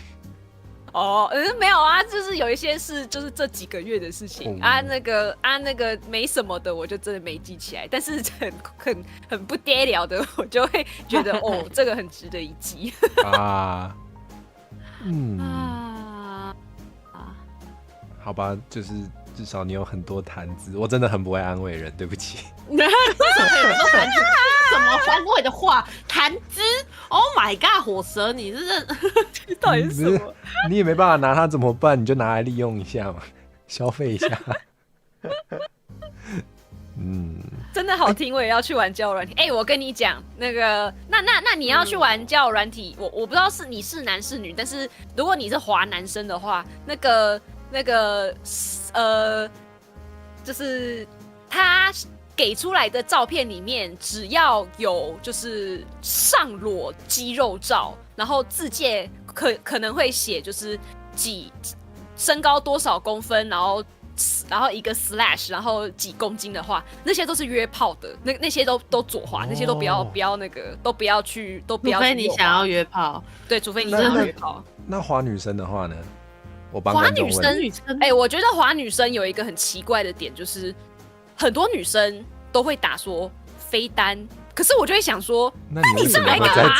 没有啊，就是有一些是就是这几个月的事情那个没什么的，我就真的没记起来。但是很不爹聊的，我就会觉得这个很值得一记。好吧，就是至少你有很多谈资，我真的很不会安慰人，对不起。什么反悔的话？谈资 ？Oh my god！ 火蛇，你这到底是什么？你也没办法拿它怎么办？你就拿来利用一下嘛，消费一下。真的好听，我也要去玩交友软体。我跟你讲，那个，那你要去玩交友软体，我不知道你是男是女，但是如果你是滑男生的话，那个就是他给出来的照片里面，只要有就是上裸肌肉照，然后自介可能会写就是身高多少公分，然后然后一个 slash， 然后几公斤的话，那些都是约炮的，那些都左滑，那些都不要那个，都不要去，都不要。除非你想要约炮，对，除非你想要约炮。那滑女生的话呢？我帮滑女生，我觉得滑女生有一个很奇怪的点，就是很多女生都会打说非单，可是我就会想说，那你上来干嘛？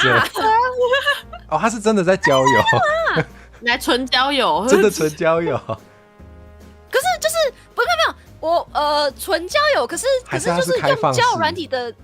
哦，他是真的在交友，来纯交友，真的纯交友。可是就是没有我纯交友，可是就是用交友软体的。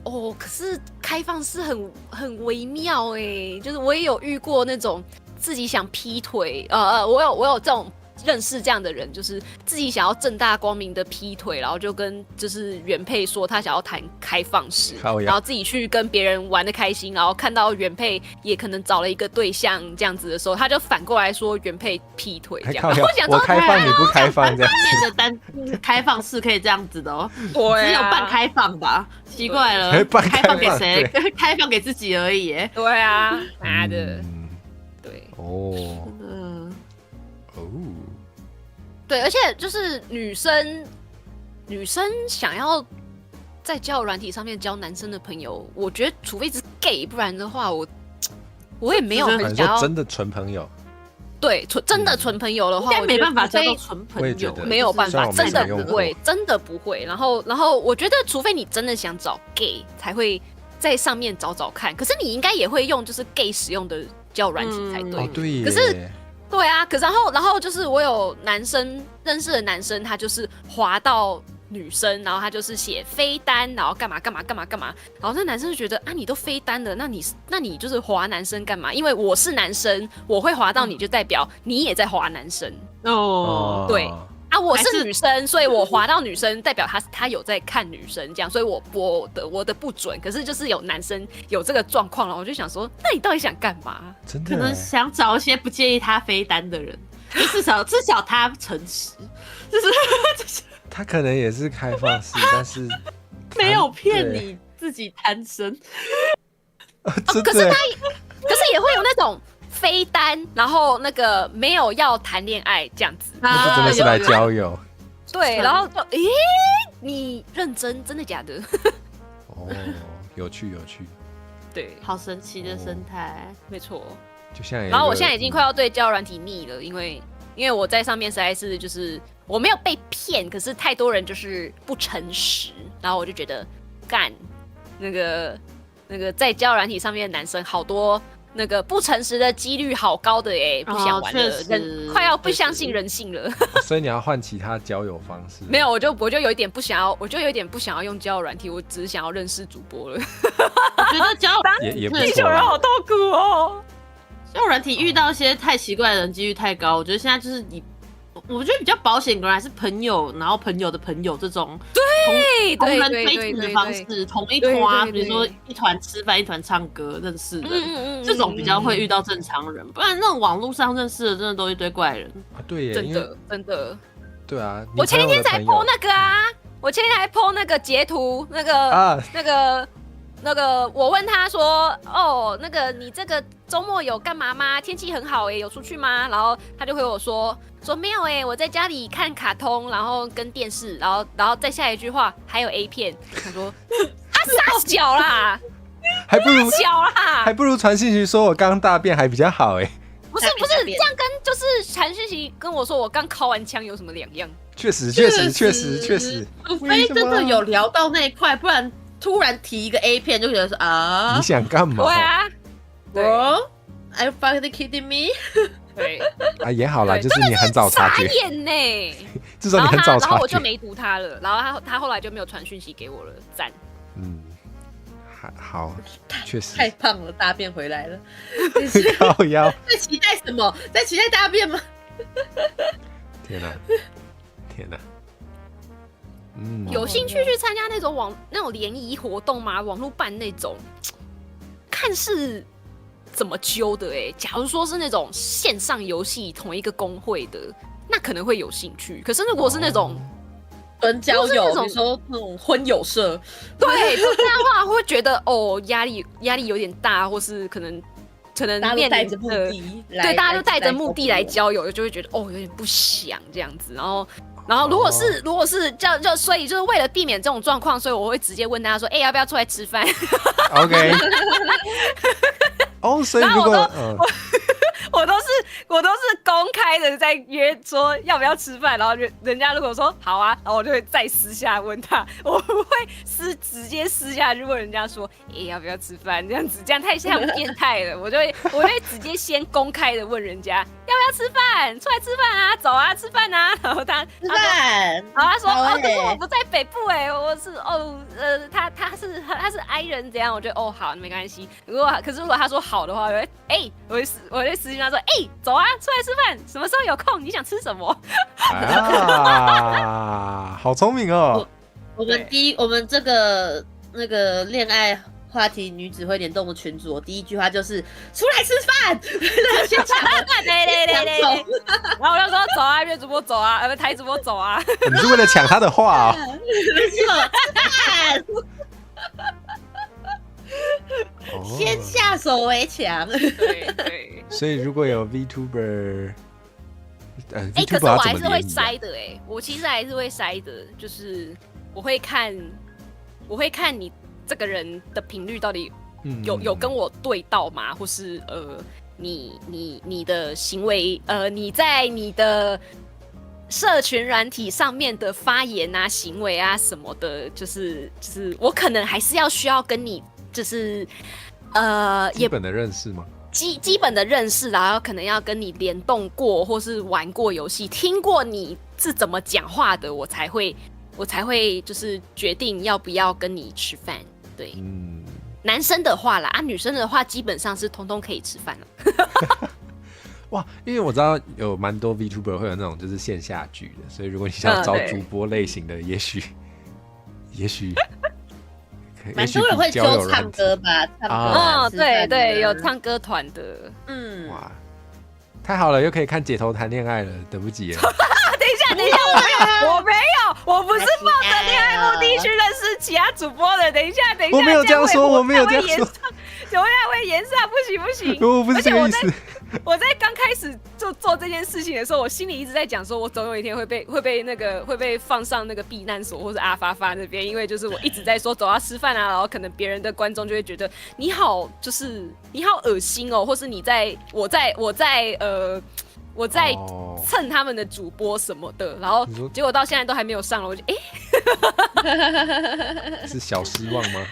哦，可是开放式很微妙哎，就是我也有遇过那种自己想劈腿，我有这种认识这样的人，就是自己想要正大光明的劈腿，然后就跟就是原配说他想要谈开放式，然后自己去跟别人玩的开心，然后看到原配也可能找了一个对象这样子的时候，他就反过来说原配劈腿这样。我开放你不开放这样子的单开放式可以这样子的哦，对，只有半开放吧？奇怪了，开放给谁？开放给自己而已耶。对啊，妈的，对哦。对，而且就是女生想要在交友软体上面交男生的朋友，我觉得除非是 gay， 不然的话我也没有很想要真的纯朋友。对，真的纯朋友的话，应该没办法交到纯朋友，没有办法，真的不会，真的不会。然后我觉得，除非你真的想找 gay， 才会在上面找看。可是你应该也会用就是 gay 使用的交友软体才对。对耶。可是。对啊，可是然后就是我有认识的男生，他就是滑到女生，然后他就是写非单，然后干嘛，然后那男生就觉得啊，你都非单了，那你就是滑男生干嘛？因为我是男生，我会滑到你就代表你也在滑男生哦，对。啊，我是女生，所以我滑到女生，代表他有在看女生这样，所以我的不准。可是就是有男生有这个状况了，我就想说，那你到底想干嘛？真的可能想找一些不介意他非单的人，至少他诚实，就是他可能也是开放式，但是没有骗你自己单身。可是也会有那种。非单，然后那个没有要谈恋爱这样子，那真的是来交友。对，然后就你认真，真的假的？哦，有趣。对，好神奇的生态，没错。就像，然后我现在已经快要对交友软体腻了，因为我在上面实在是就是我没有被骗，可是太多人就是不诚实，然后我就觉得干那个在交友软体上面的男生好多。那个不诚实的几率好高的耶，不想玩了，快要不相信人性了。所以你要换其他交友方式？没有，我就有一点不想要，用交友软体，我只是想要认识主播了。我觉得交友也不地球人好痛苦哦。交友软体遇到一些太奇怪的人几率太高，我觉得现在就是你。我觉得比较保险，可能还是朋友，然后朋友的朋友这种同人推荐的方式，同一团，比如说一团吃饭，一团唱歌，认识人，这种比较会遇到正常人，不然那种网络上认识的，真的都一堆怪人啊！对耶，真的，对啊，我前一天才 po 那个啊，我前一天还 po 那个截图，那个，我问他说，哦，那个你这个周末有干嘛吗？天气很好有出去吗？然后他就回我说没有我在家里看卡通，然后跟电视，然后再下一句话还有 A 片，他说傻小啦，还不如小啦，还不如传讯息说我刚大便还比较好不是这样跟就是传讯息跟我说我刚敲完枪有什么两样？确实，除非真的有聊到那一块，不然。突然提一个 A 片，就觉得说啊，你想干嘛？对啊，Bro, are you fucking kidding me？ 对啊，也好啦，就是你很早察觉，傻眼呢。至少你很早察觉。然后我就没读他了，然后他后来就没有传讯息给我了，赞。好，确实太胖了，大便回来了。靠腰。在期待什么？在期待大便吗？天哪！有兴趣去参加那种联谊活动吗？网络办那种，看是怎么揪的假如说是那种线上游戏同一个公会的，那可能会有兴趣。可是如果是那种纯交友，你说那种婚友社，对，这样的话会觉得压力有点大，或是可能可能大家都面临带着目的来，对，大家都带着目的来交交友，就会觉得有点不想这样子。然后如果是所以就是为了避免这种状况，所以我会直接问大家说，要不要出来吃饭 OK 所以如果我都是公开的在约说要不要吃饭，然后人家如果说好啊，然后我就会再私下问他，我不会直接私下去问人家说，要不要吃饭这样子，这样太像变态了。我就会直接先公开的问人家要不要吃饭，出来吃饭啊，走啊，吃饭啊。然后他吃饭，然后他说可是好我不在北部我是他是 I 人怎样，我觉得好没关系。可是如果他说好的话，我会私信他说走啊，出来吃饭，什么时候有空？你想吃什么？好聪明哦！我们这个那个恋爱话题女子会联动的群组，第一句话就是出来吃饭，先抢饭，对。然后我就说走啊，约主播走啊，台主播走啊。你是为了抢他的话没错，吃饭，先下手为强。对。所以如果有 VTuber，可是我还是会筛的我其实还是会筛的，就是我会看你这个人的频率到底有跟我对到吗？或是你的行为你在你的社群软体上面的发言啊、行为啊什么的，就是我可能还是需要跟你就是基本的认识吗？基本的认识，然后可能要跟你联动过，或是玩过游戏，听过你是怎么讲话的，我才会就是决定要不要跟你吃饭。对，男生的话啦，女生的话基本上是通通可以吃饭了。哇，因为我知道有蛮多 VTuber 会有那种就是线下剧的，所以如果你想找主播类型的，也许蛮多人会揪唱歌吧，唱歌对，有唱歌团的，哇，太好了，又可以看姐头谈恋爱了，等不及了。等一下，我不是抱着恋爱目的去认识其他主播的。等一下，我没有这样说，我没有这样说，我会延上，不行，我不是这个意思。我在刚开始做这件事情的时候，我心里一直在讲说，我总有一天会被放上那个避难所或是阿发发那边，因为就是我一直在说走啊吃饭啊，然后可能别人的观众就会觉得你好恶心哦，或是我在蹭他们的主播什么的，然后结果到现在都还没有上了，我就是小失望吗？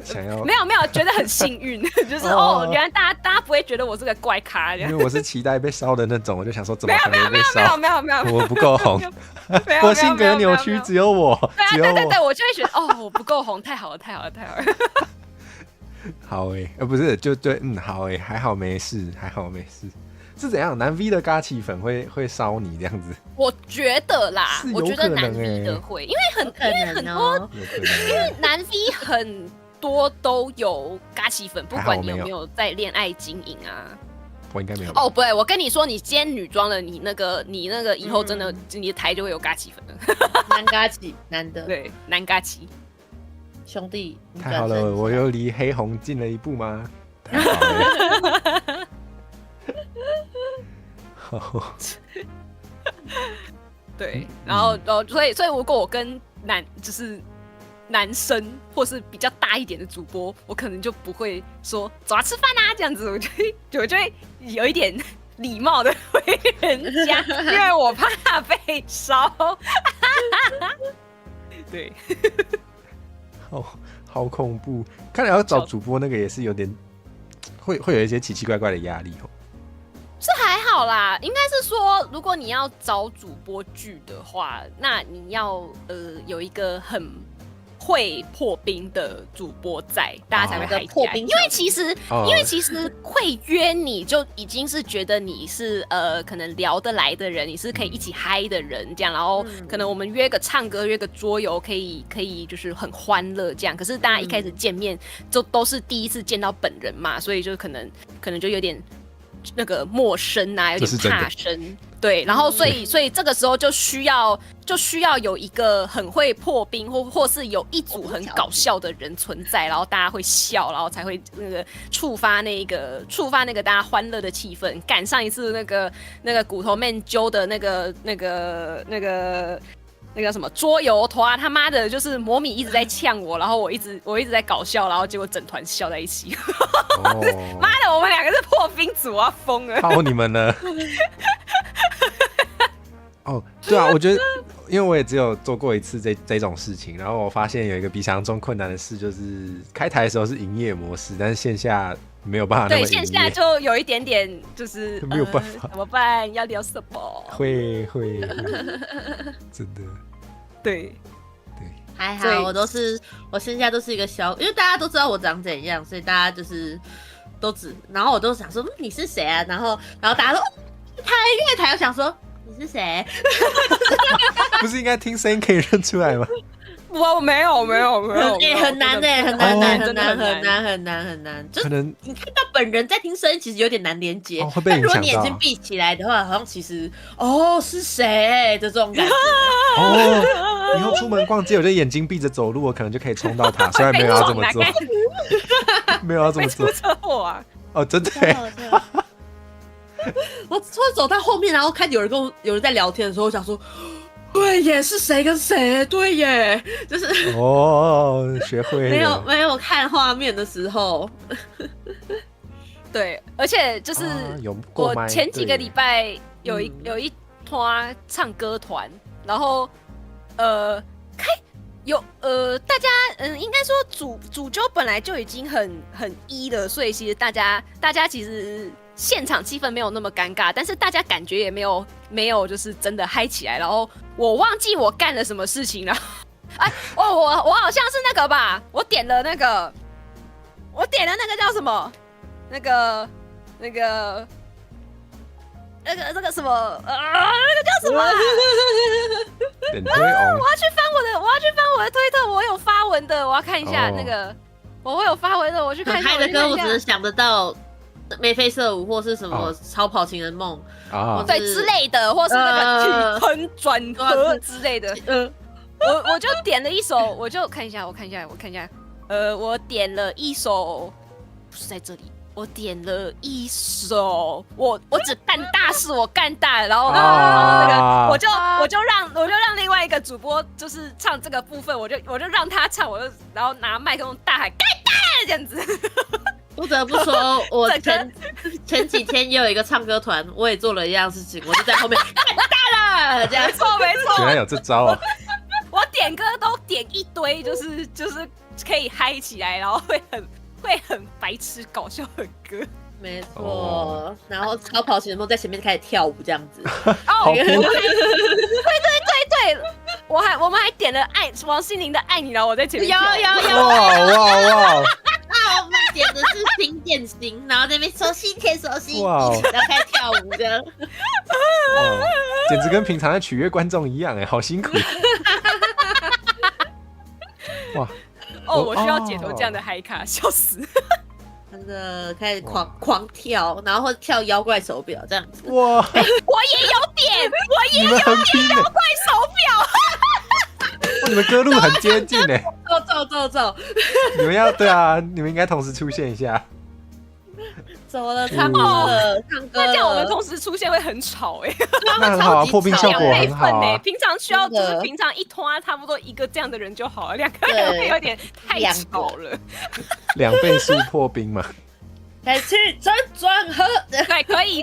想要没有觉得很幸运，就是原来大家不会觉得我是个怪咖，因为我是期待被烧的那种，我就想说怎么可能被烧？没有，我不够红，我性格扭曲，只有我。对，我就会觉得我不够红，太好了。好不是就对，好还好没事。是怎样？男 V 的嘎起粉会烧你这样子？我觉得啦，我觉得男 V 的会，因为很多，因为男 V 很多都有嘎起粉，不管你有没有在恋爱经营啊。我应该没有。不对，我跟你说，你今天女装了，你那个以后真的你的台就会有嘎起粉了。男嘎起，男的，对，男嘎起。兄弟，太好了，我又离黑红近了一步吗？太好了。对，然后所以如果我跟就是男生或是比较大一点的主播，我可能就不会说走啊吃饭啊这样子，我就会有一点礼貌的回人家，因为我怕被烧。对，好恐怖！看来要找主播那个也是有点会有一些奇奇怪怪的压力哦。是还好啦，应该是说，如果你要找主播剧的话，那你要有一个很会破冰的主播在，大家才会嗨起来。因为其实会约你就已经是觉得你是可能聊得来的人，你是可以一起嗨的人这样，然后可能我们约个唱歌，约个桌游，可以就是很欢乐这样。可是大家一开始见面就都是第一次见到本人嘛，所以就可能就有点那个陌生啊，有点怕生。对，然后所以这个时候就需要有一个很会破冰，或是有一组很搞笑的人存在，然后大家会笑，然后才会那个触发那个大家欢乐的气氛。赶上一次那个骨头妹揪的那个叫什么桌游团，他妈的，就是魔米一直在呛我，然后我一直在搞笑，然后结果整团笑在一起。妈的，我们两个是破冰组啊，疯了！靠你们了！哦，对啊，我觉得，因为我也只有做过一次这种事情，然后我发现有一个比想象中困难的事，就是开台的时候是营业模式，但是线下没有办法那么营业。对，线下就有一点点就是没有办法，怎么办？要聊什么？会，真的。对，还好我线下都是一个因为大家都知道我长怎样，所以大家就是然后我都想说你是谁啊？然后大家说月台，我想说你是谁？不是应该听声音可以认出来吗？我没有，很难很难，就可能你看到本人在听声音，其实有点难连接。会被影响到。但如果你眼睛闭起来的话，好像其实是谁的这种感觉。以后出门逛街，我就眼睛闭着走路，我可能就可以冲到他，虽然没有要这么做，没有要这么做。出车祸啊！哦，真的。我突然走到后面，然后看有人在聊天的时候，我想说。对耶，是谁跟谁？对耶，就是学会了没有看画面的时候，对，而且就是我前几个礼拜有一团唱歌团，然后大家应该说主揪本来就已经很了，所以其实大家其实现场气氛没有那么尴尬，但是大家感觉也没有就是真的嗨起来。然后我忘记我干了什么事情了，我好像是那个吧，我点了那个叫什么，那个什么那个叫什么、啊？我要去翻我的推特，我有发文的，我要看一下那个，我有发文的，我去看一下。嗨的歌我只是想得到眉飞色舞或是什么超跑情人梦对之类的，或是那个曲盆转合之类的。我就点了一首，我就看一下，我点了一首，不是在这里。我点了一首，我只干大事，我干大了，然后那个我就让另外一个主播就是唱这个部分，我就让他唱，然后拿麦克风大喊干大了这样子。不得不说，我前几天也有一个唱歌团，我也做了一样事情，我就在后面干大了，这样。没错，原来有这招啊！我点歌都点一堆，就是可以嗨起来，然后会很白痴搞笑的歌，没错。然后超跑情人梦在前面开始跳舞这样子。对，我们还点了王心凌的《爱你》，然后我在前面跳。有。哇！我们点的是新电心，然后在那边手心贴手心，然后开始跳舞的。简直跟平常的取悦观众一样好辛苦。哇！我需要解脱这样的嗨卡，笑死！真的开始狂跳，然后或者跳妖怪手表这样子。哇！我也有点妖怪手表。你们歌路很接近哎！走！你们要对啊，你们应该同时出现一下。走了，唱歌了。那这样我们同时出现会很吵哎。那很好啊，破冰效果很好啊。平常需要就是平常一团差不多一个这样的人就好了，两个人会有点太吵了。2倍速破冰嘛。起承转合，对，可以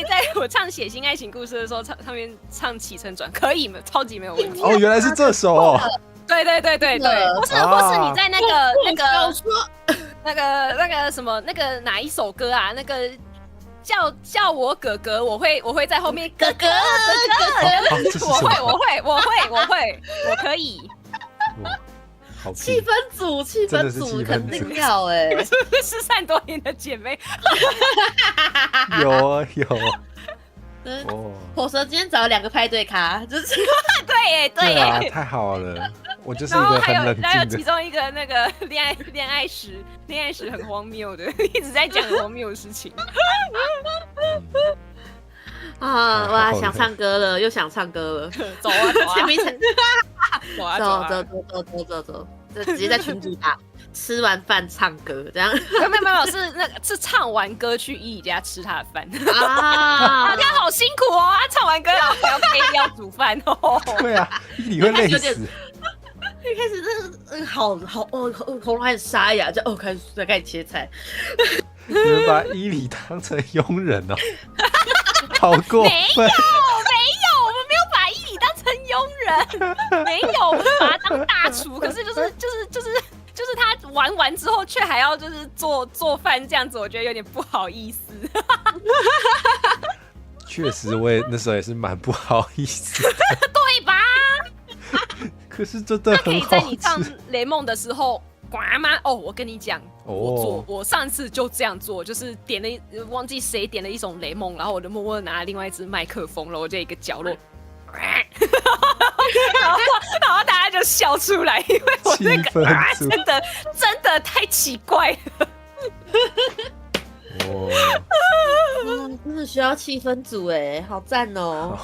在我唱血腥爱情故事的时候上面唱起承转，可以超级没有问题。原来是这首哦。对，或是你在那个什么那个哪一首歌啊？那个叫我哥哥，我会在后面哥哥，我可以。气氛组肯定要失散多年的姐妹。有。火蛇今天找了2个派对咖，就是对啊，太好了。我就是一然后个很冷还有静的。其中一个那个恋爱史很荒谬的，一直在讲很荒谬的事情。啊！哇，想唱歌了，又想唱歌了。走啊走啊前面走啊走，就直接在群组打，吃完饭唱歌这样。没有，是唱完歌去伊里家吃他的饭。啊，他好辛苦哦，他唱完歌要煮饭哦。对啊，你会累死。一开始那个好哦，喉咙还很沙哑，就开始切菜。你们把伊里当成佣人哦，好过分！没有，我们没有把伊里当成佣人，没有，我们把他当大厨。可是就是他玩完之后，却还要就是做饭这样子，我觉得有点不好意思。确实，我也那时候也是蛮不好意思的，对吧？可是真的他可以很好在你唱吃。雷梦的时候。呱吗？哦，我跟你讲，哦我上次就这样做，就是忘记谁点了一首雷梦，然后我就默默拿另外一支麦克风，然后我就一个角落，然后大家就笑出来，因为我那气个氛组真的太奇怪了。真的需要气氛组哎，好赞哦！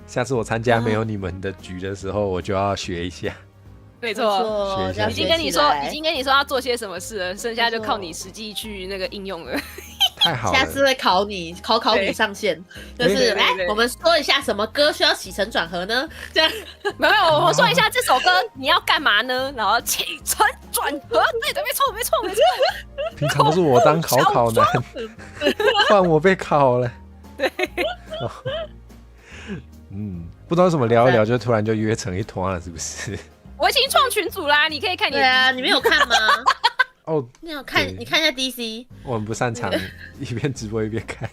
下次我参加没有你们的局的时候，我就要学一下。没错，学一下已经跟你说要做些什么事了，剩下就靠你实际去那个应用了。太好了，下次会考你上线，就是来我们说一下什么歌需要起承转合呢？这样没有，我们说一下这首歌你要干嘛呢？然后起承转合，对，没错。平常都是我当考男，换我被考了。对，不知道为什么聊一聊就突然就约成一团了，是不是？我已经创群组啦，你可以看你的。对啊，你没有看吗？哦，你有看？你看一下 DC。我很不擅长一边直播一边看。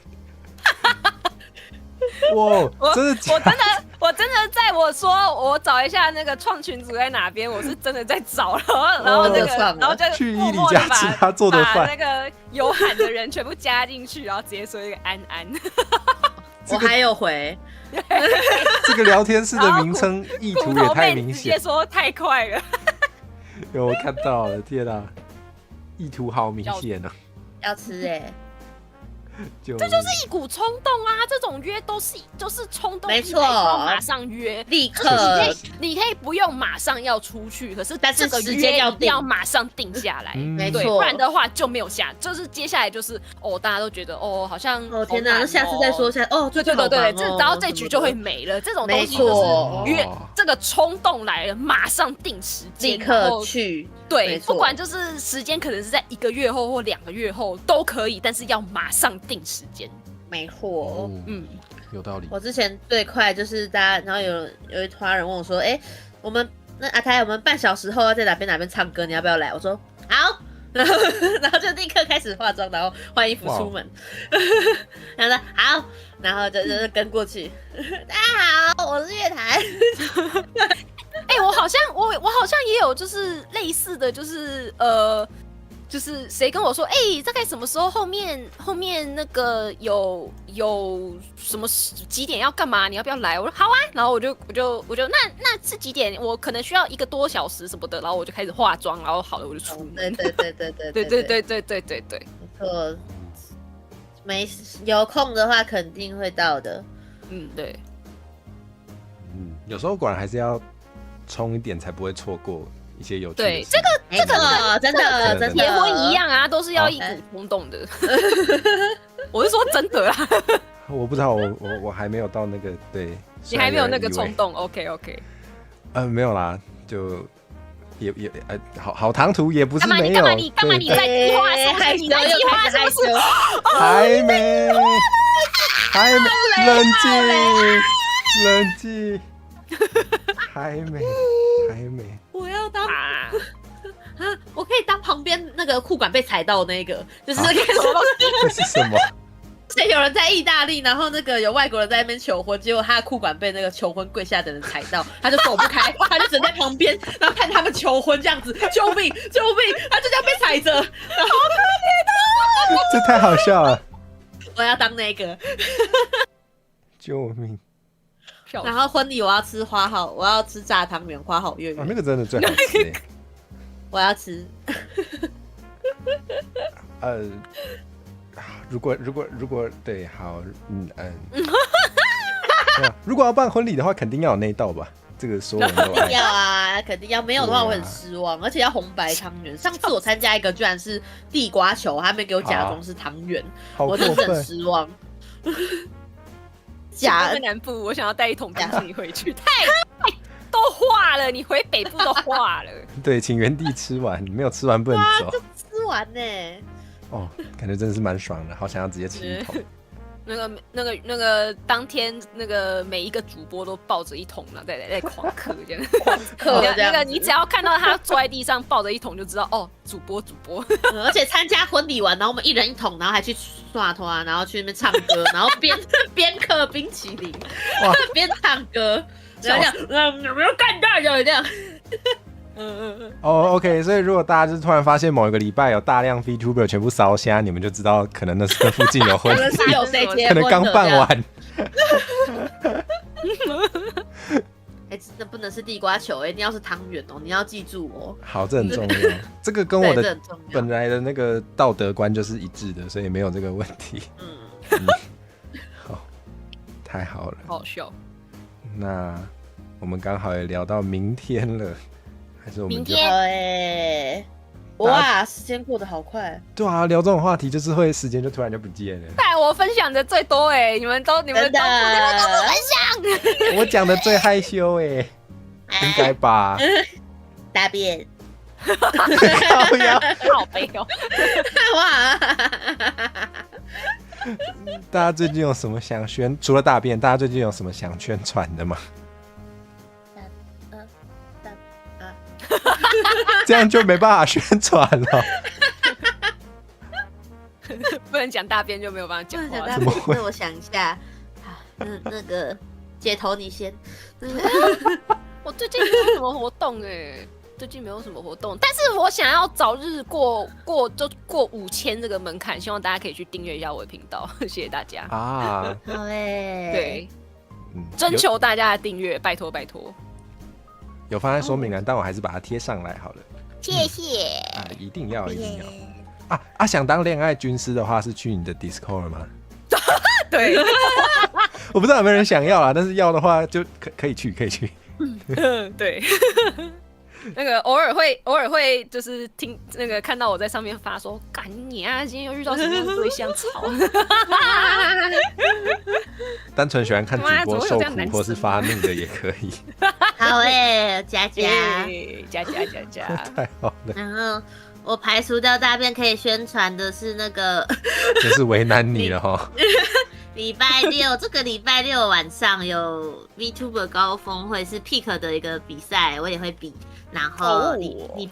哇，真的假的？我真的在我说我找一下那个创群组在哪边，我是真的在找，然后然后就去伊里家吃他做的饭，把那个有喊的人全部加进去，然后直接说一个安。我还有回。这个聊天室的名称意图也太明显，直接说太快了。有我看到了，天哪，意图好明显哦。要吃哎，这就是一股冲动啊！这种约都是就是冲动，没错，马上约，立刻。你可以不用马上要出去，可是这个约一定要马上定下来，没错，不然的话就没有下。就是接下来就是大家都觉得好像天哪，那下次再说下对，然后这局就会没了。这种东西就是约这个冲动来了，马上定时间，立刻去。对，不管就是时间可能是在1个月后或2个月后都可以，但是要马上定时间。没错，有道理。我之前最快就是大家，然后有一团人问我说：“我们那阿台，我们半小时后要在哪边唱歌，你要不要来？”我说：“好。”然后就立刻开始化妆，然后换衣服出门。然后说：“好。”然后就跟过去。大家好，我是月台。我好像也有就是类似的就是谁跟我说大概什么时候后面那个有什么几点要干嘛，你要不要来？我说好啊，然后我就那是几点？我可能需要1个多小时什么的，然后我就开始化妆，然后好了我就出门。对，没错，有空的话肯定会到的。对。有时候果然还是要冲一点才不会错过一些有趣的事。对，这个真的结婚一样啊，都是要一股冲动的。我是说真的啦。我不知道，我还没有到那个对。你还没有那个冲动 ，OK。没有啦，就也好唐突也不是没有。干嘛你在计划？你在计划是不是？还没，冷静。还没。我要当我可以当旁边那个裤管被踩到的那个，就是那个这是什么？有人在意大利，然后那个有外国人在那边求婚，结果他的裤管被那个求婚跪下的人踩到，他就走不开，他就只能在旁边，然后看他们求婚这样子，救命！他就这样被踩着，然后可怜的，这太好笑了。我要当那个，救命！然后婚礼我要吃花好，我要吃炸汤圆花好月圆，那个真的最好吃欸。我要吃。如果对，好，如果要办婚礼的话，肯定要有那一道吧？这个所有人都爱。要啊，肯定要，没有的话我很失望，而且要红白汤圆。上次我参加一个居然是地瓜球，还没给我假装是汤圆，我真的很失望。假南部，我想要带一桶冰淇淋回去，太都化了，你回北部都化了。对，请原地吃完，没有吃完不能走。就吃完呢。哦，感觉真的是蛮爽的，好想要直接吃一桶。那个当天那个每一个主播都抱着一桶呢，在狂嗑这样。狂嗑这样。那个你只要看到他坐在地上抱着一桶，就知道哦，主播。而且参加婚礼完，然后我们一人一桶，然后还去刷拖啊，然后去那边唱歌，然后边嗑冰淇淋，边唱歌，然后这样，有没有干大的这样？哦 ，OK， 所以如果大家就是突然发现某一个礼拜有大量 VTuber 全部烧虾，你们就知道可能那附近有婚礼，可能是有谁结婚的，可能刚办完。真的不能是地瓜球，一定要是汤圆哦，你要记住哦。好，这很重要，这个跟我的本来的那个道德观就是一致的，所以没有这个问题。好，太好了，好笑。那我们刚好也聊到明天了。还是我们明天哇，时间过得好快。对啊，聊这种话题就是会时间就突然就不见了。带我分享的最多你们都不分享。我讲的最害羞应该吧？大便。好悲哦。哇！大家最近有什么想除了大便，大家最近有什么想宣传的吗？这样就没办法宣传了。不能讲大便就没有办法讲话。怎么会？那我想一下，那个姐头你先。我最近没有什么活动最近没有什么活动，但是我想要早日过5000这个门槛，希望大家可以去订阅一下我的频道，谢谢大家啊！好嘞，对，征求大家的订阅，拜托拜托。有放在说明栏，但我还是把它贴上来好了。谢谢啊，一定要啊！想当恋爱军师的话，是去你的 Discord 吗？对，我不知道有没有人想要啦，但是要的话就可以去。对。那个偶尔会就是听那个看到我在上面发说，干你啊，今天又遇到什么样的对象吵？单纯喜欢看主播受苦或是发怒的也可以。好加。太好了。然后我排除掉大便可以宣传的是那个，真是为难你了哈。礼拜六，这个礼拜六晚上有 VTuber 高峰会，是 Peak 的一个比赛，我也会比。然后礼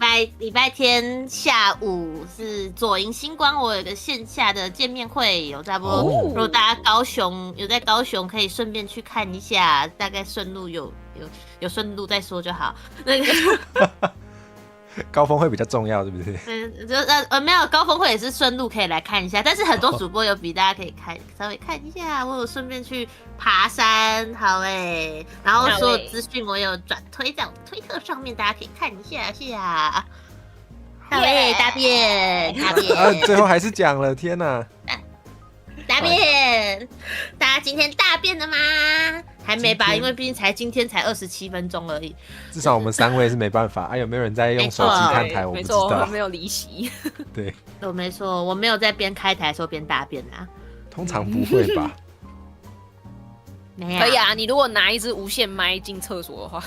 拜天下午是左营星光，我有个线下的见面会，有差不多。如果大家有在高雄，可以顺便去看一下，大概顺路有顺路再说就好。那个高峰会比较重要，是不是？没有高峰会也是顺路可以来看一下，但是很多主播有比，大家可以稍微看一下。我有顺便去爬山，好然后所有资讯我有转推在我的推特上面，大家可以看一下。好大便。最后还是讲了，天哪！大便，大家今天大便了吗？还没吧，因为毕竟今天才27分钟而已。至少我们3位是没办法。有没有人在用手机看台？我不知道。没错，我没有离席。对，没错，我没有在边开台的时候边大便啊。通常不会吧？没有。可以啊，你如果拿一支无线麦进厕所的话，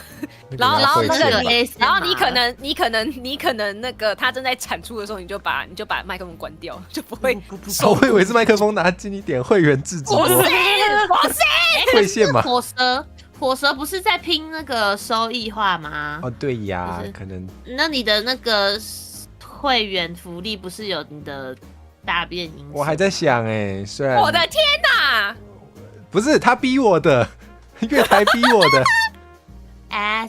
然后你可能那个他正在产出的时候，你就把麦克风关掉，就不会。我以为是麦克风拿近一点，会员制直播。不是，会线吗？火蛇不是在拼那个收益化吗？哦，对呀，可能。那你的那个会员福利不是有你的大便因素？我还在想虽然我的天哪！不是他逼我的，月台逼我的。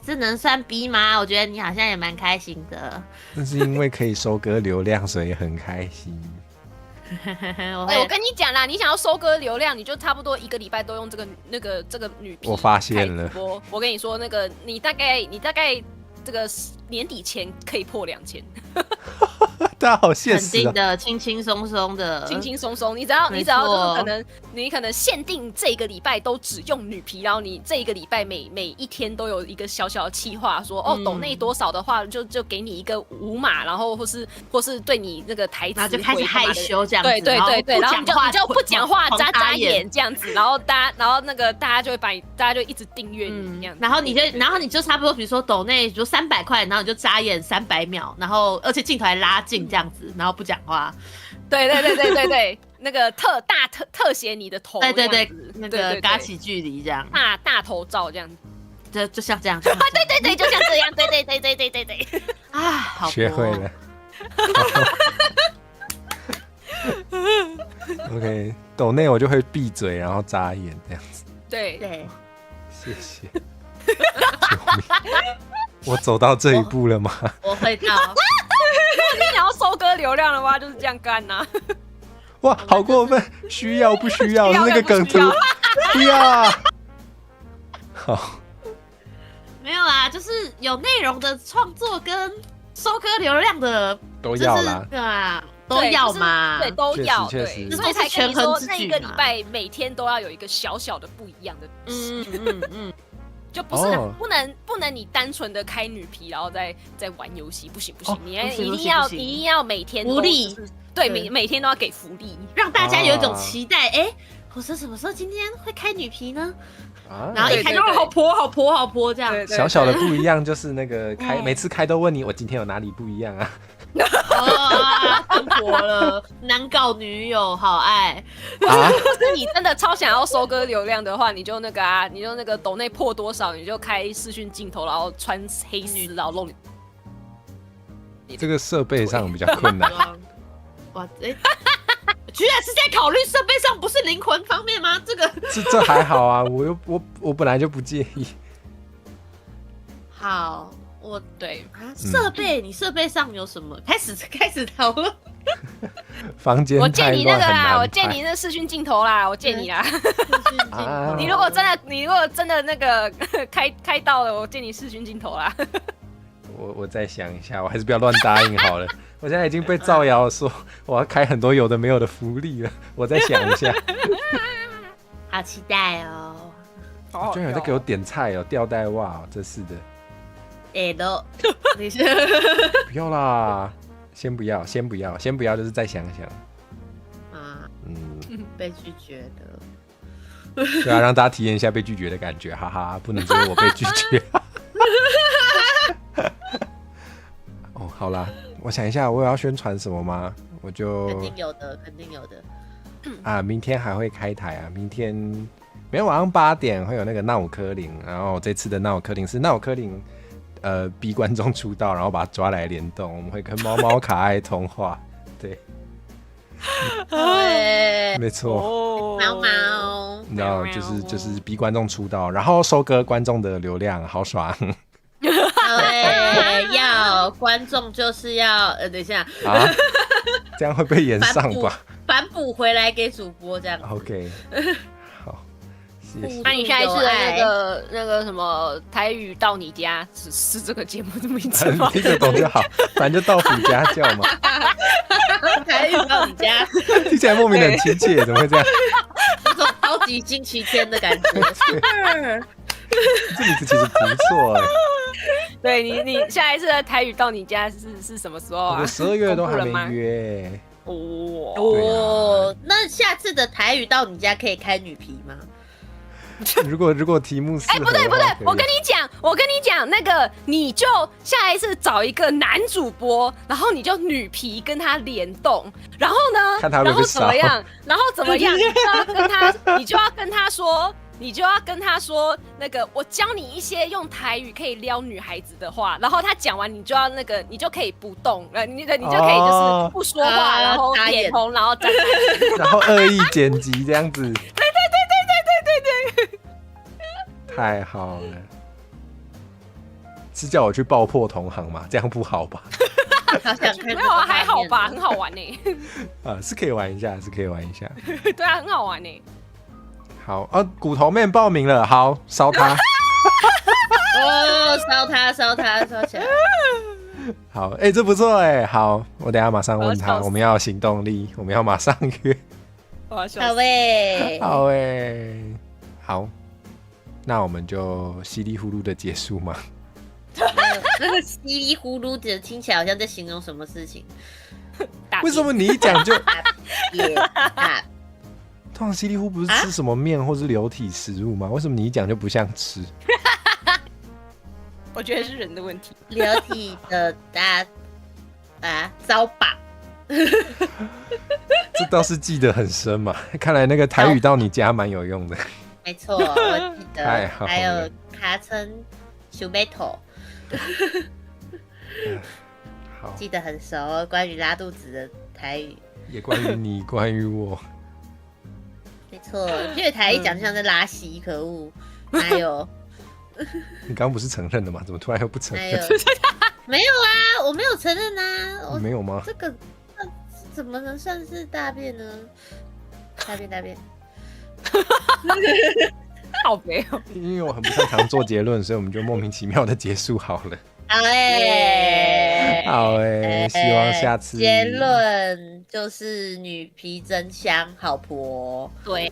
这能算逼吗？我觉得你好像也蛮开心的。那是因为可以收割流量，所以很开心。我跟你讲啦，你想要收割流量，你就差不多1个礼拜都用这个女皮。我发现了，我跟你说，那个你大概这个年底前可以破2000。大家好现肯实定的，轻轻松松的，轻轻松松，你只要就是可能限定这个礼拜都只用女皮，然后你这个礼拜每一天都有一个小小的企划，说抖内多少的话就给你一个5码，然后或是对你那个台词，然后就开始害羞这样子，对，然后你就不讲话，眨眼这样子，然后大家就会大家就一直订阅你这样子，然后你就差不多，比如说抖内就300块，然后你就眨眼300秒，然后而且镜头还拉近这样子，然后不讲话，对，那个特写你的头，对，那个嘎起距离这样，大头照这样，就像这样，对，就像这样，对，啊，好学会了。OK， 抖内我就会闭嘴，然后眨眼这样子。对，谢谢。救命！我走到这一步了吗？我会到。你想要收割流量的话，就是这样干呐。哇，好过分！需要不需要？那个梗图，不要啊！好，没有啦，就是有内容的创作跟收割流量的都要啦，对啊，都要嘛，对，都要，确实对，所以才跟你说那一个礼拜每天都要有一个小小的不一样的就不是不能你单纯的开女皮然后再玩游戏，不行，你一定要每天福利，对，每天都要给福利，让大家有一种期待，我说什么时候今天会开女皮呢？然后一开就好婆这样，小小的不一样就是那个每次开都问你我今天有哪里不一样啊？更婆了，难搞女友，好爱啊！是你真的超想要收割流量的话，你就那个抖内破多少，你就开视讯镜头，然后穿黑丝，然后露你。这个设备上比较困难。哇，居然是在考虑设备上，不是灵魂方面吗？这还好啊，我本来就不介意。好。对设备，你设备上有什么？开始讨论。房间我借你那个啦，我借你那视讯镜头啦，我借你啦。你如果真的那个开到了，我借你视讯镜头啦。我再想一下，我还是不要乱答应好了。我现在已经被造谣说我要开很多有的没有的福利了，我再想一下。好期待哦！居然有在给我点菜哦，吊带袜哦，真是的。你是不要啦，先不要，就是再想想啊，被拒绝的，对啊，让大家体验一下被拒绝的感觉，哈哈，不能只有我被拒绝。哦，好啦，我想一下，我有要宣传什么吗？我就肯定有的啊，明天还会开台啊，明天晚上8点会有那个闹科林，然后这次的闹科林是闹科林。逼观众出道，然后把他抓来联动，我们会跟猫猫卡爱通话，对，没错，猫，你知道，就是逼观众出道，然后收割观众的流量，好爽。对，要观众就是要等一下啊，这样会被延上吧？反哺回来给主播这样。OK。那你下一次的那个什么台语到你家是这个节目的名字吗？听得懂就好，反正就到府家叫嘛。台语到你家，听起来莫名的很亲切，怎么会这样？有种超级星期天的感觉。这名字其实不错哎。对你下一次的台语到你家是什么时候啊？我12月都还没约。那下次的台语到你家可以开女皮吗？如果题目是不对，我跟你讲，那个你就下一次找一个男主播，然后你就女皮跟他联动，然后呢，看他会不会怎么样？你就要跟他说，那个我教你一些用台语可以撩女孩子的话，然后他讲完，你就要你就可以不动，你就可以就是不说话，然后脸红，然后站在然后恶意剪辑这样子。对，太好了，是叫我去爆破同行吗？这样不好吧？好想看。没有啊，还好吧，很好玩呢。是可以玩一下，是可以玩一下。对啊，很好玩呢。好骨头妹报名了，好烧它。哦，烧起来。好，这不错好，我等一下马上问他，我们要有行动力，我们要马上约。好喂，好好，那我们就稀里糊涂的结束吗？那个稀里糊涂的听起来好像在形容什么事情。为什么你一讲就？啊通常稀里糊不是吃什么面或是流体食物吗？为什么你一讲就不像吃？我觉得是人的问题。流体的糟吧。这倒是记得很深嘛，看来那个台语到你家蛮有用的。没错，我记得。太好了还有卡称小贝头，好，记得很熟。关于拉肚子的台语，也关于你，关于我。没错，粤台一讲就像在拉稀，可恶。还有，你刚刚不是承认的吗？怎么突然又不承还有认？没有啊，我没有承认啊，没有吗？这个怎么能算是大便呢？大便。好悲哦。因为我很不擅长做结论，所以我们就莫名其妙的结束好了。好好希望下次结论就是女皮真香，好婆。对，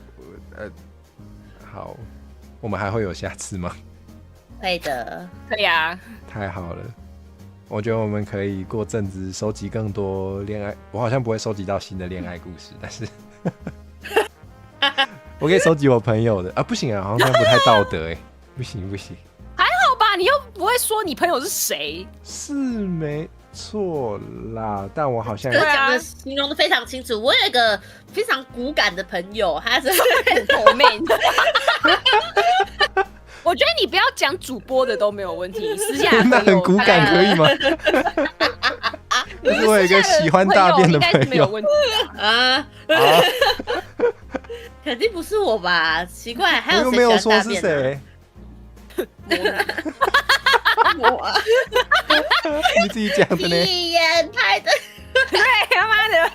好，我们还会有下次吗？会的，可以啊。太好了，我觉得我们可以过阵子收集更多恋爱，我好像不会收集到新的恋爱故事，但是我可以收集我朋友的不行啊，好像这样不太道德不行。好吧，你又不会说你朋友是谁？是没错啦，但我好像这讲的形容的非常清楚。我有一个非常骨感的朋友，他是头妹。我觉得你不要讲主播的都没有问题，私下那很骨感可以吗？就是我有一个喜欢大便的朋友，没有问题啊，肯定不是我吧？奇怪，还有谁我又没有说喜欢大便是谁。我你自己讲的呢？屁眼拍的，对他妈的。